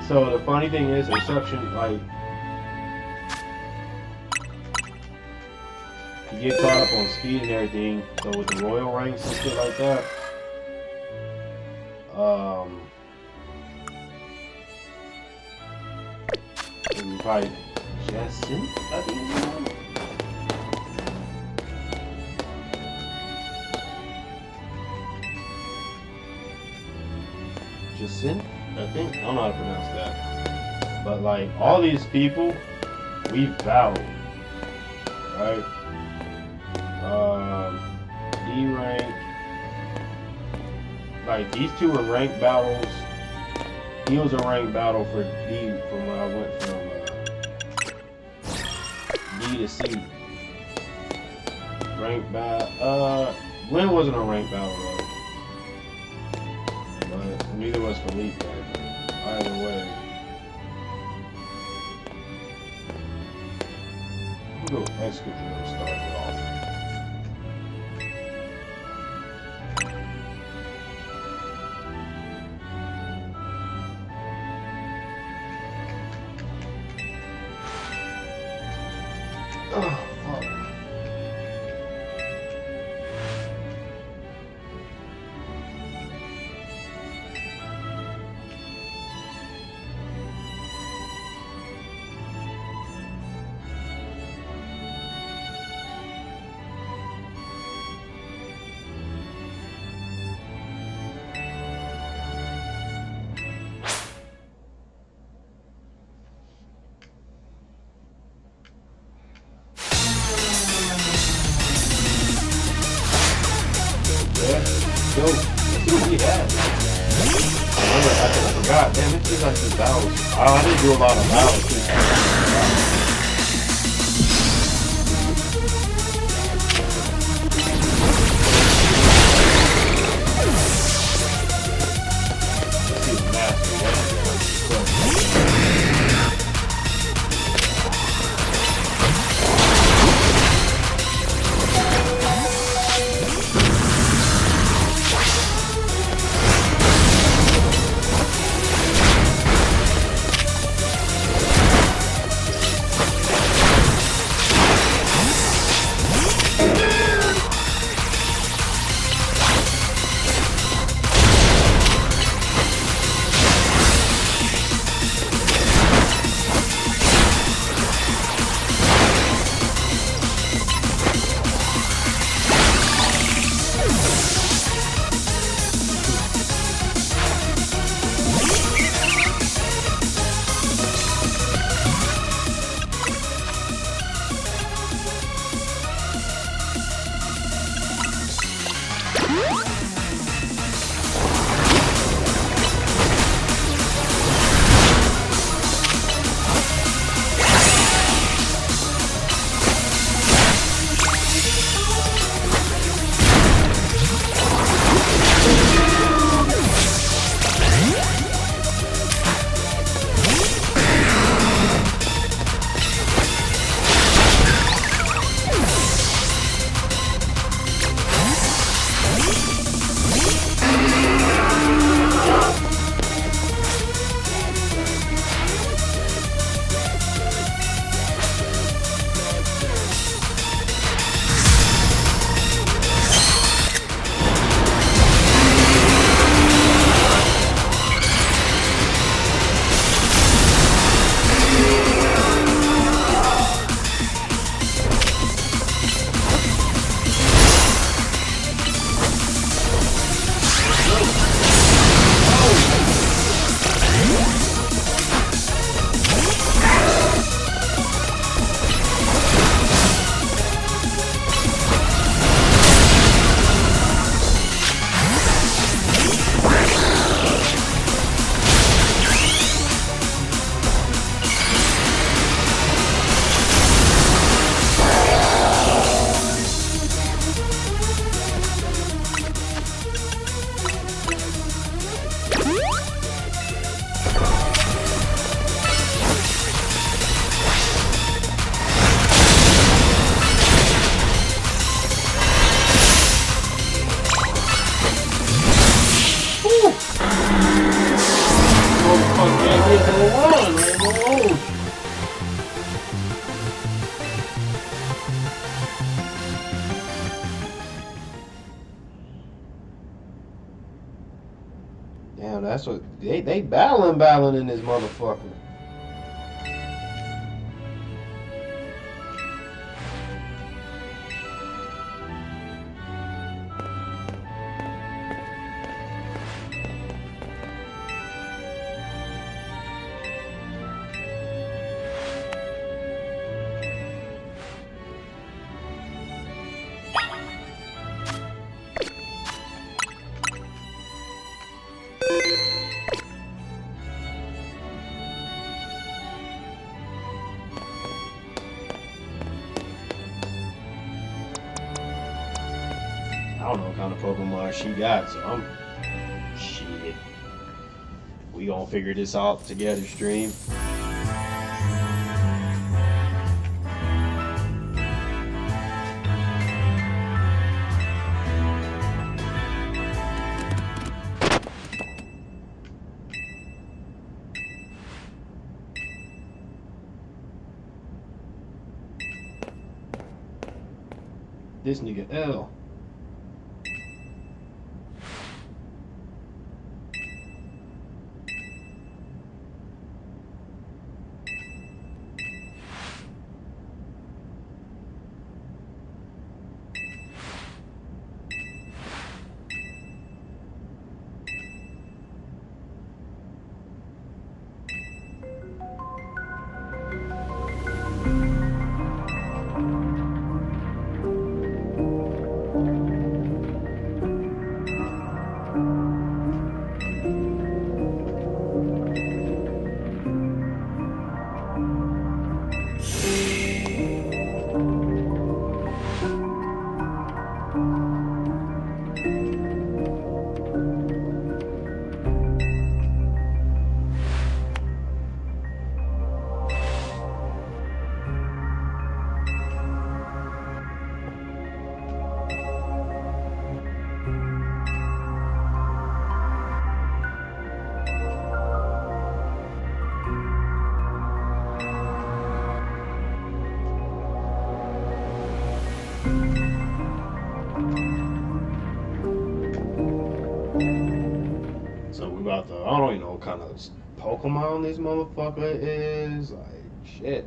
So the funny thing is, Inception, like, you get caught up on speed and everything. So with the royal ranks and shit like that, you probably Jacinthe, I think it's the name. Jacinthe? I think, I don't know how to pronounce that. But like, all these people, we battled, right? Alright, these two are ranked battles. He was a ranked battle for D from when I went from D to C. Ranked battle. Glenn wasn't a ranked battle though. But neither was Philippe. Either way. We'll go execute and start it off. Oh, fuck. Go. Let's see what we had. I forgot. Damn, it feels like this battles. I didn't do a lot of battles too. Let's see what master Damn, that's what they battling in this motherfucker. don't know what kind of Pokemon she got, so I'm shit. We gonna figure this out together, stream. This nigga L. So we about to, I don't even know what kind of Pokemon this motherfucker is. Like, shit.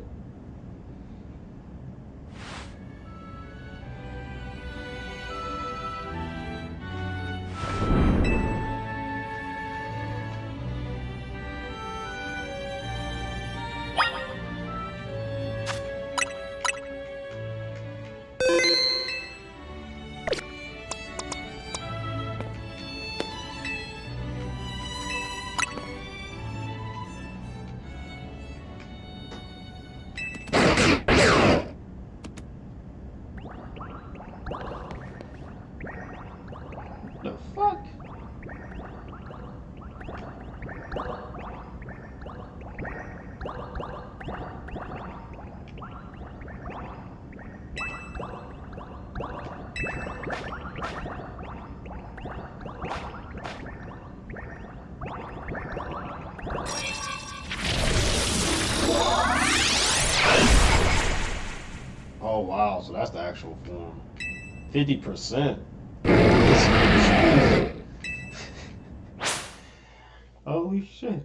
The fuck? Oh wow, so that's the actual form. 50%. Holy shit.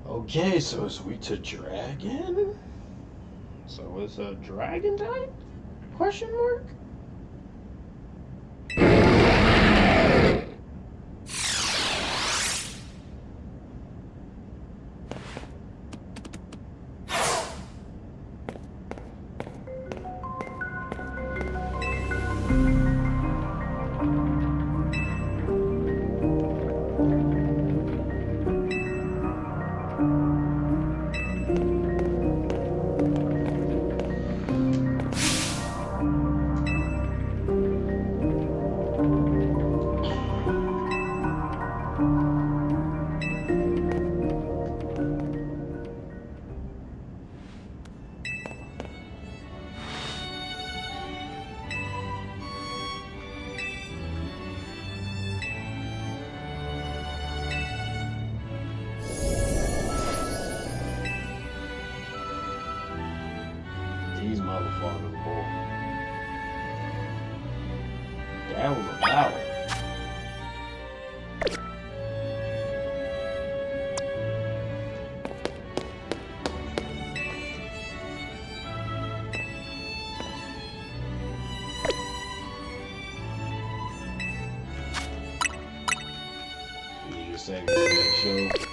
Okay, so it's weak to dragon? So it's a dragon type? Question mark? These motherfuckers, boy. That was a battle. Need a second to make sure.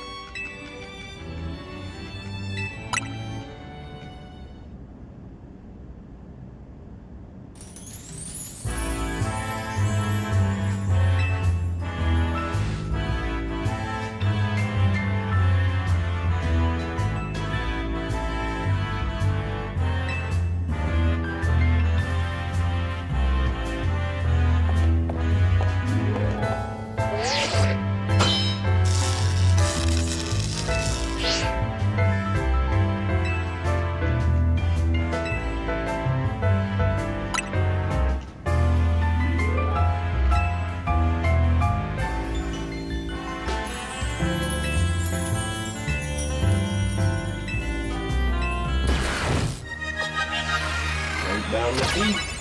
Down the feet.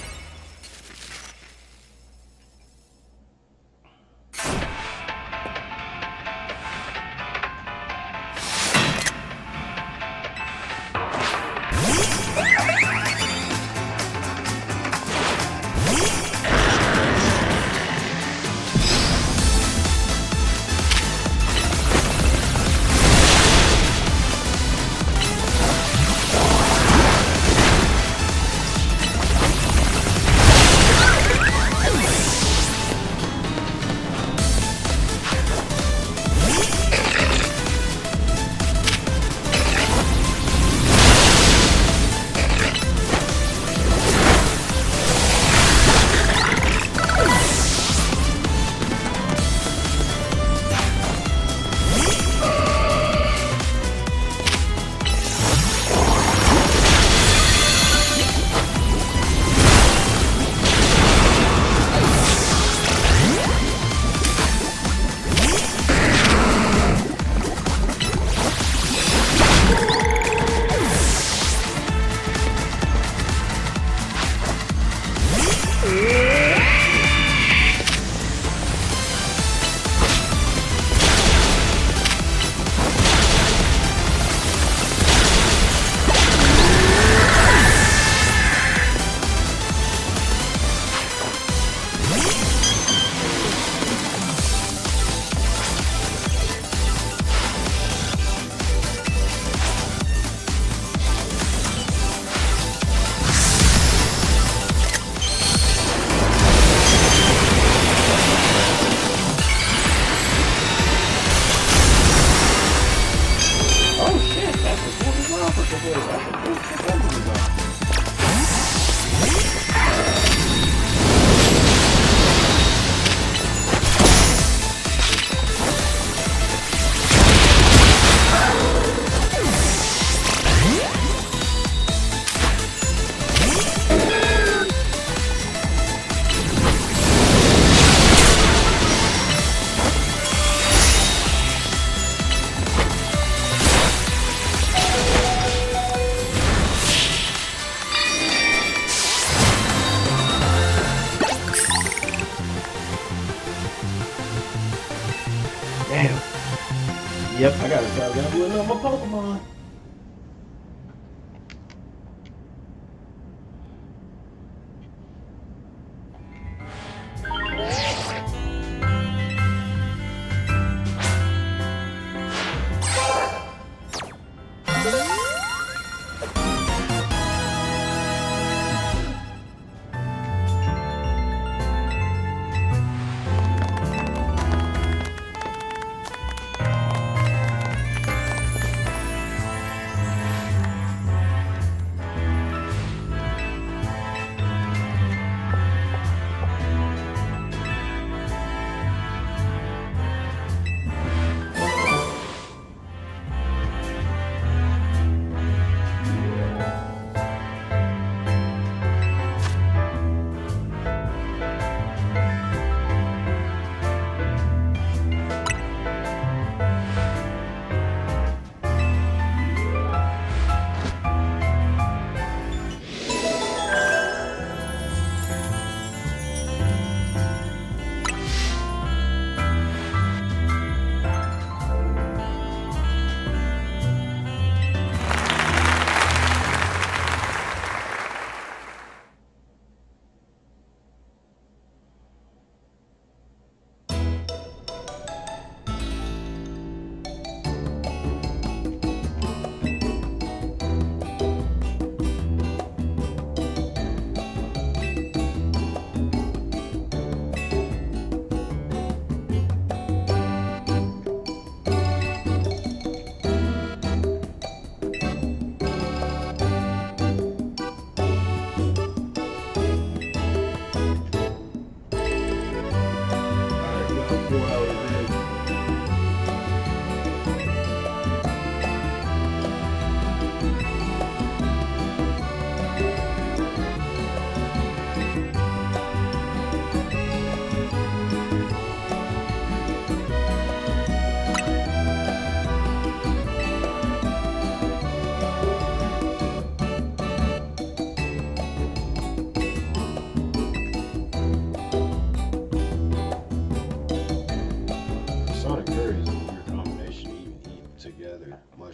Yep, I gotta start leveling up my Pokemon.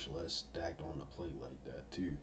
much less stacked on the plate like that too.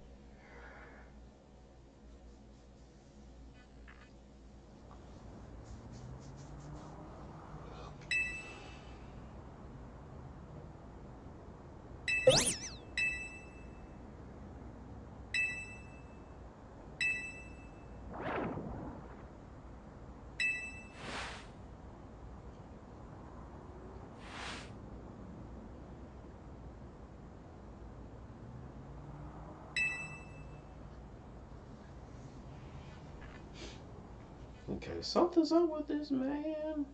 Okay, something's up with this man.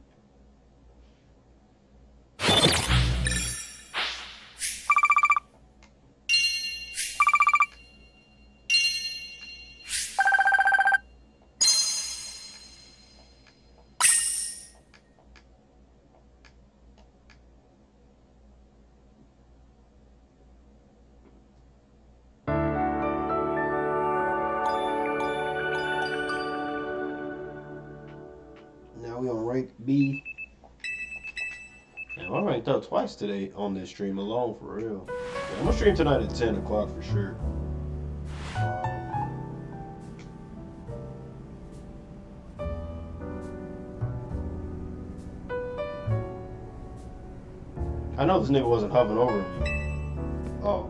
Now we on rank B. And I ranked up twice today on this stream alone, for real. Yeah, I'm gonna stream tonight at 10 o'clock for sure. I know this nigga wasn't hovering over me. Oh.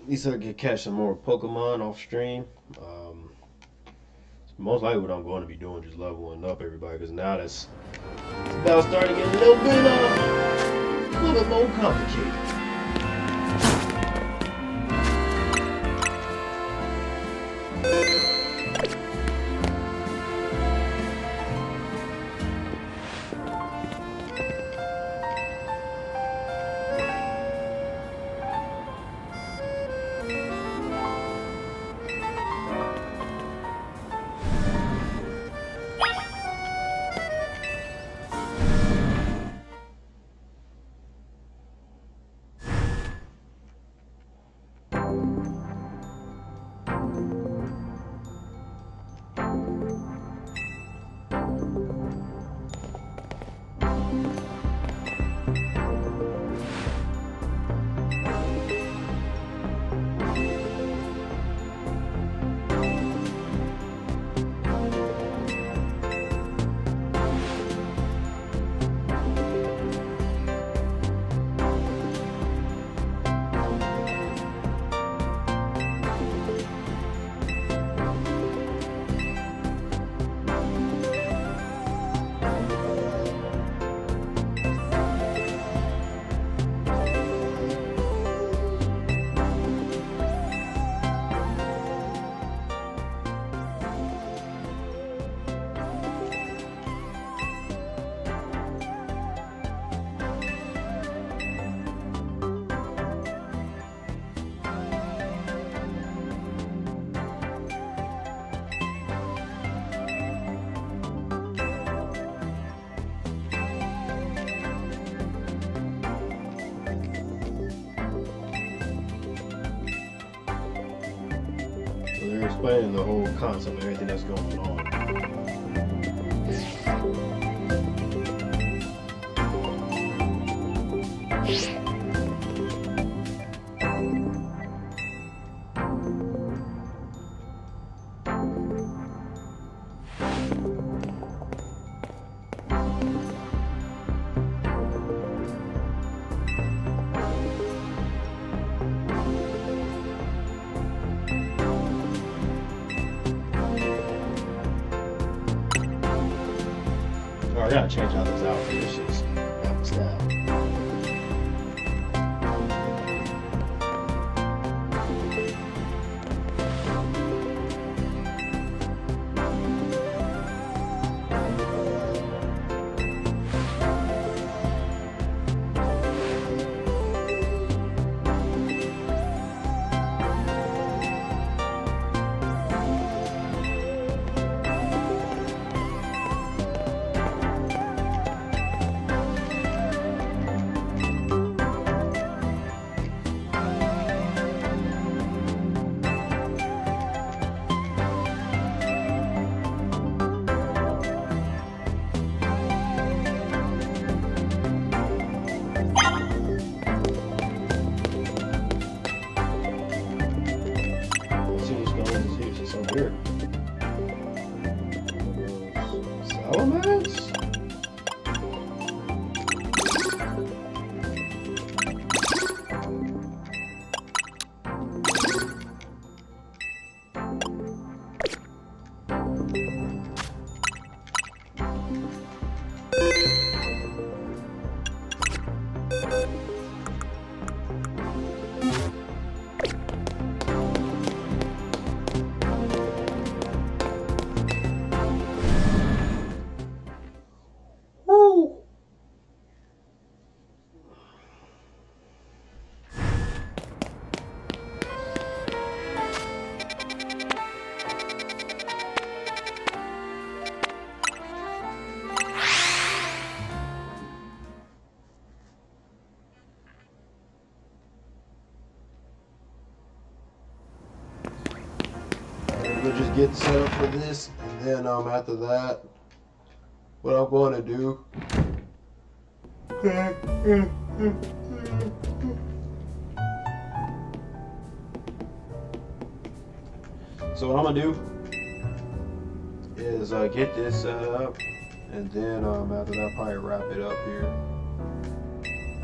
At least I could catch some more Pokemon off stream. Most likely what I'm going to be doing, just leveling up everybody, because now it's about starting to get a little bit more complicated. they're explaining the whole concept of everything that's going on. Oh, I gotta change out this outfit. This shit's out of style. Weird. Salamence? We'll just get set up for this, and then after that, what I'm going to do. So what I'm gonna do is get this set up, and then after that, probably wrap it up here.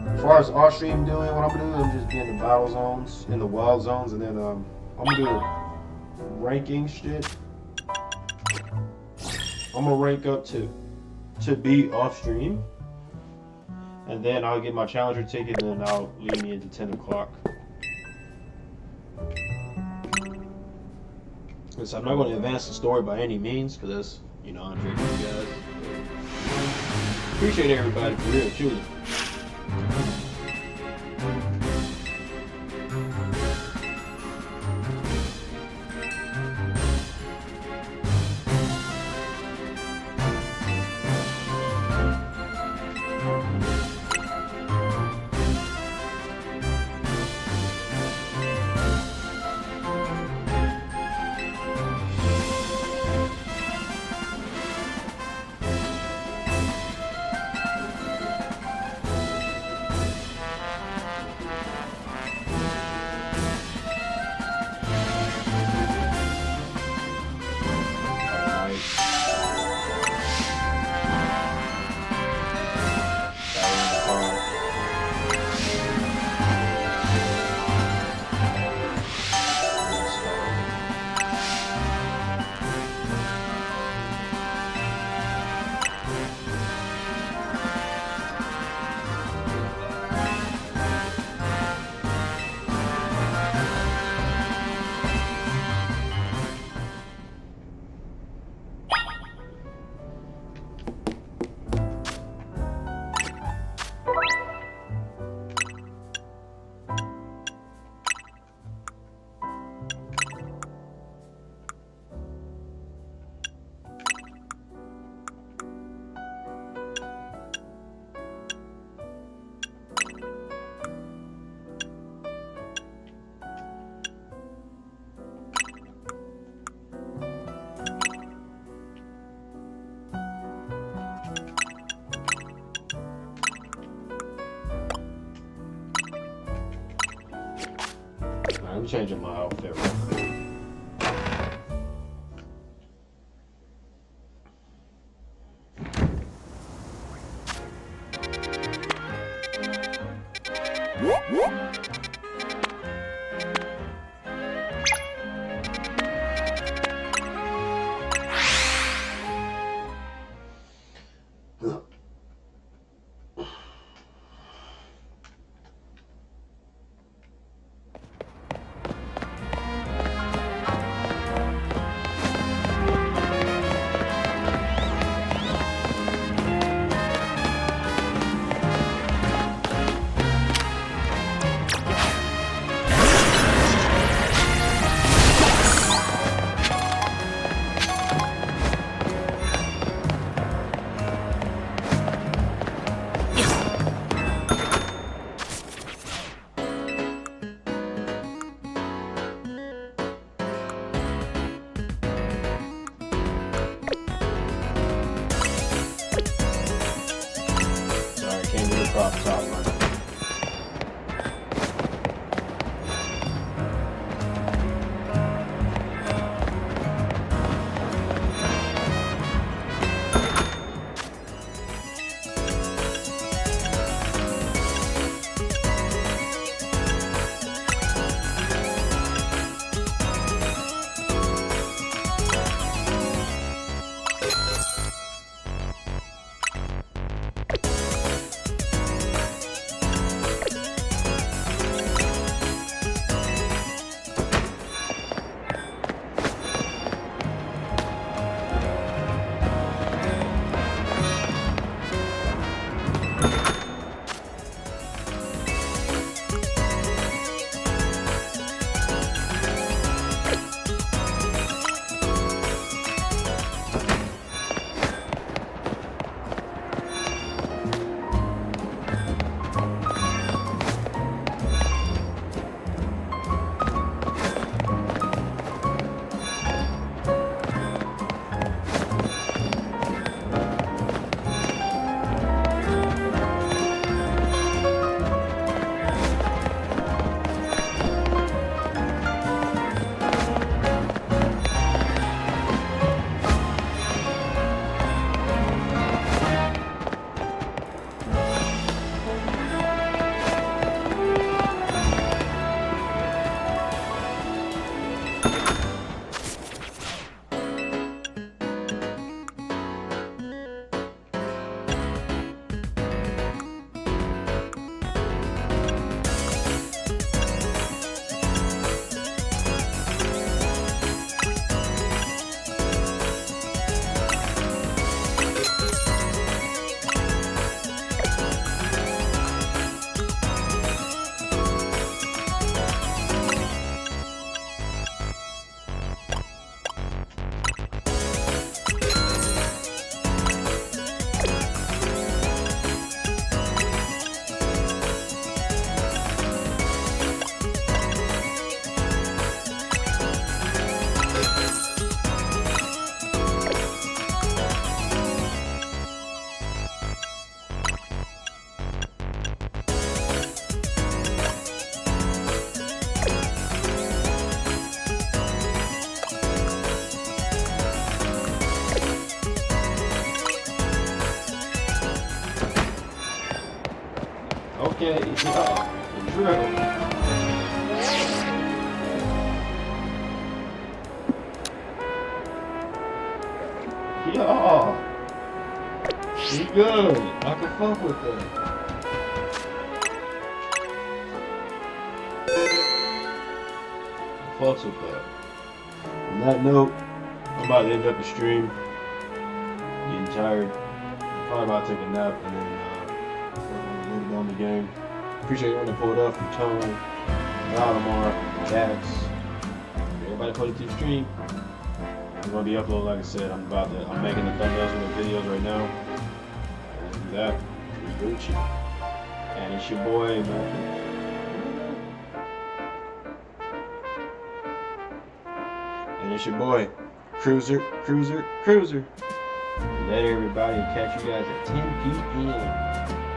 As far as off stream doing, what I'm gonna do, I'm just getting the battle zones in the wild zones, and then I'm gonna do ranking shit. I'm gonna rank up to be off stream, and then I'll get my challenger ticket, and then I'll leave me into 10 o'clock. So I'm not going to advance the story by any means, because that's, you know, I'm drinking you guys. Appreciate everybody for real, truly. I'm changing my outfit real quick. Crop top line. Okay, yeah, drill. Yeah, she good. I can fuck with that. Fucks with that. On that note, I'm about to end up the stream. Getting tired. Probably about to take a nap and then work a little bit on the game. Appreciate everyone that pulled up from Tone, Valdemar, Jax. Everybody pulled to the stream. I'm gonna be uploaded, like I said. I'm making the thumbnails for the videos right now. And do that. It's Gucci. And it's your boy, man. And it's your boy, Cruiser. Good night, everybody, and catch you guys at 10 p.m.